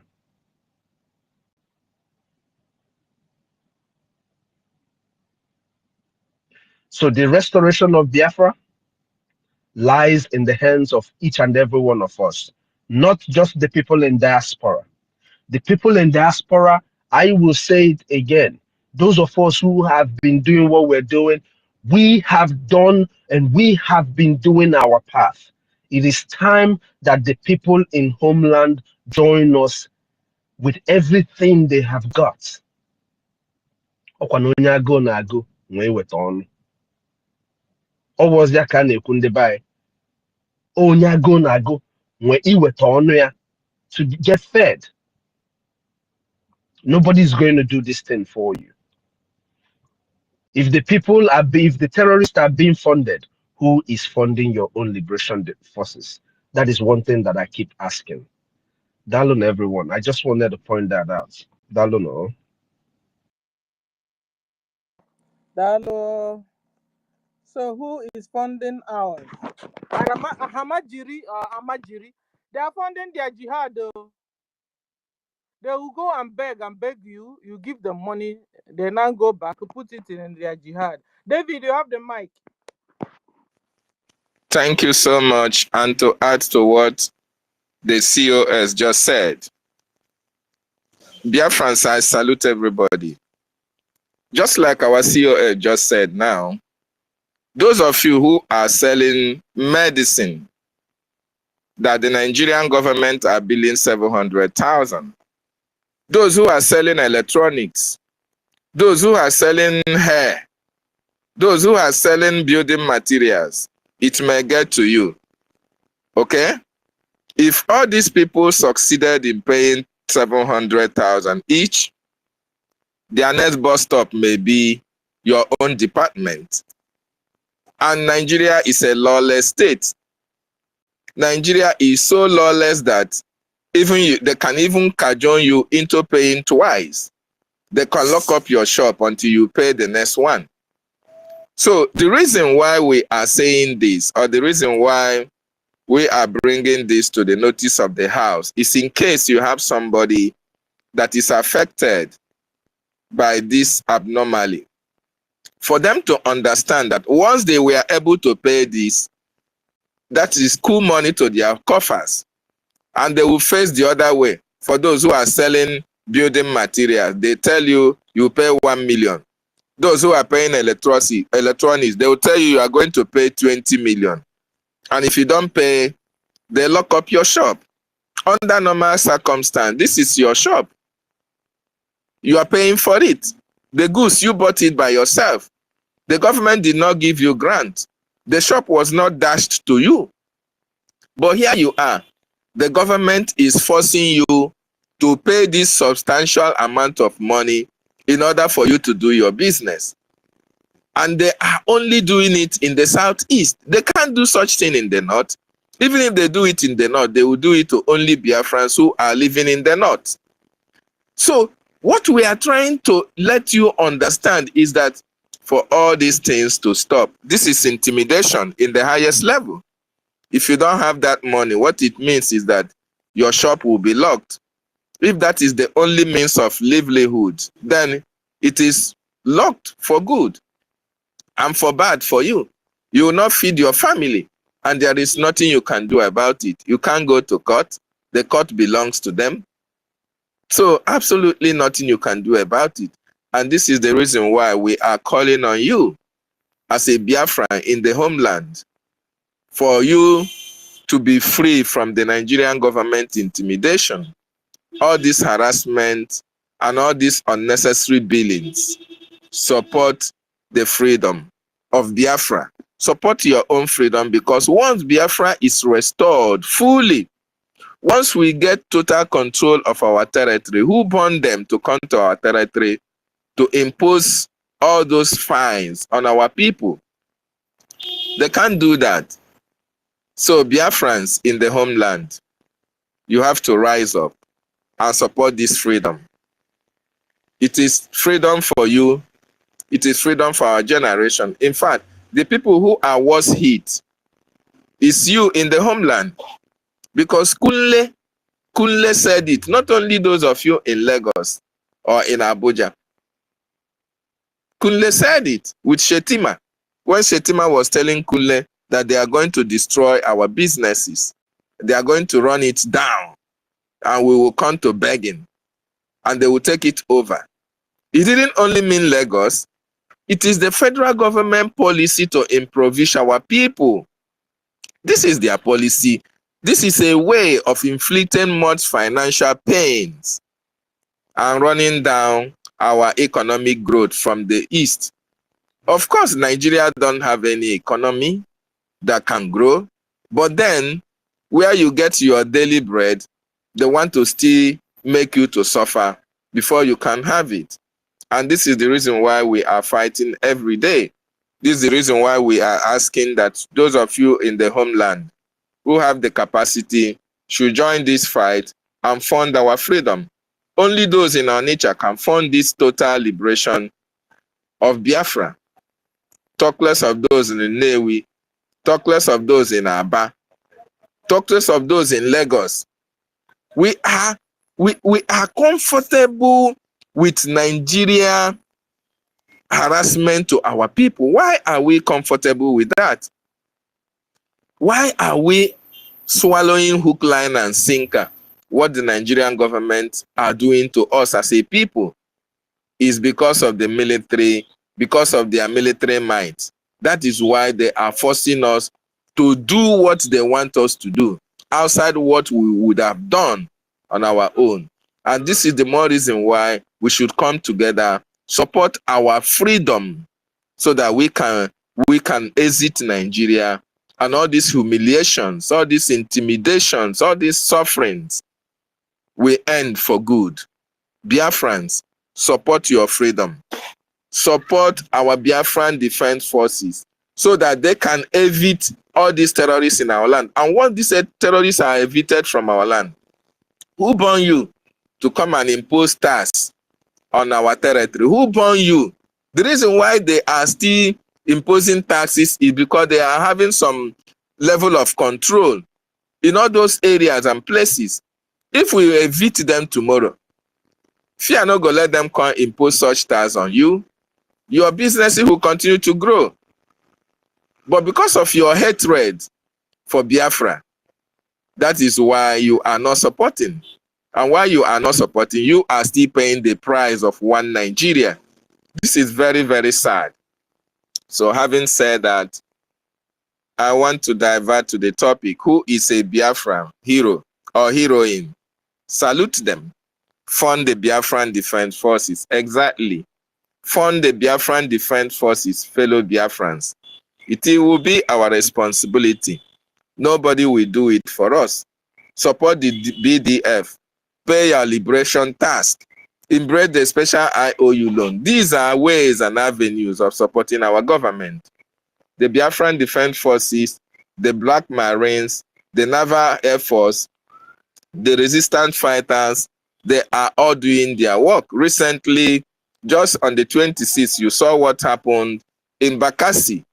So the restoration of Biafra lies in the hands of each and every one of us, not just the people in diaspora. The people in diaspora, I will say it again, those of us who have been doing what we're doing, we have done and we have been doing our path. It is time that the people in homeland join us with everything they have got. Always ya ka na-ekwu ndị be anyị, onye agụ na-agụ nwee iweta ọnụ ya to get fed. Nobody's going to do this thing for you. If the people are if the terrorists are being funded, who is funding your own liberation forces? That is one thing that I keep asking. Dalun, everyone. I just wanted to point that out. Dalun. Dalo. So who is funding ours? Hamajiri or Amajiri? They are funding their jihad though. They will go and beg you. You give them money. They now go back, put it in their jihad. David, you have the mic. Thank you so much. And to add to what the COS just said, Biafrans, I salute everybody. Just like our COS just said now, those of you who are selling medicine that the Nigerian government are billing 700,000, those who are selling electronics, those who are selling hair, those who are selling building materials, it may get to you. Okay? If all these people succeeded in paying 700,000 each, their next bus stop may be your own department. And Nigeria is a lawless state. Nigeria is so lawless that they can even cajole you into paying twice. They can lock up your shop until you pay the next one. So the reason why we are saying this, or the reason why we are bringing this to the notice of the House, is in case you have somebody that is affected by this abnormally, for them to understand that once they were able to pay this, that is cool money to their coffers, and they will face the other way. For those who are selling building materials, they tell you you pay 1 million. Those who are paying electronics, they will tell you are going to pay 20 million. And if you don't pay, they lock up your shop. Under normal circumstance, this is your shop. You are paying for it. The goods, you bought it by yourself. The government did not give you grant. The shop was not dashed to you. But here you are. The government is forcing you to pay this substantial amount of money in order for you to do your business. And they are only doing it in the southeast. They can't do such thing in the north. Even if they do it in the north, they will do it to only Biafrans who are living in the north. So what we are trying to let you understand is that for all these things to stop, this is intimidation in the highest level. If you don't have that money, what it means is that your shop will be locked. If that is the only means of livelihood, then it is locked for good and for bad for you. You will not feed your family, and there is nothing you can do about it. You can't go to court. The court belongs to them. So absolutely nothing you can do about it. And this is the reason why we are calling on you as a Biafran in the homeland, for you to be free from the Nigerian government intimidation, all this harassment and all these unnecessary billings. Support the freedom of Biafra. Support your own freedom, because once Biafra is restored fully, once we get total control of our territory, who born them to come to our territory to impose all those fines on our people? They can't do that. So Biafrans in the homeland, you have to rise up and support this freedom. It is freedom for you. It is freedom for our generation. In fact, the people who are worst hit is you in the homeland. Because Kunle said it, not only those of you in Lagos or in Abuja. Kunle said it with Shetima, when Shetima was telling Kunle that they are going to destroy our businesses. They are going to run it down, and we will come to begging, and they will take it over. It didn't only mean Lagos. It is the federal government policy to impoverish our people. This is their policy. This is a way of inflicting much financial pains and running down our economic growth from the east. Of course, Nigeria don't have any economy that can grow, but then where you get your daily bread, they want to still make you to suffer before you can have it. And this is the reason why we are fighting every day. This is the reason why we are asking that those of you in the homeland who have the capacity should join this fight and fund our freedom. Only those in our nature can fund this total liberation of Biafra. Talk less of those in the Newi, talk less of those in Aba, talk less of those in Lagos. We are comfortable with Nigeria harassment to our people. Why are we comfortable with that? Why are we swallowing hook, line, and sinker what the Nigerian government are doing to us as a people? Is because of the military, because of their military might. That is why they are forcing us to do what they want us to do, outside what we would have done on our own. And this is the more reason why we should come together, support our freedom, so that we can exit Nigeria, and all these humiliations, all these intimidations, all these sufferings will end for good. Biafrans, support your freedom. Support our Biafran Defense Forces so that they can evade all these terrorists in our land. And once these terrorists are evicted from our land, who born you to come and impose tax on our territory? Who born you? The reason why they are still imposing taxes is because they are having some level of control in all those areas and places. If we evict them tomorrow, fear not go let them come impose such tax on you. Your businesses will continue to grow. But because of your hatred for Biafra, that is why you are not supporting. And why you are not supporting, you are still paying the price of one Nigeria. This is very, very sad. So having said that, I want to divert to the topic. Who is a Biafran hero or heroine? Salute them. Fund the Biafran Defense Forces. Exactly. Fund the Biafran Defense Forces, fellow Biafrans. It will be our responsibility. Nobody will do it for us. Support the BDF. Pay your liberation task. Embrace the special IOU loan. These are ways and avenues of supporting our government. The Biafran Defense Forces, the Black Marines, the Naval Air Force, the resistance fighters, they are all doing their work. Recently, just on the 26th, you saw what happened in Bakassi,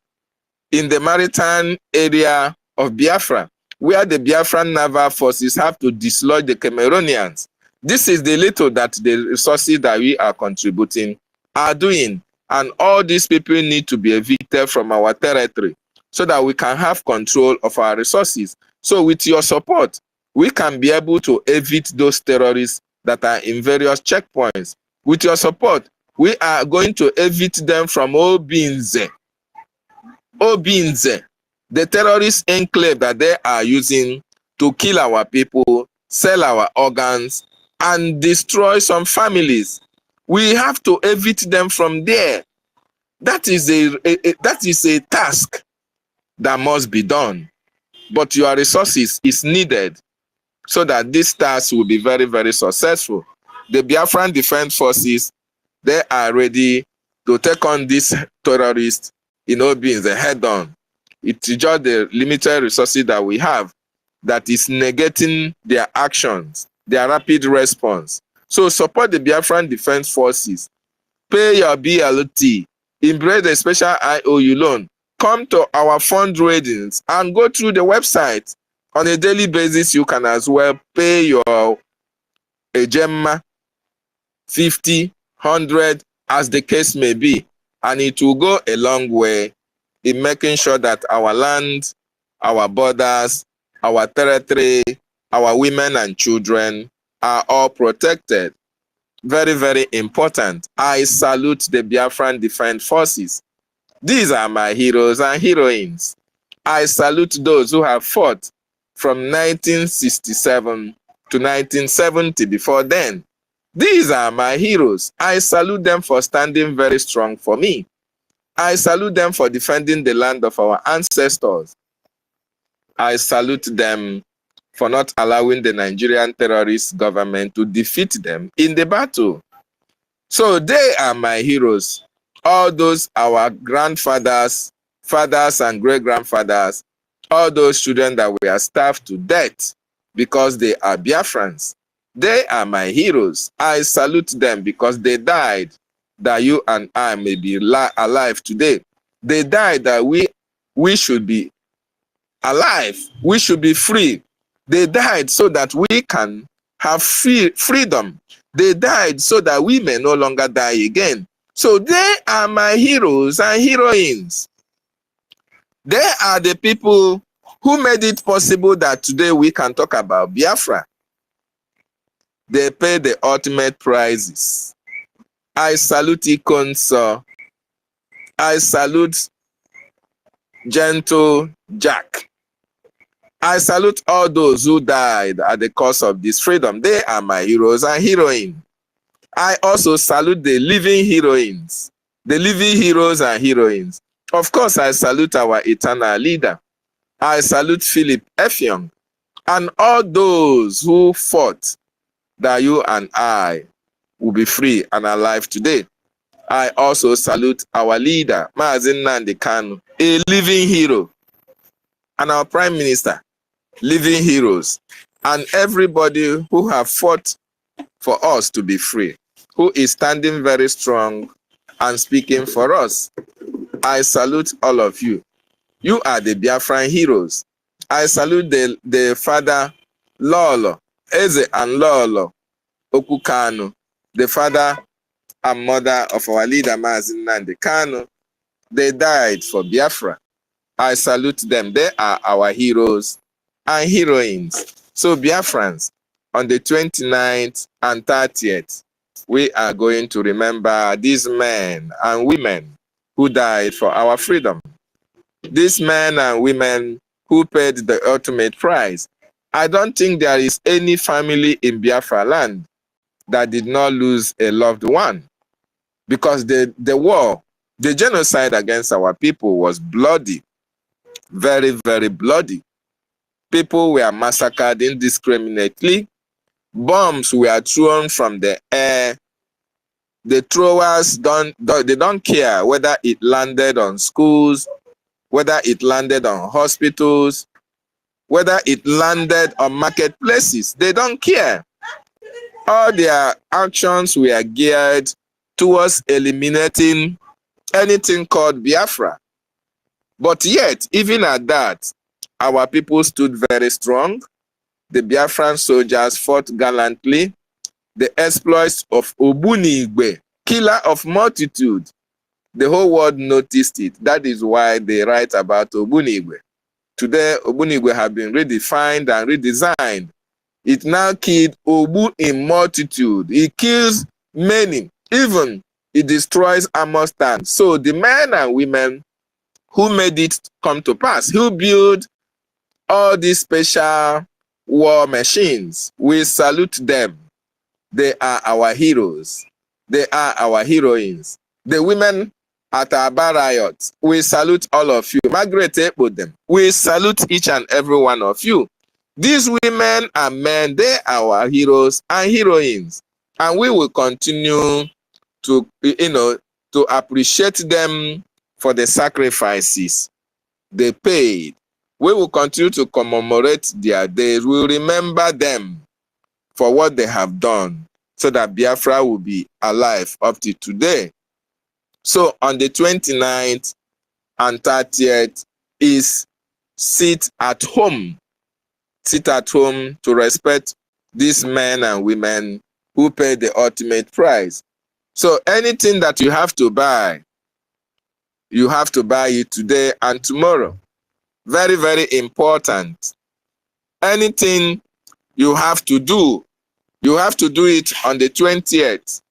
in the maritime area of Biafra, where the Biafran Naval Forces have to dislodge the Cameroonians. This is the little that the resources that we are contributing are doing. And all these people need to be evicted from our territory so that we can have control of our resources. So with your support, we can be able to evict those terrorists that are in various checkpoints. With your support, we are going to evict them from Obinze. Obinze, the terrorist enclave that they are using to kill our people, sell our organs, and destroy some families. We have to evict them from there. That is a task that must be done. But your resources is needed so that this task will be very, very successful. The Biafran Defense Forces, they are ready to take on these terrorists in Obinze head on. It's just the limited resources that we have that is negating their actions, their rapid response. So support the Biafran Defense Forces. Pay your BLT. Embrace the special IOU loan. Come to our fundraisings and go through the website. On a daily basis, you can as well pay your Gemma 50, 100, as the case may be. And it will go a long way in making sure that our land, our borders, our territory, our women and children are all protected. Very, very important. I salute the Biafran Defense Forces. These are my heroes and heroines. I salute those who have fought from 1967 to 1970 before then. These are my heroes. I salute them for standing very strong for me. I salute them for defending the land of our ancestors. I salute them for not allowing the Nigerian terrorist government to defeat them in the battle. So they are my heroes. All those our grandfathers, fathers and great-grandfathers, all those children that were starved to death because they are Biafrans. They are my heroes. I salute them because they died that you and I may be alive today. They died that we should be alive. We should be free. They died so that we can have freedom. They died so that we may no longer die again. So they are my heroes and heroines. They are the people who made it possible that today we can talk about Biafra. They pay the ultimate prices. I salute Ikonso. I salute Gentle Jack. I salute all those who died at the cost of this freedom. They are my heroes and heroines. I also salute the living heroines, the living heroes and heroines. Of course, I salute our eternal leader. I salute Philip Effiong and all those who fought that you and I will be free and alive today. I also salute our leader, Maazị Nnamdi Kanu, a living hero, and our Prime Minister, living heroes, and everybody who have fought for us to be free, who is standing very strong and speaking for us. I salute all of you. You are the Biafran heroes. I salute the father Lolo, Eze and Lolo Okukanu, the father and mother of our leader Maazị Nnamdi Kanu. They died for Biafra. I salute them. They are our heroes and heroines. So Biafrans, on the 29th and 30th, we are going to remember these men and women who died for our freedom. These men and women who paid the ultimate price. I don't think there is any family in Biafra land that did not lose a loved one, because the war, the genocide against our people was bloody, very, very bloody. People were massacred indiscriminately. Bombs were thrown from the air. The throwers don't care whether it landed on schools, whether it landed on hospitals, whether it landed on marketplaces. They don't care. All their actions were geared towards eliminating anything called Biafra. But yet, even at that, our people stood very strong. The Biafran soldiers fought gallantly. The exploits of Ogbunigwe, killer of multitude, the whole world noticed it. That is why they write about Ogbunigwe. Today, Ogbunigwe have been redefined and redesigned. It now killed Obu in multitude. He kills many. Even it destroys armor stands. So the men and women who made it come to pass, who built all these special war machines, we salute them. They are our heroes. They are our heroines. The women at our bar riots, we salute all of you. Margaret Ekpodem, we salute each and every one of you. These women and men, they are our heroes and heroines. And we will continue to, to appreciate them for the sacrifices they paid. We will continue to commemorate their days. We will remember them for what they have done, so that Biafra will be alive up to today. So on the 29th and 30th is sit at home. Sit at home to respect these men and women who paid the ultimate price. So anything that you have to buy it today and tomorrow. Very, very important. Anything you have to do it on the 20th,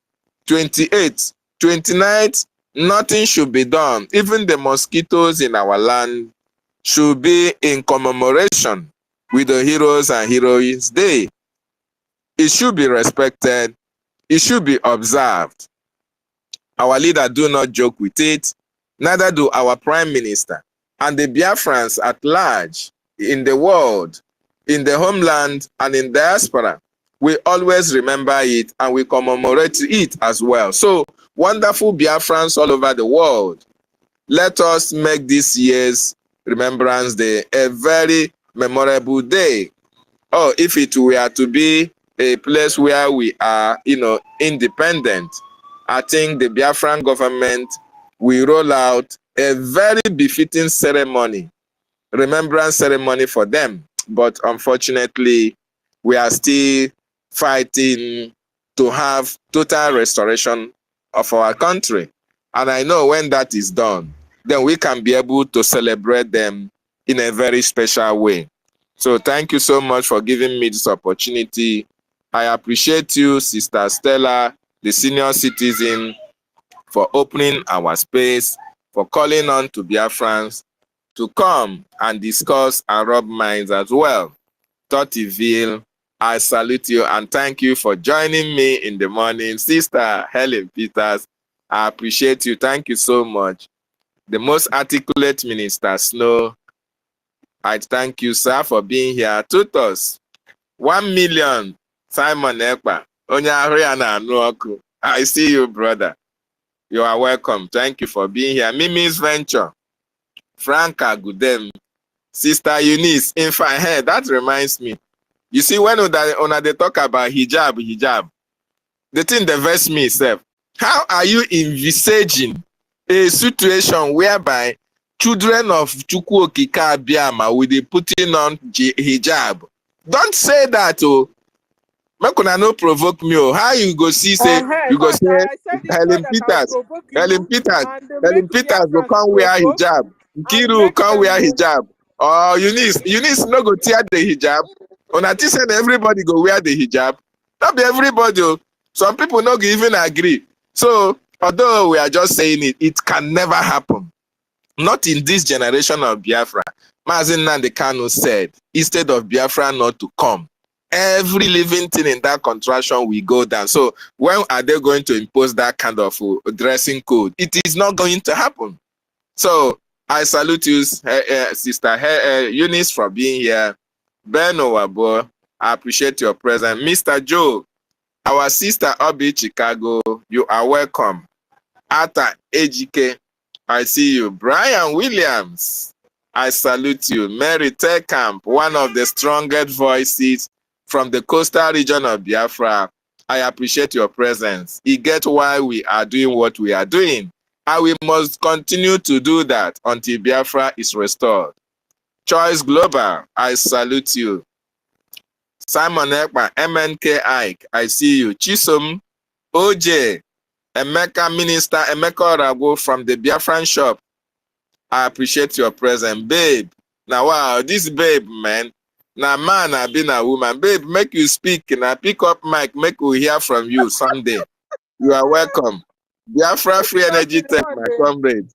28th, 29th. Nothing should be done. Even the mosquitoes in our land should be in commemoration with the Heroes and Heroines Day. It should be respected. It should be observed. Our leader do not joke with it. Neither do our Prime Minister. And the Biafrans at large, in the world, in the homeland, and in diaspora, we always remember it and we commemorate it as well. So, wonderful Biafrans all over the world, let us make this year's Remembrance Day a very memorable day. Oh, if it were to be a place where we are, independent, I think the Biafran government will roll out a very befitting ceremony, remembrance ceremony for them. But unfortunately, we are still fighting to have total restoration of our country. And I know when that is done, then we can be able to celebrate them in a very special way. So thank you so much for giving me this opportunity. I appreciate you, Sister Stella, the senior citizen, for opening our space, for calling on to Biafrans to come and discuss and rub minds as well. Totiville, I salute you and thank you for joining me in the morning. Sister Helen Peters, I appreciate you. Thank you so much. The most articulate Minister Snow, I thank you, sir, for being here. Tutos, 1 million, Simon Ekpa, I see you, brother. You are welcome. Thank you for being here. Mimi's Venture, Franca Gudem, Sister Eunice. In fact, hey, that reminds me. You see, when they talk about hijab, the thing that vex me itself. How are you envisaging a situation whereby children of Chukwu Okike Abiama will be putting on hijab? Don't say that, oh. Make una no provoke me. Oh. How you go see say you go say I said it so Helen that I will Peters, provoke Helen you Peters, and Helen make Peters go Biafrans come wear provoke hijab. and Nkiru make come them wear hijab. Oh, Eunice no go tear the hijab. Una think say everybody go wear the hijab. Not be everybody. Oh. Some people no go even agree. So although we are just saying it, it can never happen. Not in this generation of Biafra. Mazi Nnamdi Kanu said, instead of Biafra not to come, every living thing in that contraction will go down. So when are they going to impose that kind of dressing code? It is not going to happen. So I salute you, Sister Eunice, for being here. Ben Owabo, I appreciate your presence. Mr. Joe, our sister Obi Chicago, you are welcome. Ata Ejike, I see you. Brian Williams, I salute you. Mary Tekamp, one of the strongest voices from the coastal region of Biafra. I appreciate your presence. You get why we are doing what we are doing. And we must continue to do that until Biafra is restored. Choice Global, I salute you. Simon Ekpa, MNK Ike, I see you. Chisom, OJ, Emeka Minister, Emeka Orago from the Biafran shop. I appreciate your presence. Babe, now wow, this babe, man. Now man, I been a woman. Babe, make you speak. Now pick up mic, make we hear from you someday. You are welcome. Biafra Free Energy Tech, my comrade.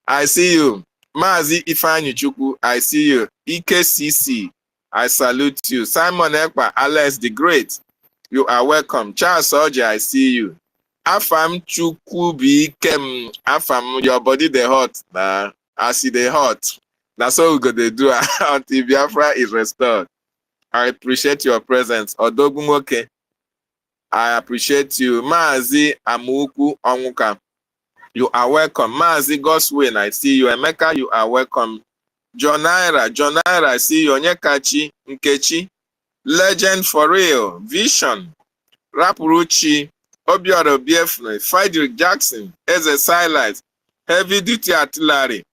I see you. Mazi Ifeanyi Chukwu, I see you. EKCC, I salute you. Simon Ekpa, Alex the Great, you are welcome. Charles Oja, I see you. Afam Chukwu Bikem, Afam, your body the hot. Nah, I see the hot. That's all we're going to do until Biafra is restored. I appreciate your presence. Odogumoke, I appreciate you. Mazi Amuku Onwuka, you are welcome. Mazi Goswin, I see you. Emeka, you are welcome. Jonaira, I see you. Onyekachi, Nkechi, Legend for Real, Vision, Rapuruchi, Obiora Biafra, Frederick Jackson, Eze Silence, Heavy Duty Artillery.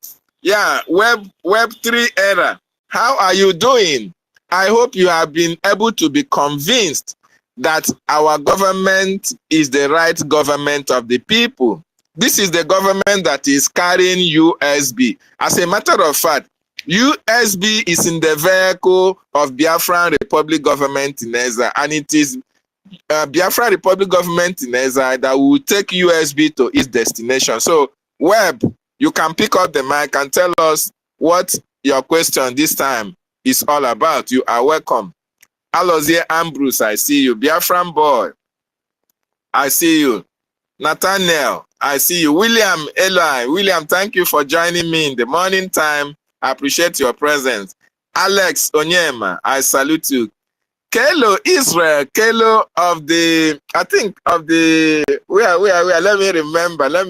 Yeah, Web 3 era. How are you doing? I hope you have been able to be convinced that our government is the right government of the people. This is the government that is carrying USB. As a matter of fact, USB is in the vehicle of Biafran Republic government in Ezra, and it is Biafra Republic government in Ezra that will take USB to its destination. So, Web, you can pick up the mic and tell us what your question this time is all about. You are welcome. Alozie Ambrose, I see you. Biafran boy, I see you. Nathaniel, I see you. William Eli, William, thank you for joining me in the morning time. I appreciate your presence. Alex Onyema, I salute you. Kelo Israel, Kelo of the, I think of the, where, let me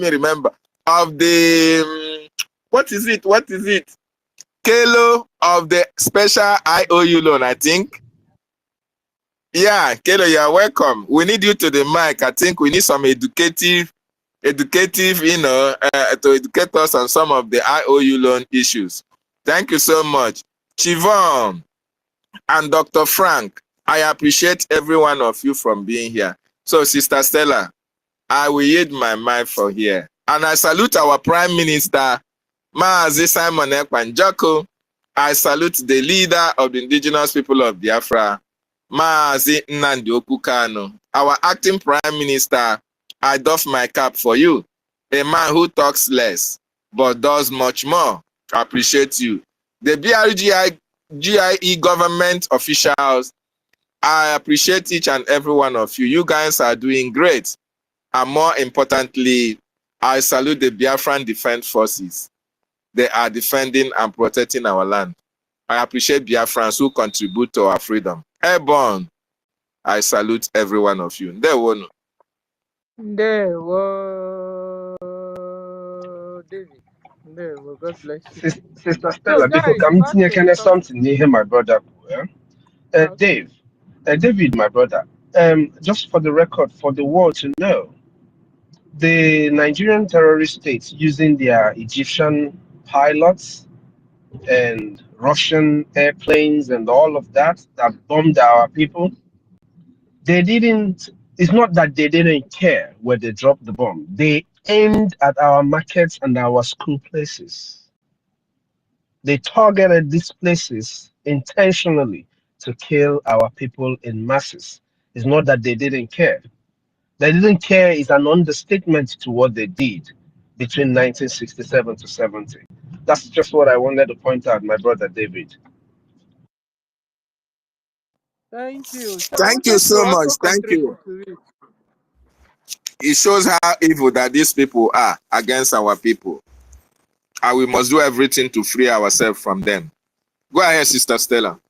remember, of the, what is it? Kelo of the special IOU loan, I think. Yeah, Kelo, you are welcome. We need you to the mic. I think we need some educative, to educate us on some of the IOU loan issues. Thank you so much. Chivon and Dr. Frank, I appreciate every one of you from being here. So, Sister Stella, I will yield my mic for here. And I salute our Prime Minister, Maazi Simon Ekpa Njoko. I salute the leader of the indigenous people of Biafra, Maazi Nnamdi Kanu. Our acting Prime Minister, I doff my cap for you. A man who talks less, but does much more. I appreciate you. The BRGIE government officials, I appreciate each and every one of you. You guys are doing great. And more importantly, I salute the Biafran Defense Forces. They are defending and protecting our land. I appreciate Biafrans who contribute to our freedom. Airborne, I salute every one of you. There one. There were David. There were. God bless you. Sister So Stella, before guys, coming back to to the topic. something near my brother. Okay. Dave, David, my brother. Just for the record, for the world to know, the Nigerian terrorist states using their Egyptian pilots and Russian airplanes and all of that bombed our people. They didn't. It's not that they didn't care where they dropped the bomb. They aimed at our markets and our school places. They targeted these places intentionally to kill our people in masses. It's not that they didn't care. They didn't care is an understatement to what they did between 1967 to 70. That's just what I wanted to point out, my brother David. Thank you. So I Thank you wanted to so much. also Thank you. contribute to it. It shows how evil that these people are against our people. And we must do everything to free ourselves from them. Go ahead, Sister Stella.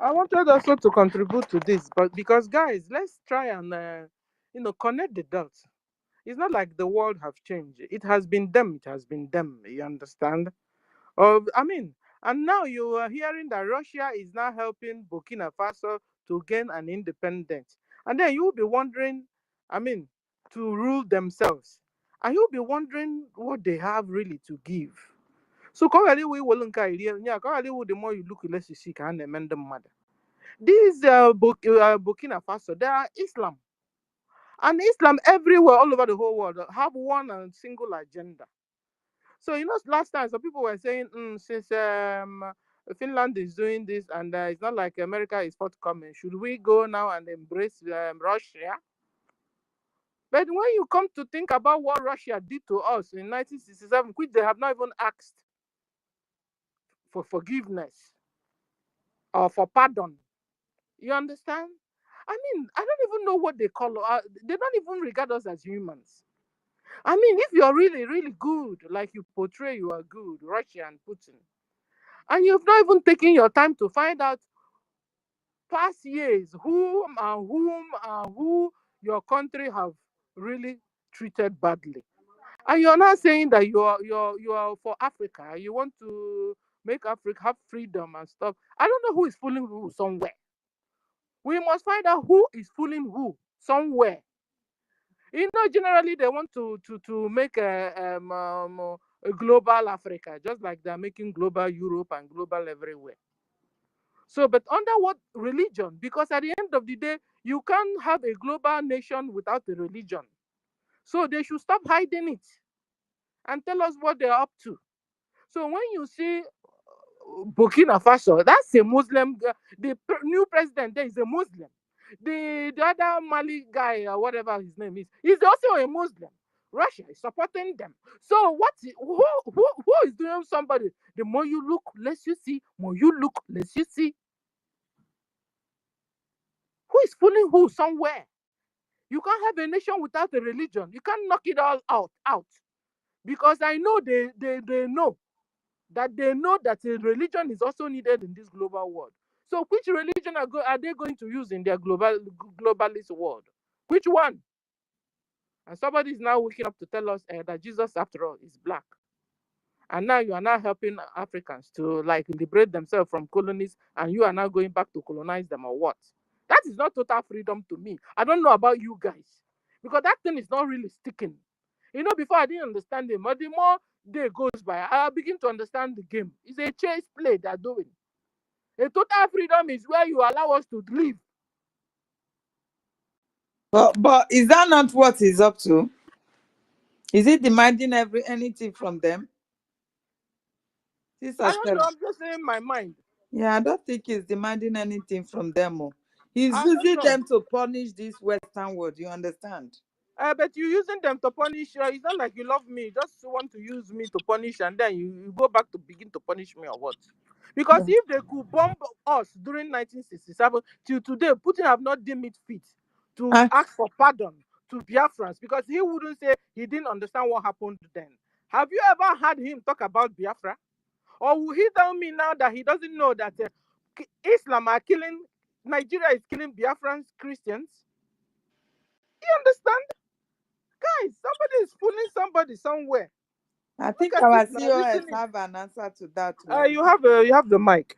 I wanted also to contribute to this, but because guys, let's try and connect the dots. It's not like the world have changed. It has been them. It has been them. You understand? I mean, and now you are hearing that Russia is now helping Burkina Faso to gain an independence, and then you will be wondering, I mean, to rule themselves, and you'll be wondering what they have really to give. So, currently, we will look at it. Yeah, currently, the more you look, less you see can amend them mother. These Burkina Faso, they are Islam. And Islam everywhere, all over the whole world, have one and single agenda. So, last time, some people were saying, since Finland is doing this and it's not like America is forthcoming, should we go now and embrace Russia? But when you come to think about what Russia did to us in 1967, which they have not even asked for forgiveness or for pardon, you understand? I mean, I don't even know what they call us. They don't even regard us as humans. I mean, if you're really, really good, like you portray you are good, Russia and Putin, and you've not even taken your time to find out past years who your country have really treated badly, and you're not saying that you are for Africa, you want to make Africa have freedom and stuff. I don't know who is fooling who somewhere. We must find out who is fooling who somewhere. Generally they want to make a global Africa, just like they're making global Europe and global everywhere. So, but under what religion? Because at the end of the day, you can't have a global nation without a religion. So they should stop hiding it and tell us what they're up to. So when you see Burkina Faso, that's a Muslim. New president there is a Muslim. The other Mali guy or whatever his name is also a Muslim. Russia is supporting them. So who is doing somebody? The more you look, less you see. More you look, less you see. Who is fooling who somewhere? You can't have a nation without a religion. You can't knock it all out. Because I know they know that a religion is also needed in this global world. So which religion are they going to use in their globalist world? Which one? And somebody is now waking up to tell us that Jesus, after all, is black. And now you are now helping Africans to like liberate themselves from colonies, and you are now going back to colonize them or what? That is not total freedom to me. I don't know about you guys, because that thing is not really sticking. Before I didn't understand it, but the more day goes by, I begin to understand the game. It's a chess play they're doing. A total freedom is where you allow us to live. But is that not what he's up to? Is he demanding anything from them? I don't know. I'm just saying my mind. Yeah, I don't think he's demanding anything from them. He's I don't using know. them to punish this Western world. You understand? But you're using them to punish. It's not like you love me. You just want to use me to punish, and then you go back to begin to punish me or what? Because if they could bomb us during 1967 till today, Putin have not deemed it fit to ask for pardon to Biafrans, because he wouldn't say he didn't understand what happened then. Have you ever heard him talk about Biafra? Or will he tell me now that he doesn't know that Islam are killing Nigeria is killing Biafran Christians. You understand? Guys, somebody is fooling somebody somewhere. I Look think at our it now. COS Reason it. have an answer to that. You have the mic.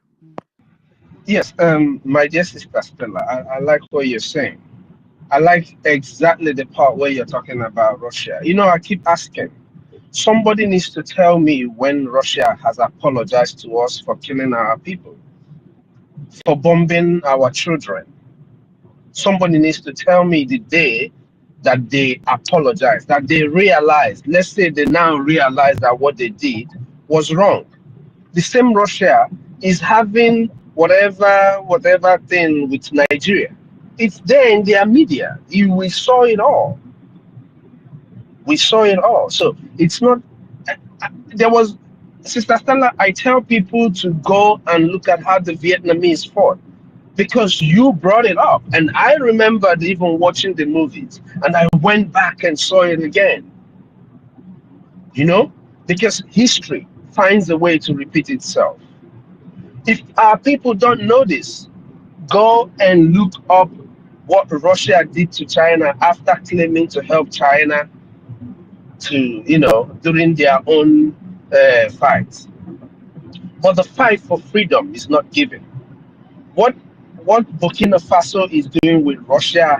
Yes, my dear sister Stella, I like what you're saying. I like exactly the part where you're talking about Russia. You know, I keep asking. Somebody needs to tell me when Russia has apologized to us for killing our people, for bombing our children. Somebody needs to tell me the day that they apologized, that they realized, let's say they now realize that what they did was wrong. The same Russia is having whatever thing with Nigeria. It's there in their media. We saw it all. We saw it all. So it's not. There was, Sister Stella. I tell people to go and look at how the Vietnamese fought because you brought it up, and I remembered even watching the movies, and I went back and saw it again. You know, because history finds a way to repeat itself. If our people don't know this, go and look up what Russia did to China after claiming to help China to, during their own fight. But the fight for freedom is not given. What what Burkina Faso is doing with Russia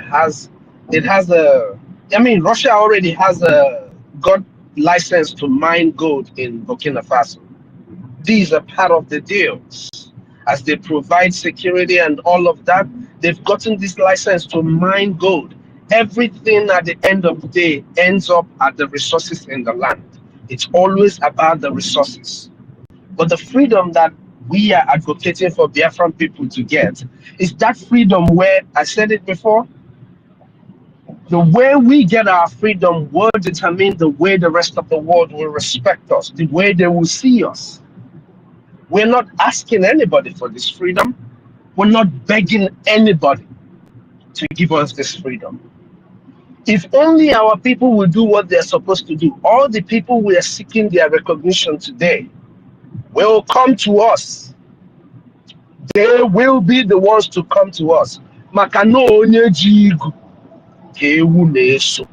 Russia already has a got license to mine gold in Burkina Faso. These are part of the deals. As they provide security and all of that, they've gotten this license to mine gold. Everything at the end of the day ends up at the resources in the land. It's always about the resources. But the freedom that we are advocating for Biafran people to get is that freedom where, I said it before, the way we get our freedom will determine the way the rest of the world will respect us, the way they will see us. We're not asking anybody for this freedom. We're not begging anybody to give us this freedom. If only our people will do what they're supposed to do, all the people we are seeking their recognition today will come to us. They will be the ones to come to us. Maka na onye ji igu ka ewu na-eso.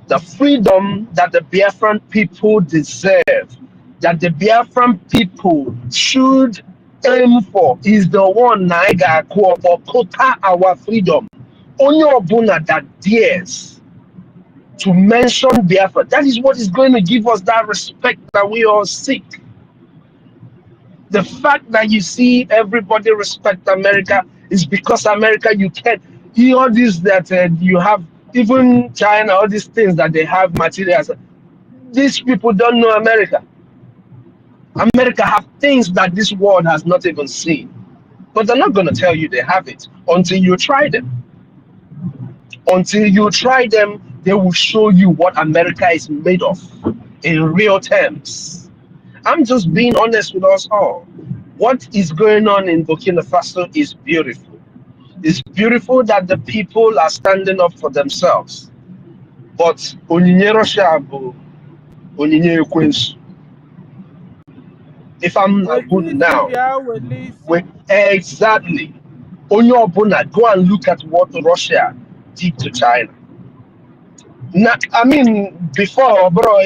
The freedom that the Biafran people deserve, that the Biafran people should aim for, is the one na ga quota our freedom. Only obuna that dares to mention Biafra, that is what is going to give us that respect that we all seek. The fact that you see everybody respect America is because America, you can't hear all this that you have, even China, all these things that they have materials. These people don't know America. America have things that this world has not even seen. But they're not going to tell you they have it until you try them. Until you try them, they will show you what America is made of in real terms. I'm just being honest with us all. What is going on in Burkina Faso is beautiful. It's beautiful that the people are standing up for themselves. But onyinye Russia bụ onyinye ekwensu. If I'm not good now, exactly. Onye ọbụla, go and look at what Russia did to China. I mean, before, bro,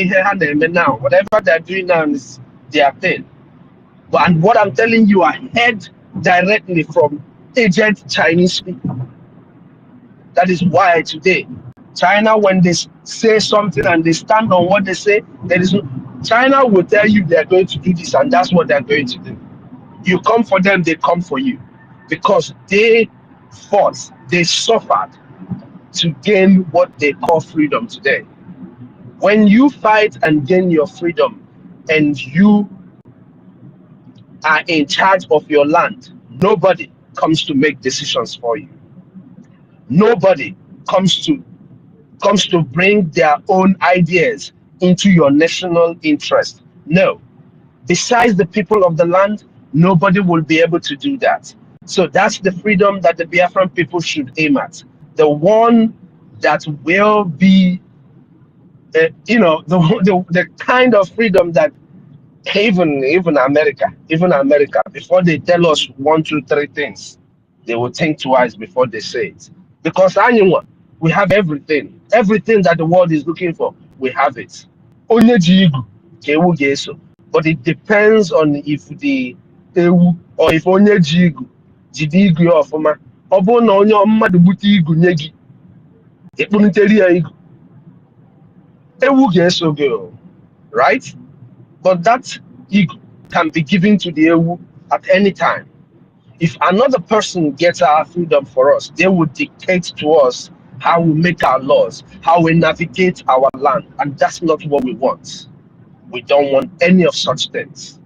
now, whatever they're doing now is their thing. And what I'm telling you, I heard directly from agent Chinese people. That is why today, China, when they say something and they stand on what they say, China will tell you they're going to do this and that's what they're going to do. You come for them, they come for you. Because they fought, they suffered to gain what they call freedom today. When you fight and gain your freedom and you are in charge of your land, nobody comes to make decisions for you. Nobody comes to bring their own ideas into your national interest. No. Besides the people of the land, nobody will be able to do that. So that's the freedom that the Biafran people should aim at. The one that will be, the kind of freedom that even America, before they tell us 1, 2, 3 things, They will think twice before they say it. Because anyone, we have everything. Everything that the world is looking for, we have it. Onye ji igu, ka ewu ga-eso. But it depends on if the ewu or if onye ji igu jide igu ya ọfụma. Ọ bụrụ na onye mmadụ gbute igu nye gị, ekpuniteri ya igu, ewu ga-eso gị o, right? But that ego can be given to the ewu at any time. If another person gets our freedom for us, they will dictate to us how we make our laws, how we navigate our land, and that's not what we want. We don't want any of such things.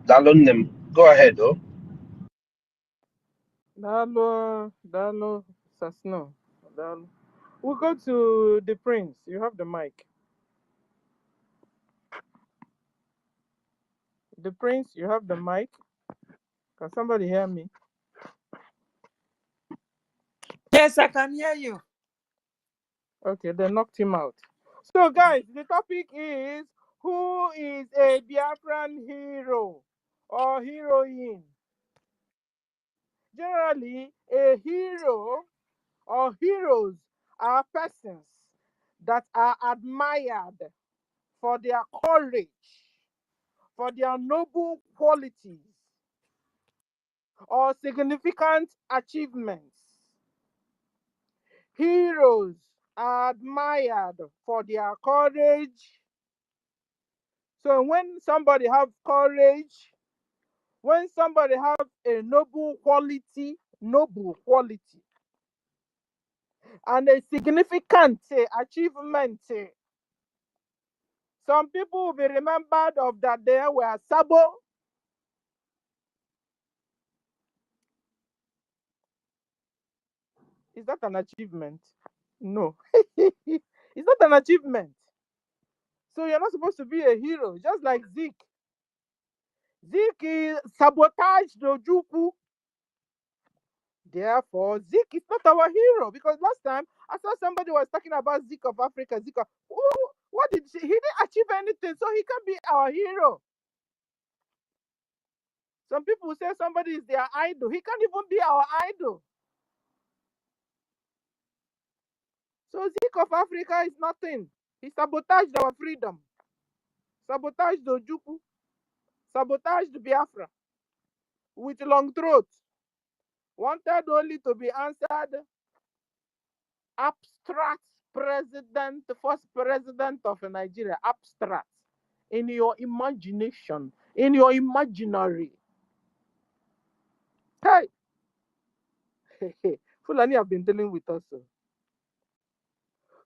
Dalonem, go ahead, oh. Dalo, Sasno. Dalo. We'll go to the prince. You have the mic. The prince, you have the mic. Can somebody hear me? Yes, I can hear you. Okay, they knocked him out. So, guys, the topic is, who is a Biafran hero or heroine? Generally, a hero or heroes are persons that are admired for their courage, for their noble qualities, or significant achievements. Heroes are admired for their courage. So when somebody have courage, when somebody have a noble quality, and a significant achievement, some people will be remembered of that they were Sabo. Is that an achievement? No. It's not an achievement. So you're not supposed to be a hero, just like Zeke. Zeke sabotaged Ojuku. Therefore, Zeke is not our hero, because last time I saw somebody was talking about Zeke of Africa. Zeke, what did he didn't achieve anything, so he can't be our hero. Some people say somebody is their idol. He can't even be our idol. So Zeke of Africa is nothing. He sabotaged our freedom, sabotaged Ojuku, sabotaged Biafra with long throat. Wanted only to be answered abstract president, first president of Nigeria, abstract, in your imagination, in your imaginary. Hey, Fulani have been dealing with us.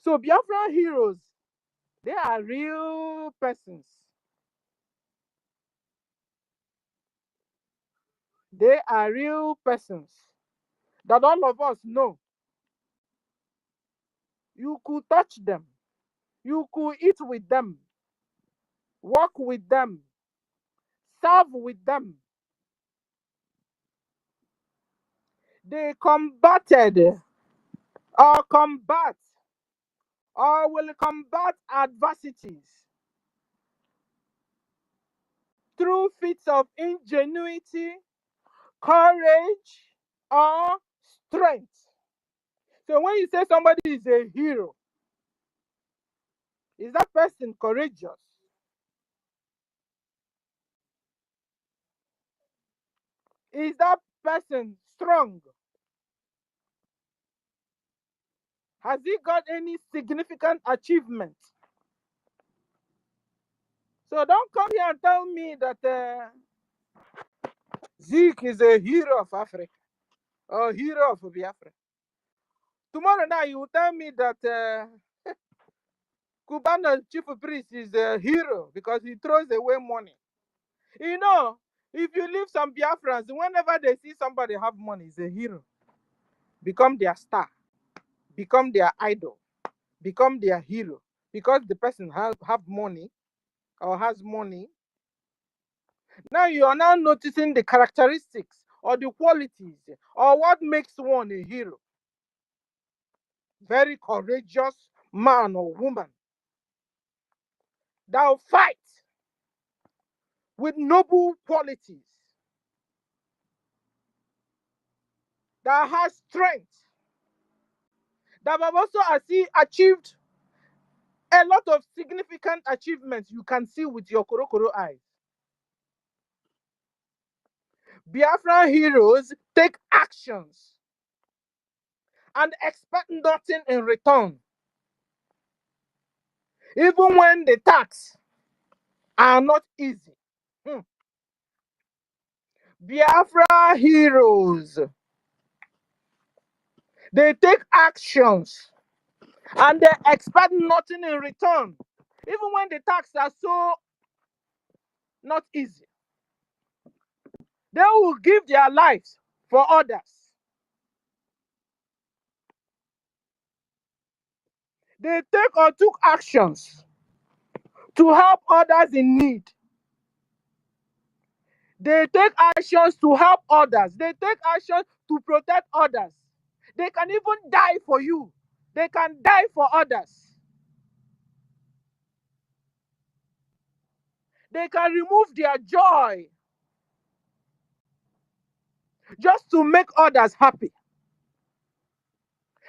So Biafran heroes, they are real persons. They are real persons that all of us know. You could touch them. You could eat with them. Walk with them. Serve with them. They combated or combat or will combat adversities through feats of ingenuity, courage, or strength. So when you say somebody is a hero, is that person courageous? Is that person strong? Has he got any significant achievement? So don't come here and tell me that Zeke is a hero of Africa or hero of Biafra. Tomorrow night you will tell me that Cubano chief priest is a hero because he throws away money. You know, if you leave some Biafrans, whenever they see somebody have money, he's a hero. Become their star, become their idol, become their hero. Because the person have money or has money. Now you are now noticing the characteristics or the qualities or what makes one a hero. Very courageous man or woman that will fight with noble qualities, that has strength, that have also achieved a lot of significant achievements you can see with your korokoro eyes. Biafran heroes take actions and expect nothing in return, even when the tasks are not easy. Biafra heroes, they take actions and they expect nothing in return, even when the tasks are so not easy. They will give their lives for others. They take or took actions to help others in need. They take actions to help others. They take actions to protect others. They can even die for you. They can die for others. They can remove their joy just to make others happy.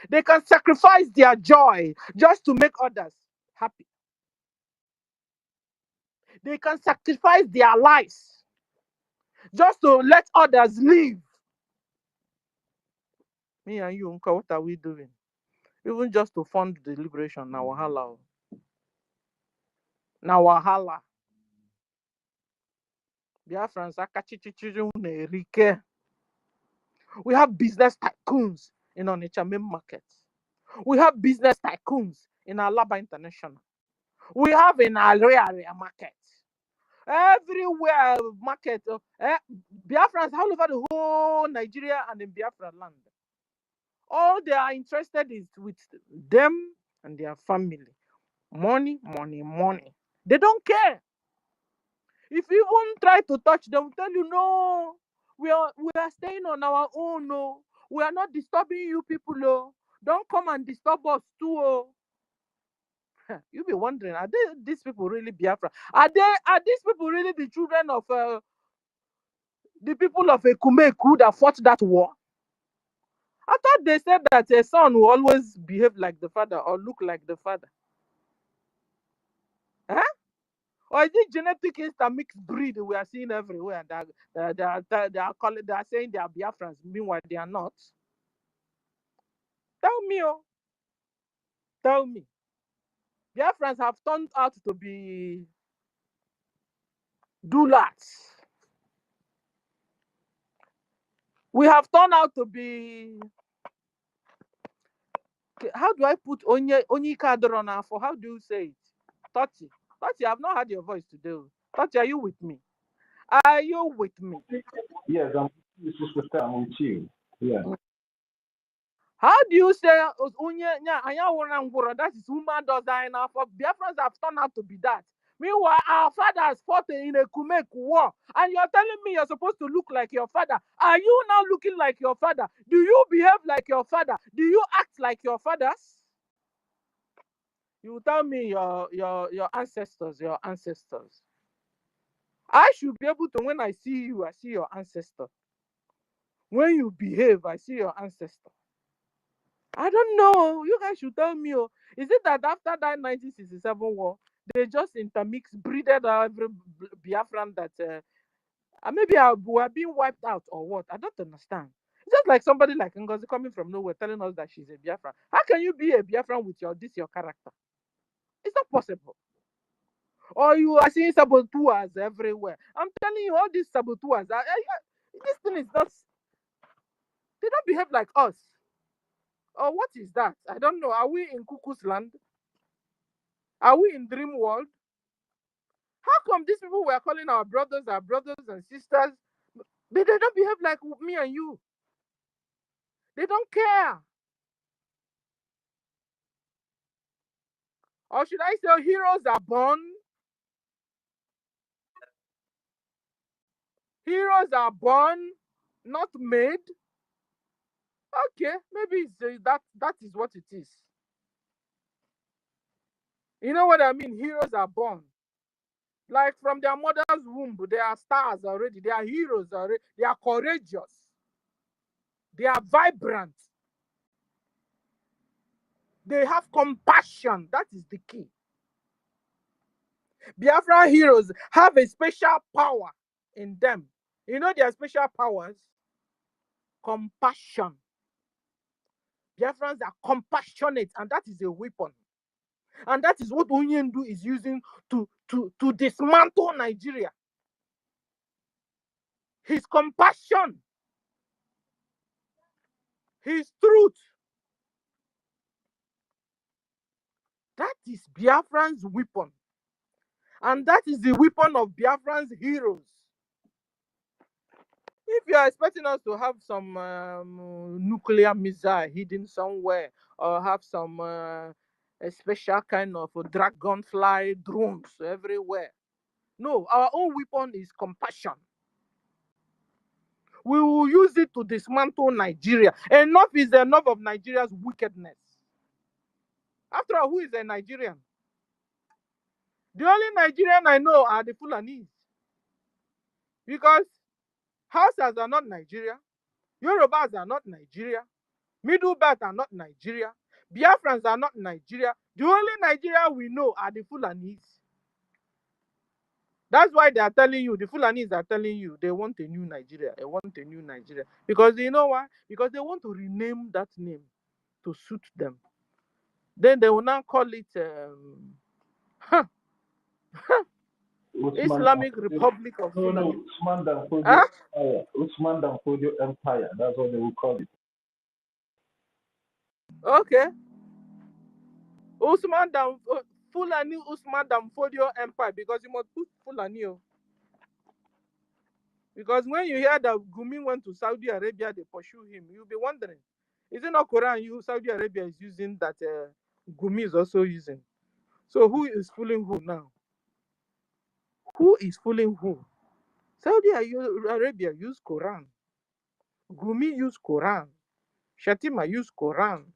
They can sacrifice their joy just to make others happy. They can sacrifice their lives just to let others live. Me and you, Uncle, what are we doing? Even just to fund the liberation, now wahala. Now wahala. Biafrans akachichichiru na-erike. We have business tycoons in Onitsha main market. We have business tycoons in Alaba International. We have in area market. Everywhere market. Biafrans all over the whole Nigeria and in Biafra land. All they are interested is with them and their family. Money, money, money. They don't care. If you even try to touch them, they'll tell you, no, we are staying on our own. No, we are not disturbing you people. No, don't come and disturb us too. Oh. You'll be wondering, are these people really Biafra? Are these people really the children of the people of Ekumeku that fought that war? I thought they said that a son will always behave like the father or look like the father. Huh? Or is it genetic intermixed breed we are seeing everywhere? They are saying they are Biafrans, meanwhile they are not. Tell me, oh, tell me. Biafrans have turned out to be doulas. We have turned out to be. How do I put Onyi Kadrona for? How do you say it? Toti, I've not heard your voice today. Toti, are you with me? Are you with me? Yes, I'm with you. Yeah. How do you say that is woman does die now? For Biafrans have turned out to be that. Meanwhile, our fathers fought in a Kumek war, and you're telling me you're supposed to look like your father. Are you now looking like your father? Do you behave like your father? Do you act like your fathers? You tell me your ancestors, your ancestors. I should be able to, when I see you, I see your ancestor. When you behave, I see your ancestor. I don't know. You guys should tell me. Oh, is it that after that 1967 war, they just intermixed, breeded every Biafran that maybe we're being wiped out or what? I don't understand. It's just like somebody like NGOZI coming from nowhere telling us that she's a Biafran. How can you be a Biafran with your character? It's not possible. Or you are seeing saboteurs everywhere. I'm telling you, all these saboteurs, this thing is not. They don't behave like us. Or what is that? I don't know. Are we in Cuckoo's land? Are we in dream world? How come these people were calling our brothers and sisters, but they don't behave like me and you? They don't care. Or should I say heroes are born? Heroes are born, not made. Okay, maybe it's, that is what it is. You know what I mean? Heroes are born. Like from their mother's womb, they are stars already. They are heroes already. They are courageous. They are vibrant. They have compassion. That is the key. Biafra heroes have a special power in them. You know their special powers? Compassion. Biafrans are compassionate, and that is a weapon. And that is what Onyendu is using to dismantle Nigeria. His compassion, his truth. That is Biafran's weapon. And that is the weapon of Biafran's heroes. If you are expecting us to have some nuclear missile hidden somewhere, or have some a special kind of dragonfly drones everywhere, no, our own weapon is compassion. We will use it to dismantle Nigeria. Enough is enough of Nigeria's wickedness. After all, who is a Nigerian? The only Nigerian I know are the Fulanis. Because Hausas are not Nigeria. Yorubas are not Nigeria. Middle Belt are not Nigeria. Biafrans are not Nigeria. The only Nigeria we know are the Fulanis. That's why they are telling you, the Fulanis are telling you, they want a new Nigeria. They want a new Nigeria. Because you know why? Because they want to rename that name to suit them. Then they will now call it Islamic Republic of Fulani. Usman Danfodio Empire. Usman Danfodio Empire. That's what they will call it. Okay. Fulani Usman Danfodio Empire, because you must put Fulani. Because when you hear that Gumi went to Saudi Arabia, they pursue him, you'll be wondering, is it not Quran Saudi Arabia is using that Gumi is also using? So who is fooling who now? Who is fooling who? Saudi Arabia use Quran. Gumi use Quran. Shatima use Quran.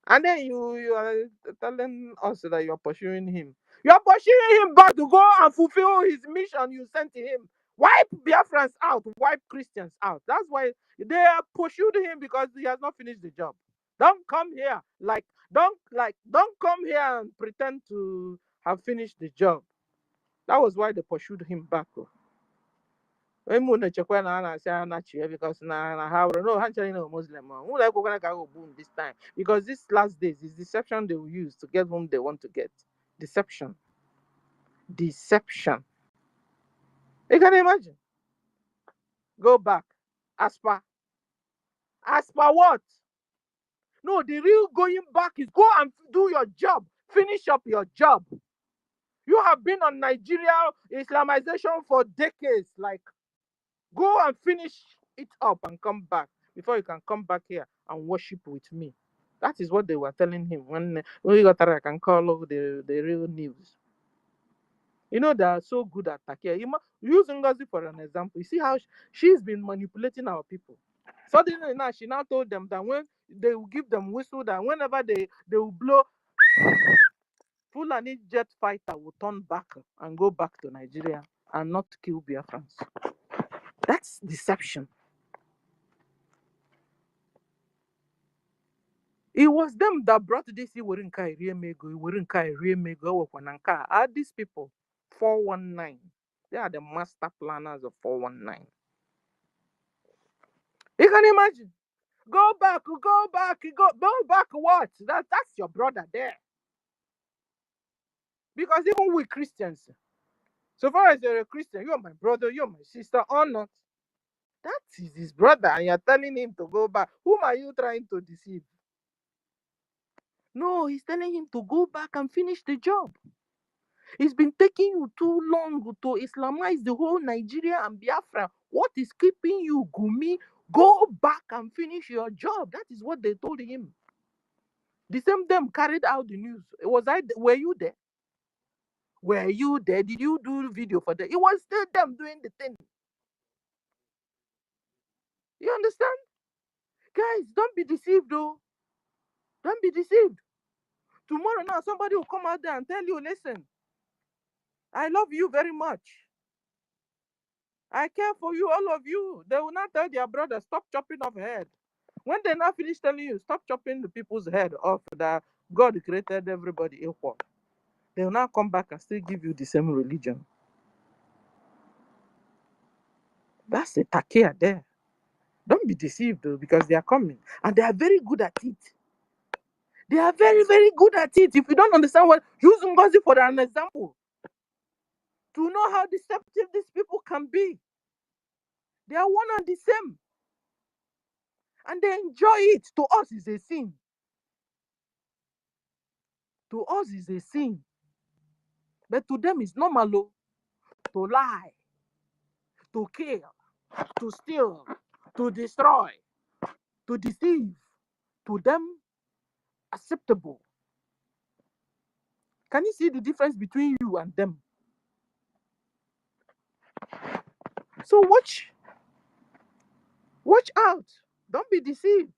And then you are telling us that you're pursuing him. You're pursuing him back to go and fulfill his mission you sent to him. Wipe Biafrans out, wipe Christians out. That's why they pursued him, because he has not finished the job. Don't come here don't come here and pretend to have finished the job. That was why they pursued him back. Because no Muslim this time, because this last days is deception they will use to get whom they want to get. Deception. You can imagine. Go back. As per what? No, the real going back is go and do your job. Finish up your job. You have been on Nigeria Islamization for decades. Like, go and finish it up and come back before you can come back here and worship with me. That is what they were telling him when we got I can call the real news. You know, they are so good at Takia. Use NGOZI for an example. You see how she's been manipulating our people. Suddenly now, she now told them that when they will give them whistle, that whenever they will blow, Fulani jet fighter will turn back and go back to Nigeria and not kill Biafrans. That's deception. It was them that brought this. Are these people 419? They are the master planners of 419. You can imagine. Go back what? That's your brother there. Because even we Christians, so far as you're a Christian, you're my brother, you're my sister, or not. That is his brother, and you're telling him to go back. Whom are you trying to deceive? No, he's telling him to go back and finish the job. It's been taking you too long to Islamize the whole Nigeria and Biafra. What is keeping you, Gumi? Go back and finish your job. That is what they told him. The same them carried out the news. Were you there? Were you there? Did you do video for them? It was still them doing the thing. You understand? Guys, don't be deceived, though. Don't be deceived. Tomorrow now, somebody will come out there and tell you, listen, I love you very much. I care for you, all of you. They will not tell their brother, stop chopping off head. When they not finish telling you, stop chopping the people's head off, that God created everybody equal, they will not come back and still give you the same religion. That's a takia there. Don't be deceived though, because they are coming and they are very good at it. They are very, very good at it. If you don't understand what, use NGOZI for an example to know how deceptive these people can be. They are one and the same, and they enjoy it. To us, is a sin. To us, is a sin, but to them, it's normal to lie, to kill, to steal, to destroy, to deceive. To them, acceptable. Can you see the difference between you and them? So watch out. Don't be deceived.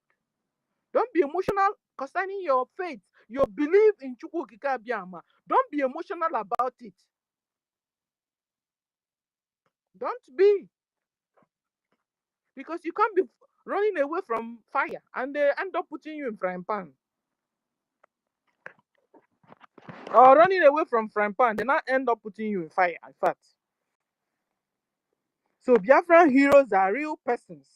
Don't be emotional concerning your faith, your belief in Chukwu Okike Abiama. Don't be emotional about it. Don't be. Because you can't be running away from fire and they end up putting you in frying pan. Or running away from frying pan, they not end up putting you in fire, in fact. So Biafran heroes are real persons.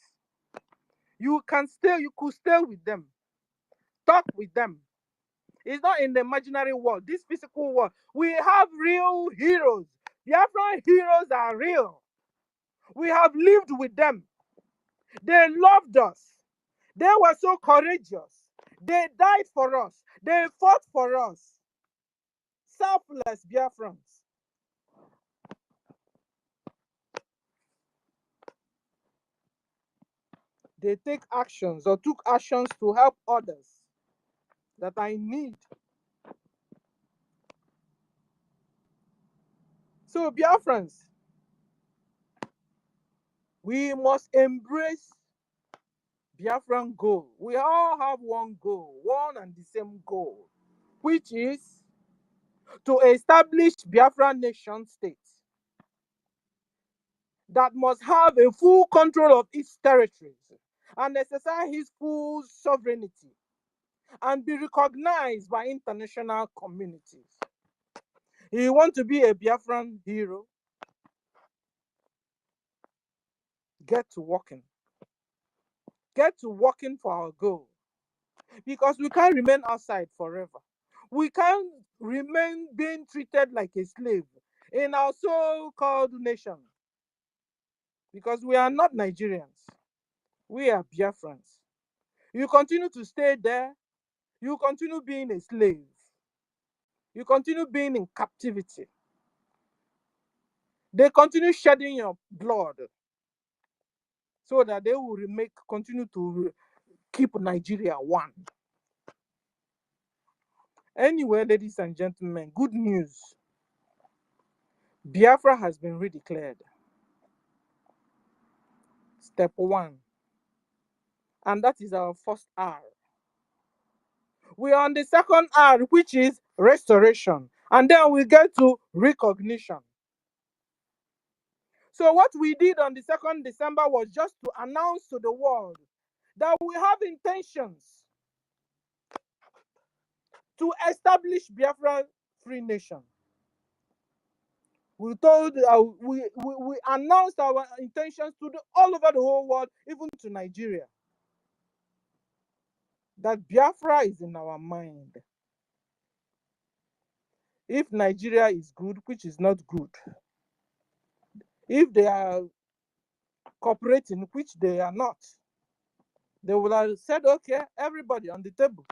You could stay with them, talk with them. It's not in the imaginary world, this physical world. We have real heroes. Biafran heroes are real. We have lived with them. They loved us. They were so courageous. They died for us. They fought for us. Selfless Biafrans. They take actions or took actions to help others that are in need. So Biafrans, we must embrace Biafran goal. We all have one goal, one and the same goal, which is to establish Biafran nation state that must have a full control of its territories and exercise its full sovereignty and be recognized by international communities. You want to be a Biafran hero? Get to working. Get to working for our goal. Because we can't remain outside forever. We can't remain being treated like a slave in our so-called nation. Because we are not Nigerians. We are Biafrans. You continue to stay there, you continue being a slave. You continue being in captivity. They continue shedding your blood so that they will continue to keep Nigeria one. Anyway, ladies and gentlemen, good news. Biafra has been redeclared. Step 1. And that is our first R. We are on the second R, which is restoration. And then we get to recognition. So what we did on the 2nd December was just to announce to the world that we have intentions to establish Biafra free nation. We announced our intentions to all over the whole world, even to Nigeria, that Biafra is in our mind. If Nigeria is good, which is not good, if they are cooperating, which they are not, they would have said, okay, everybody on the table.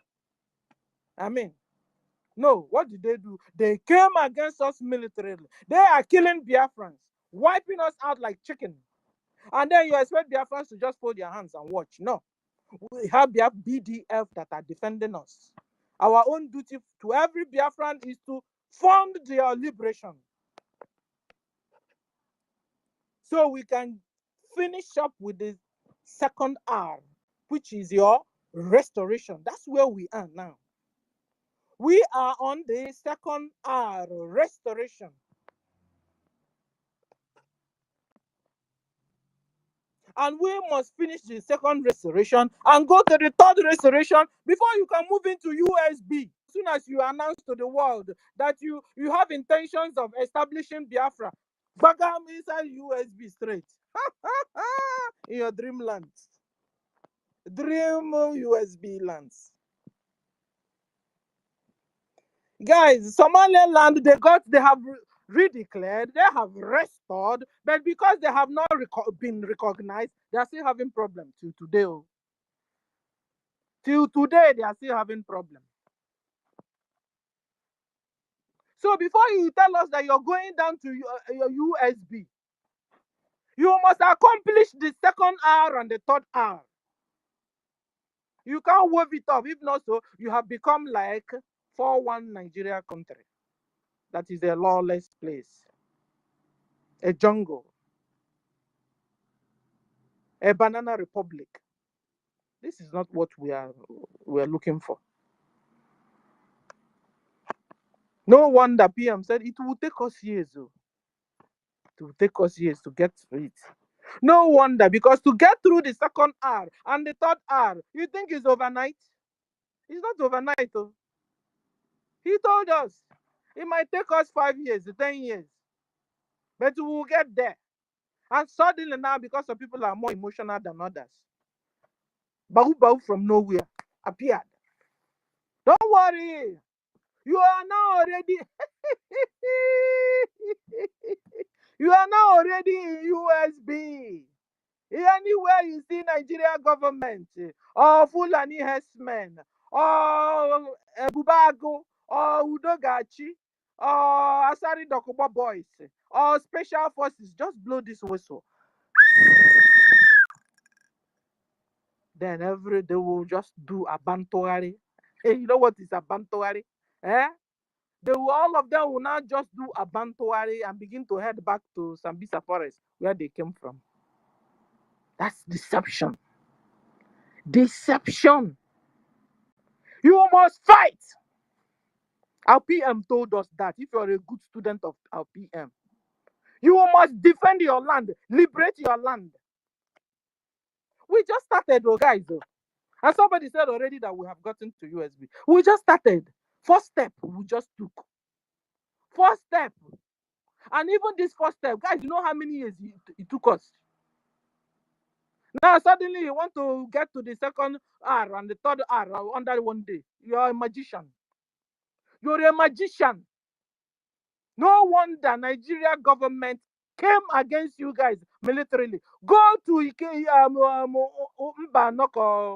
I mean, no, what did they do? They came against us militarily. They are killing Biafrans, wiping us out like chicken. And then you expect Biafrans to just fold their hands and watch. No. We have BDF that are defending us. Our own duty to every Biafran is to fund their liberation. So we can finish up with the second R, which is your restoration. That's where we are now. We are on the second R, restoration. And we must finish the second restoration and go to the third restoration before you can move into USB. As soon as you announce to the world that you have intentions of establishing Biafra, bagam inside USB straight. In your dreamlands. Dream USB lands. Guys, Somaliland, they have redeclared, they have restored, but because they have not been recognized, they are still having problems till today. Till today, they are still having problems. So before you tell us that you're going down to your USB, you must accomplish the second R and the third R. You can't wave it off. If not so, you have become like 4-1 Nigeria country. That is a lawless place. A jungle. A banana republic. This is not what we are looking for. No wonder PM said it will take us years. It will take us years to get through it. No wonder, because to get through the second R and the third R, you think it's overnight? It's not overnight. He told us it might take us 5 years, 10 years, but we will get there. And suddenly now, because some people are more emotional than others, Bahu from nowhere appeared. Don't worry, you are now already you are now already in USB. Anywhere you see Nigeria government or Fulani herdsmen or Ebubago or Udogachi or Asari Dokubo boys or special forces, just blow this whistle. Then every day will just do a bantuari. Hey, you know what is a bantuari? All of them will now just do a bantuari and begin to head back to Sambisa Forest where they came from. That's deception. Deception. You must fight. Our PM told us that if you're a good student of our PM, you must defend your land, liberate your land. We just started, guys. And somebody said already that we have gotten to USB. We just started. First step, we just took. First step. And even this first step, guys, you know how many years it took us? Now, suddenly you want to get to the second R and the third R under one day. You're a magician. You're a magician. No wonder Nigeria government came against you guys militarily. Go to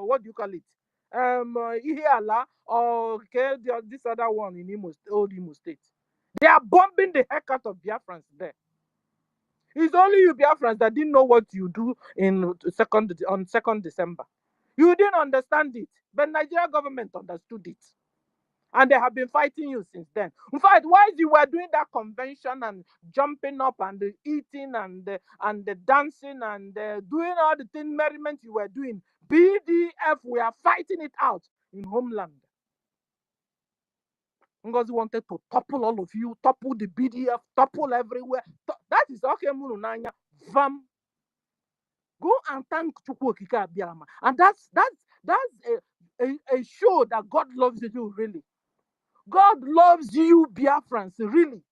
what do you call it? Ihiala or this other one in old Imo State. They are bombing the heck out of Biafrans there. It's only you Biafrans that didn't know what you do on 2nd December. You didn't understand it, but Nigeria government understood it. And they have been fighting you since then. In fact, while you were doing that convention and jumping up and eating and the dancing and doing all the merriment you were doing, BDF, we are fighting it out in homeland. NGOZI wanted to topple all of you, topple the BDF, topple everywhere. That is okay, Mununanya. Vam. Go and thank Chukwu Okike Abiama. And that's a show that God loves you, really. God loves you, Biafrans, really.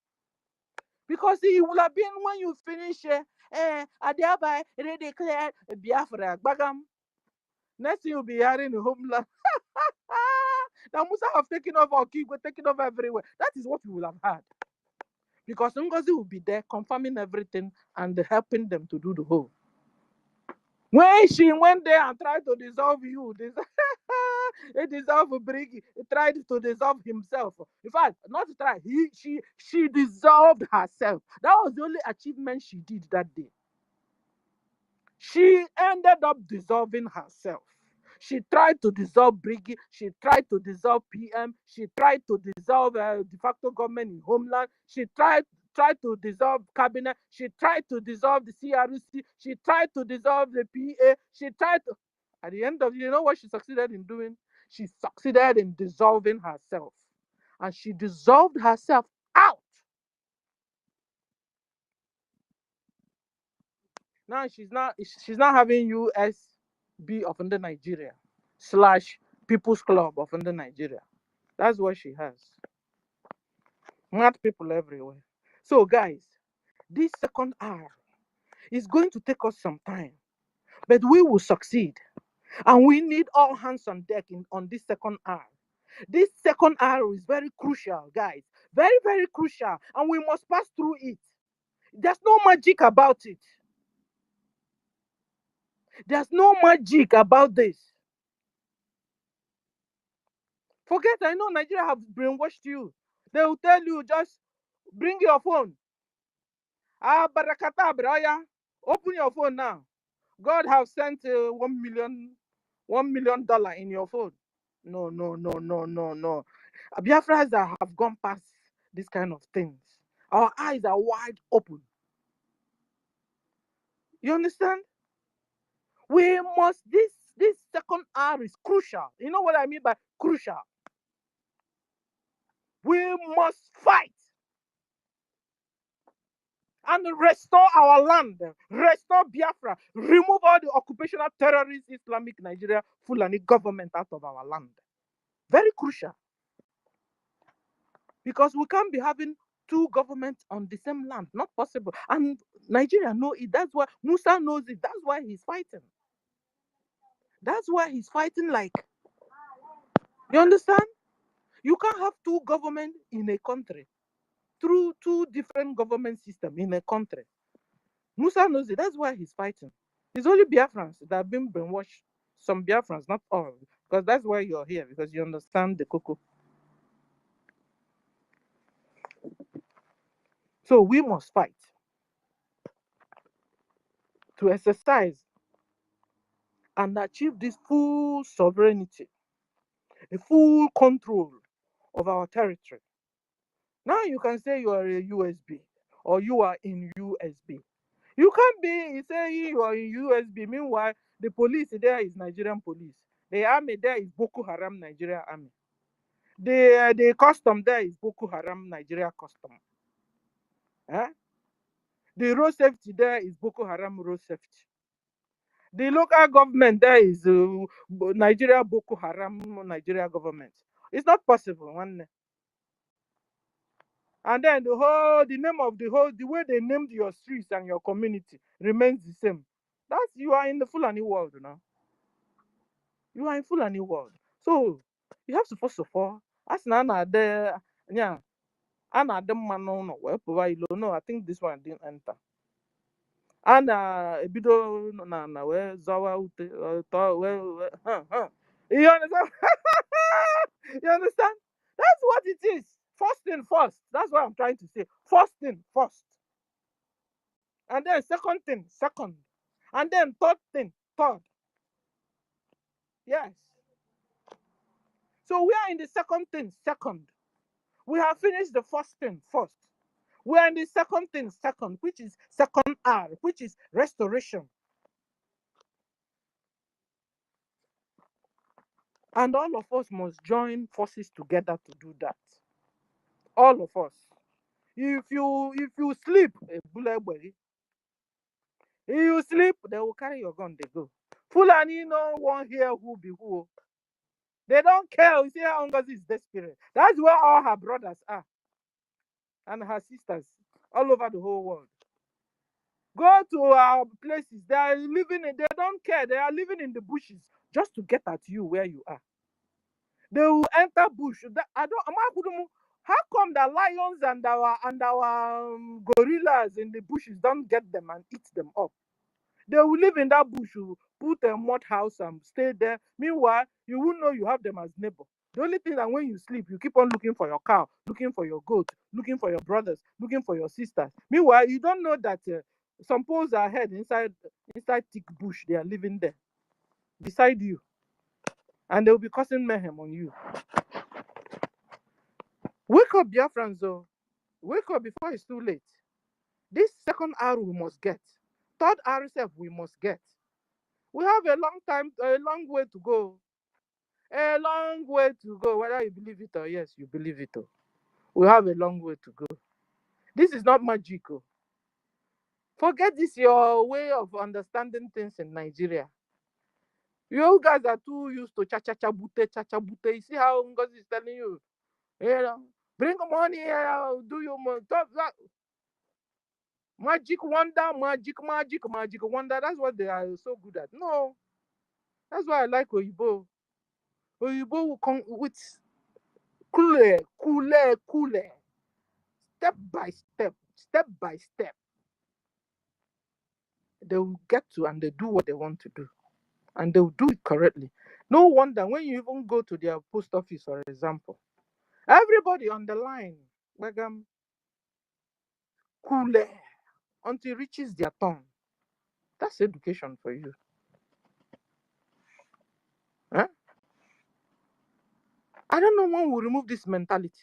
Because He will have been when you finish, Adiabai, declared Biafra, Bagam. Next thing you'll be hearing in homeland. Now Musa have taken over Okigwe, taken over everywhere. That is what we will have had. Because NGOZI will be there confirming everything and helping them to do the whole. When she went there and tried to dissolve you, he dissolved BRGIE. He tried to dissolve himself. In fact, not to try. She dissolved herself. That was the only achievement she did that day. She ended up dissolving herself. She tried to dissolve BRGIE. She tried to dissolve PM. She tried to dissolve de facto government in homeland. She tried to dissolve cabinet. She tried to dissolve the CRC. She tried to dissolve the PA. She tried to. At the end of it, you know what she succeeded in doing? She succeeded in dissolving herself. And she dissolved herself out. Now she's not having USB of under Nigeria / People's Club of under Nigeria. That's what she has. Mad people everywhere. So guys, this second R is going to take us some time, but we will succeed. And we need all hands on deck on this second R. This second R is very crucial, guys. Very, very crucial. And we must pass through it. There's no magic about it. There's no magic about this. Forget, I know Nigeria have brainwashed you. They will tell you, just bring your phone. Barakata, braya. Open your phone now. God have sent $1 million in your phone. No. Biafrans that have gone past this kind of things. Our eyes are wide open. You understand? We must, this second R is crucial. You know what I mean by crucial? We must fight and restore our land, restore Biafra, remove all the occupational terrorist Islamic Nigeria Fulani government out of our land. Very crucial. Because we can't be having two governments on the same land. Not possible. And Nigeria knows it. That's why Musa knows it. That's why he's fighting. That's why he's fighting like. You understand? You can't have two governments in a country. Through two different government systems in a country. Musa knows it. That's why he's fighting. It's only Biafrans that have been brainwashed. Some Biafrans, not all. Because that's why you're here. Because you understand the cocoa. So we must fight to exercise and achieve this full sovereignty, a full control of our territory. Now you can say you are a USB or you are in USB. You can't be saying you are in USB. Meanwhile, the police there is Nigerian police. The army there is Boko Haram Nigeria army. The custom there is Boko Haram Nigeria custom. The road safety there is Boko Haram road safety. The local government there is Nigeria Boko Haram Nigeria government. It's not possible, one. And then the way they named your streets and your community remains the same. That's, you are in the Fulani world now. You are in Fulani world. So you have to, first of all, as Nana there, yeah, Anna the man no no, I think this one didn't enter. And ebido na we zawa ute You understand? You understand? That's what it is. First thing first. That's what I'm trying to say. First thing first. And then second thing second. And then third thing third. Yes. So we are in the second thing second. We have finished the first thing first. We are in the second thing second, which is second R, which is restoration. And all of us must join forces together to do that. All of us. If you sleep, if you sleep, they will carry your gun, they go. Fulani no one here who be who. They don't care. You see how NGOZI is desperate. That's where all her brothers are. And her sisters all over the whole world. Go to our places. They are living in, they don't care. They are living in the bushes just to get at you where you are. They will enter bush. How come the lions and our gorillas in the bushes don't get them and eat them up? They will live in that bush, put a mud house and stay there. Meanwhile, you won't know you have them as neighbor. The only thing that when you sleep, you keep on looking for your cow, looking for your goat, looking for your brothers, looking for your sisters. Meanwhile, you don't know that some poles are ahead inside thick bush. They are living there beside you, and they will be causing mayhem on you. Wake up, Biafrans, though. Wake up before it's too late. This second hour we must get. Third hour we must get. We have a long way to go. A long way to go. Whether you believe it or yes, you believe it. We have a long way to go. This is not magic. Forget this your way of understanding things in Nigeria. You guys are too used to cha-cha-cha bute, cha-cha bute. You see how Ngozi is telling you, bring money here, do your magic wonder, magic wonder. That's what they are so good at. No, that's why I like Oyibo. Oyibo will come with cool, step by step. They will get to and they do what they want to do. And they will do it correctly. No wonder when you even go to their post office, for example, everybody on the line, Bagam, cool until it reaches their turn. That's education for you. Huh? I don't know when we'll remove this mentality.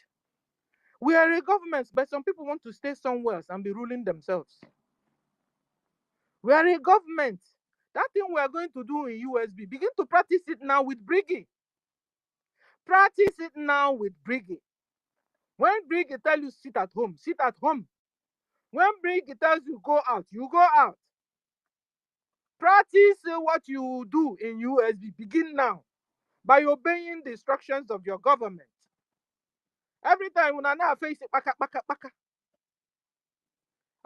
We are a government, but some people want to stay somewhere else and be ruling themselves. We are a government. That thing we are going to do in USB, begin to practice it now with BRGIE. Practice it now with BRGIE. When BRGIE tells you sit at home, sit at home. When BRGIE tells you go out, you go out. Practice what you do in USB. Begin now by obeying the instructions of your government. Every time when I face it, baka.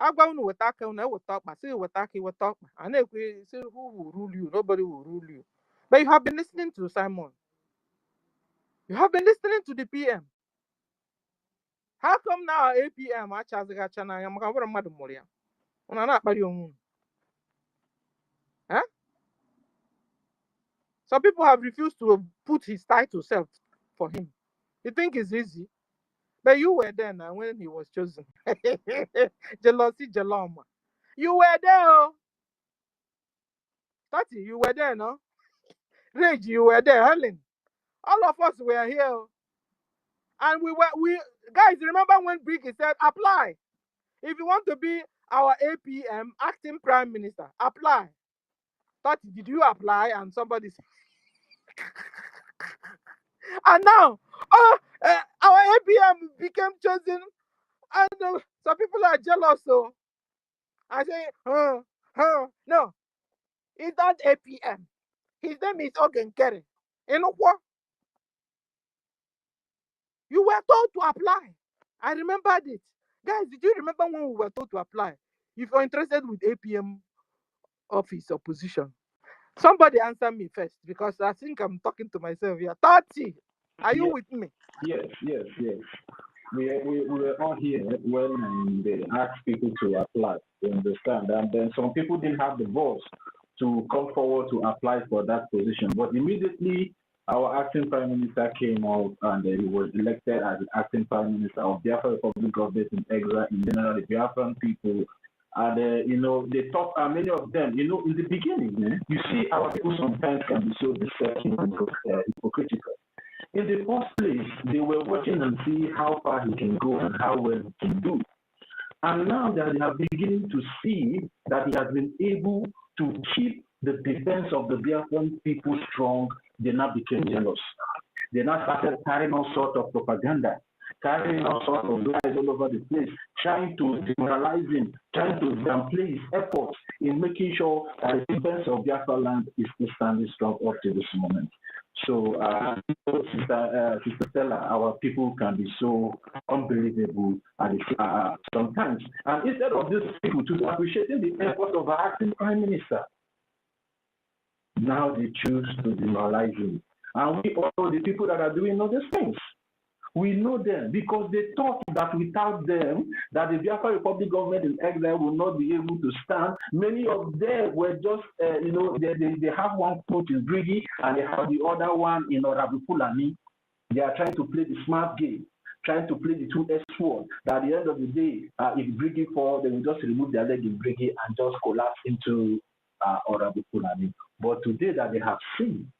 Agwa unu weta aka unu eweta ọkpa, say weta aka weta ọkpa. And they say who will rule you? Nobody will rule you. But you have been listening to Simon. You have been listening to the PM. How come now APM achazigacha na ya maka nwere mmadụ mụrụ ya? Unu na-akpali onwe unu. Huh? Some people have refused to put his title self for him. You think it's easy? But you were there now when he was chosen. Jealousy, Jaloma. You were there, oh. Tati, you were there, no? Rage, you were there, Helen. All of us were here. Oh. And we guys, remember when BRGIE said, apply. If you want to be our APM, acting prime minister, apply. Tati, did you apply? And somebody said, and now, our APM became chosen. And some people are jealous. So I say, no, it's not APM. His name is Ogenkere. You know what? You were told to apply. I remembered it. Guys, did you remember when we were told to apply? If you're interested with APM office or position, somebody answer me first because I think I'm talking to myself here. 30. Are you with me? Yes. We were all here when they asked people to apply, you understand? And then some people didn't have the balls to come forward to apply for that position. But immediately, our acting prime minister came out and he was elected as the acting prime minister of Biafra Republic Government in exile, in general, the Biafran people. And, they thought, many of them, in the beginning, you see, our people sometimes can be so deceptive and hypocritical. In the first place, they were watching and see how far he can go and how well he can do. And now that they are beginning to see that he has been able to keep the defense of the Biafran people strong, they now became jealous. They now started carrying all sorts of propaganda, carrying all sorts of lies all over the place, trying to demoralize him, trying to downplay his efforts in making sure that the defense of Biafra land is still standing strong up to this moment. So, Sister Stella, our people can be so unbelievable sometimes. And instead of these people to appreciating the effort of our acting prime minister, now they choose to demoralize him. And we also, the people that are doing all these things, we know them because they thought that without them, that the Biafra Republic government in exile will not be able to stand. Many of them were just, they have one foot in BRGIE and they have the other one in Orabupulani. They are trying to play the smart game, trying to play the 2S sword. That at the end of the day, if BRGIE falls, they will just remove their leg in BRGIE and just collapse into Orabupulani. But today that they have seen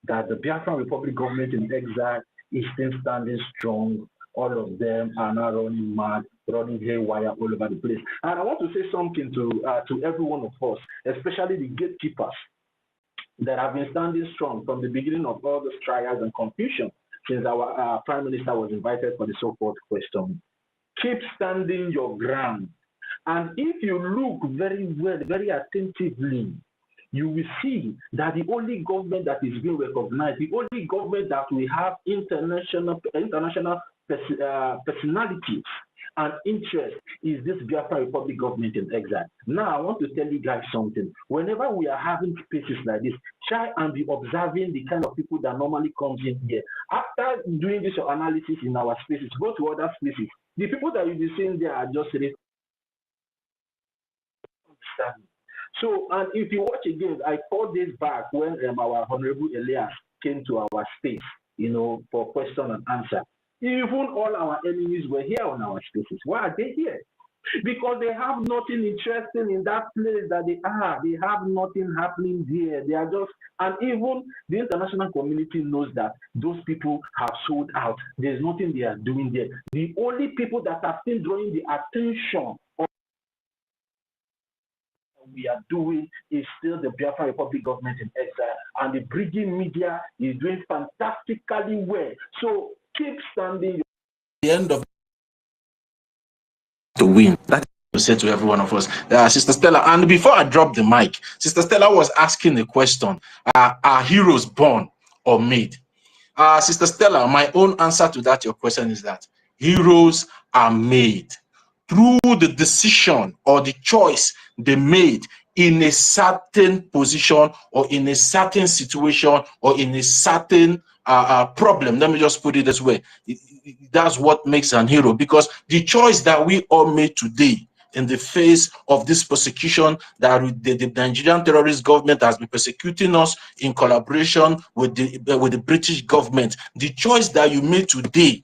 that the Biafra Republic government in exile is still standing strong. All of them are now running mad, running haywire all over the place. And I want to say something to every one of us, especially the gatekeepers that have been standing strong from the beginning of all those trials and confusion since our Prime Minister was invited for the so-called question. Keep standing your ground. And if you look very well, very attentively, you will see that the only government that is being recognized, the only government that we have international personalities and interest is this Biafra Republic government in exile. Now, I want to tell you guys something. Whenever we are having spaces like this, try and be observing the kind of people that normally comes in here. After doing this analysis in our spaces, go to other spaces. The people that you'll be seeing there are just so, and if you watch again, I 4 days back when our Honorable Elias came to our space, for question and answer. Even all our enemies were here on our spaces. Why are they here? Because they have nothing interesting in that place that they are. They have nothing happening there. They are just, and even the international community knows that those people have sold out. There's nothing they are doing there. The only people that are still drawing the attention of we are doing is still the Biafra Republic government in exile, and the BRGIE media is doing fantastically well. So keep standing. The end of to win. That is to say to every one of us, Sister Stella. And before I drop the mic, Sister Stella was asking a question: are heroes born or made? Sister Stella, my own answer to that your question is that heroes are made through the decision or the choice they made in a certain position or in a certain situation or in a certain problem. Let me just put it this way. That's what makes an hero, because the choice that we all made today in the face of this persecution that the Nigerian terrorist government has been persecuting us in collaboration with the British government, the choice that you made today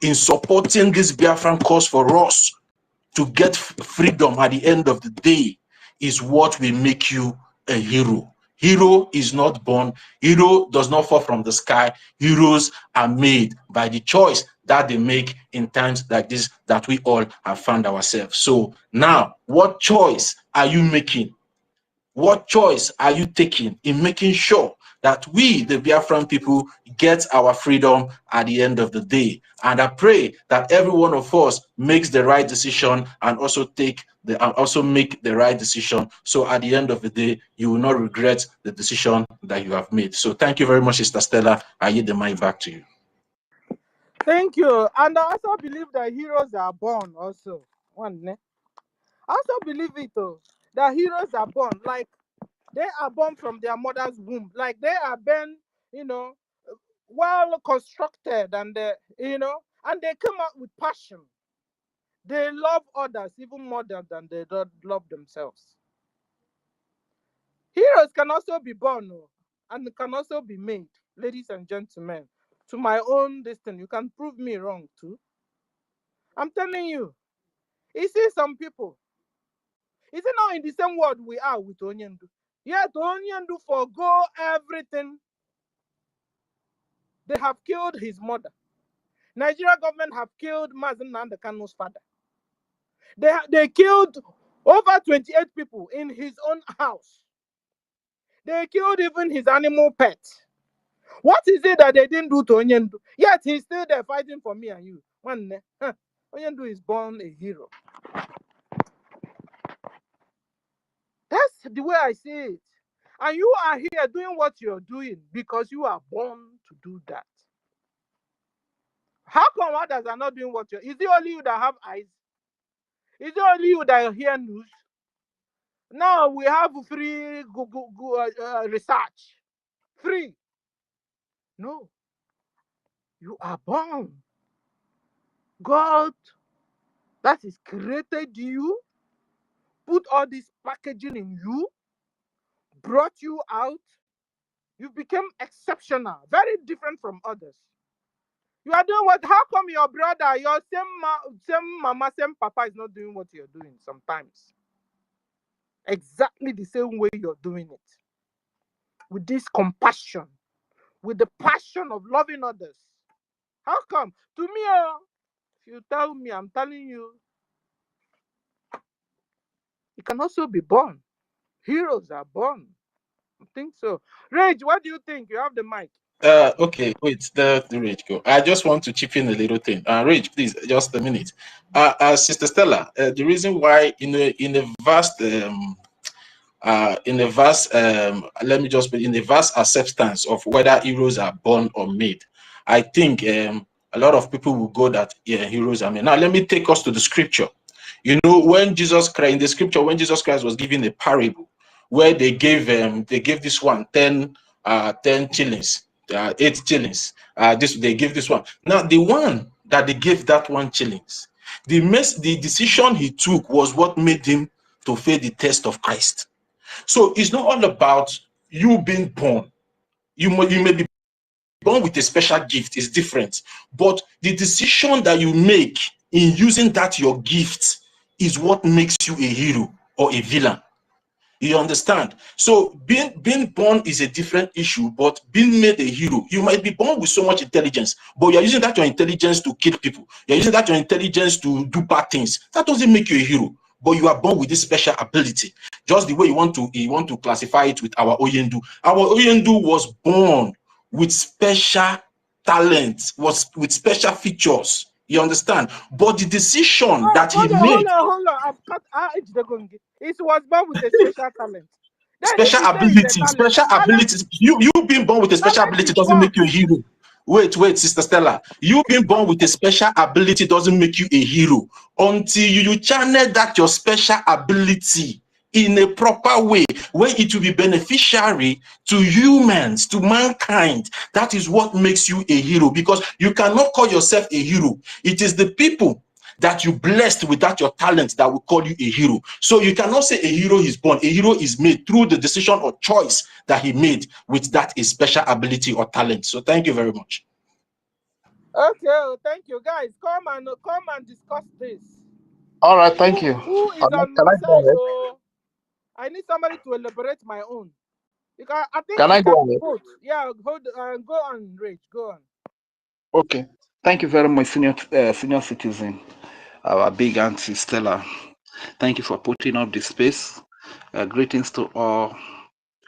in supporting this Biafran cause for us to get freedom at the end of the day is what will make you a hero. Hero is not born. Hero does not fall from the sky. Heroes are made by the choice that they make in times like this that we all have found ourselves. So now, what choice are you making? What choice are you taking in making sure that we, the Biafran people, get our freedom at the end of the day? And I pray that every one of us makes the right decision and also make the right decision. So at the end of the day, you will not regret the decision that you have made. So thank you very much, Sister Stella. I yield the mic back to you. Thank you. And I also believe that heroes are born also. I also believe it too, that heroes are born. Like they are born from their mother's womb. Like they are born, well constructed, and and they come out with passion. They love others even more than they love themselves. Heroes can also be born, and can also be made, ladies and gentlemen. To my own destiny, you can prove me wrong too. I'm telling you. You see some people. Is it not in the same world we are with Onyendu? Yet Onyendu forgo everything. They have killed his mother. Nigeria government have killed Mazen Nandekanu's father. They killed over 28 people in his own house. They killed even his animal pet. What is it that they didn't do to Onyendu? Yet he's still there fighting for me and you. Onyendu is born a hero. That's the way I see it. And you are here doing what you're doing because you are born to do that. How come others are not doing what you're? Is it only you that have eyes? Is it only you that hear news? Now we have free Google research. Free. No. You are born. God, that is created you, put all this packaging in you, brought you out. You became exceptional, very different from others. You are doing what? How come your brother, your same mama, same papa is not doing what you're doing sometimes? Exactly the same way you're doing it. With this compassion, with the passion of loving others. How come? To me, if you tell me, I'm telling you, it can also be born. Heroes are born. I think so. Rage, what do you think? You have the mic. Okay, wait, the Rage go. I just want to chip in a little thing. Rage, please, just a minute. Sister Stella, the reason why in a vast let me just put in the vast acceptance of whether heroes are born or made, I think a lot of people will go that heroes are made. Now let me take us to the scripture. You know, when Jesus Christ in the scripture, when Jesus Christ was giving a parable where they gave this one 10 shillings, 8 shillings. This they give this one. Now the one that they gave that 1 shillings, the decision he took was what made him to fail the test of Christ. So it's not all about you being born. You may be born with a special gift, is different. But the decision that you make in using that your gift is what makes you a hero or a villain. You understand? So being born is a different issue, but being made a hero, you might be born with so much intelligence, but you're using that your intelligence to kill people. You're using that your intelligence to do bad things. That doesn't make you a hero. But you are born with this special ability, just the way you want to classify it with our Oyendu. Our Oyendu was born with special talent, was with special features. You understand? But the decision that he made, Hold on. I'm cut. It was born with a special talent. Then if special you say it's a ability, talent, special abilities. You being born with a special talent ability is doesn't born. make you a hero. Wait, Sister Stella. You being born with a special ability doesn't make you a hero until you channel that your special ability in a proper way where it will be beneficiary to humans, to mankind. That is what makes you a hero, because you cannot call yourself a hero. It is the people that you blessed with that your talent that will call you a hero. So you cannot say a hero is born. A hero is made through the decision or choice that he made with that a special ability or talent. So thank you very much. Okay, thank you, guys. Come and discuss this. All right, thank you. Who is on Can my I go side? ahead? Oh, I need somebody to elaborate my own. Because I think Can we I go can ahead? vote. Yeah, go on, Rage. Go on. Okay. Thank you very much, senior citizen, our big auntie Stella. Thank you for putting up this space. Greetings to all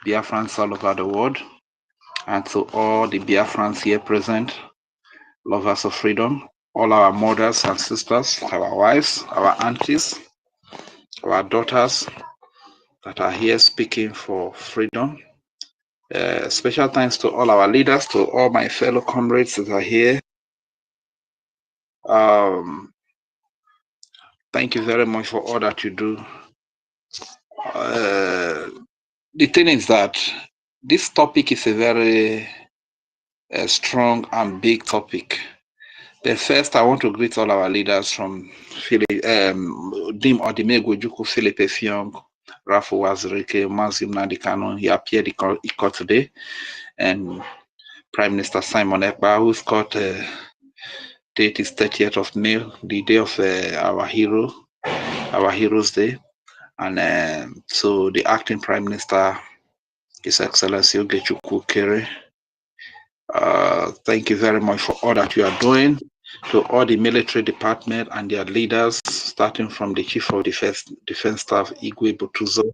Biafrans all over the world, and to all the Biafrans here present, lovers of freedom, all our mothers and sisters, our wives, our aunties, our daughters that are here speaking for freedom. Special thanks to all our leaders, to all my fellow comrades that are here. Thank you very much for all that you do. The thing is that this topic is a very strong and big topic. But first, I want to greet all our leaders from Dim Odimegwu Juku, Philip Effiong, Rafu Wazirike, Mazim Nadikano. He appeared in today, and Prime Minister Simon Ekpa, who's got date is 30th of May, the day of our Heroes Day. And so the acting Prime Minister, His Excellency Ogechukwu Kere. Thank you very much for all that you are doing. To all the military department and their leaders, starting from the Chief of Defense Staff, Igwe Butuzo.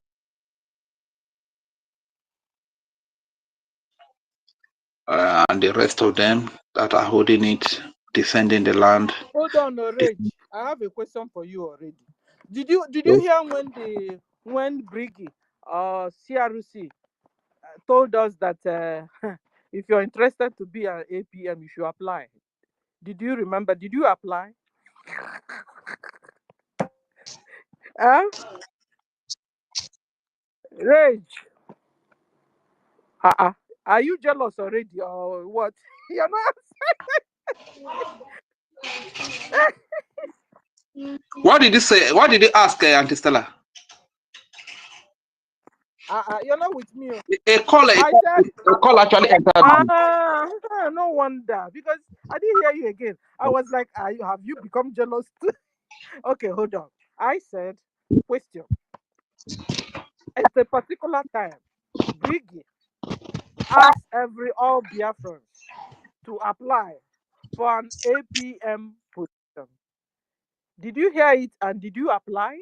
And the rest of them that are holding it, defending the land. Hold on, Rage. I have a question for you already. Did you hear when BRGIE CRC told us that if you're interested to be an APM, you should apply? Did you remember? Did you apply? Huh? Rage. Are you jealous already or what? You're not. What did you say? What did you ask, Auntie Stella? You're not with me. A call actually entered. No wonder, because I didn't hear you again. I was like, have you become jealous too? Okay, hold on. I said, question. At a particular time, BRGIE asked all Biafrans to apply for an APM position. Did you hear it and did you apply?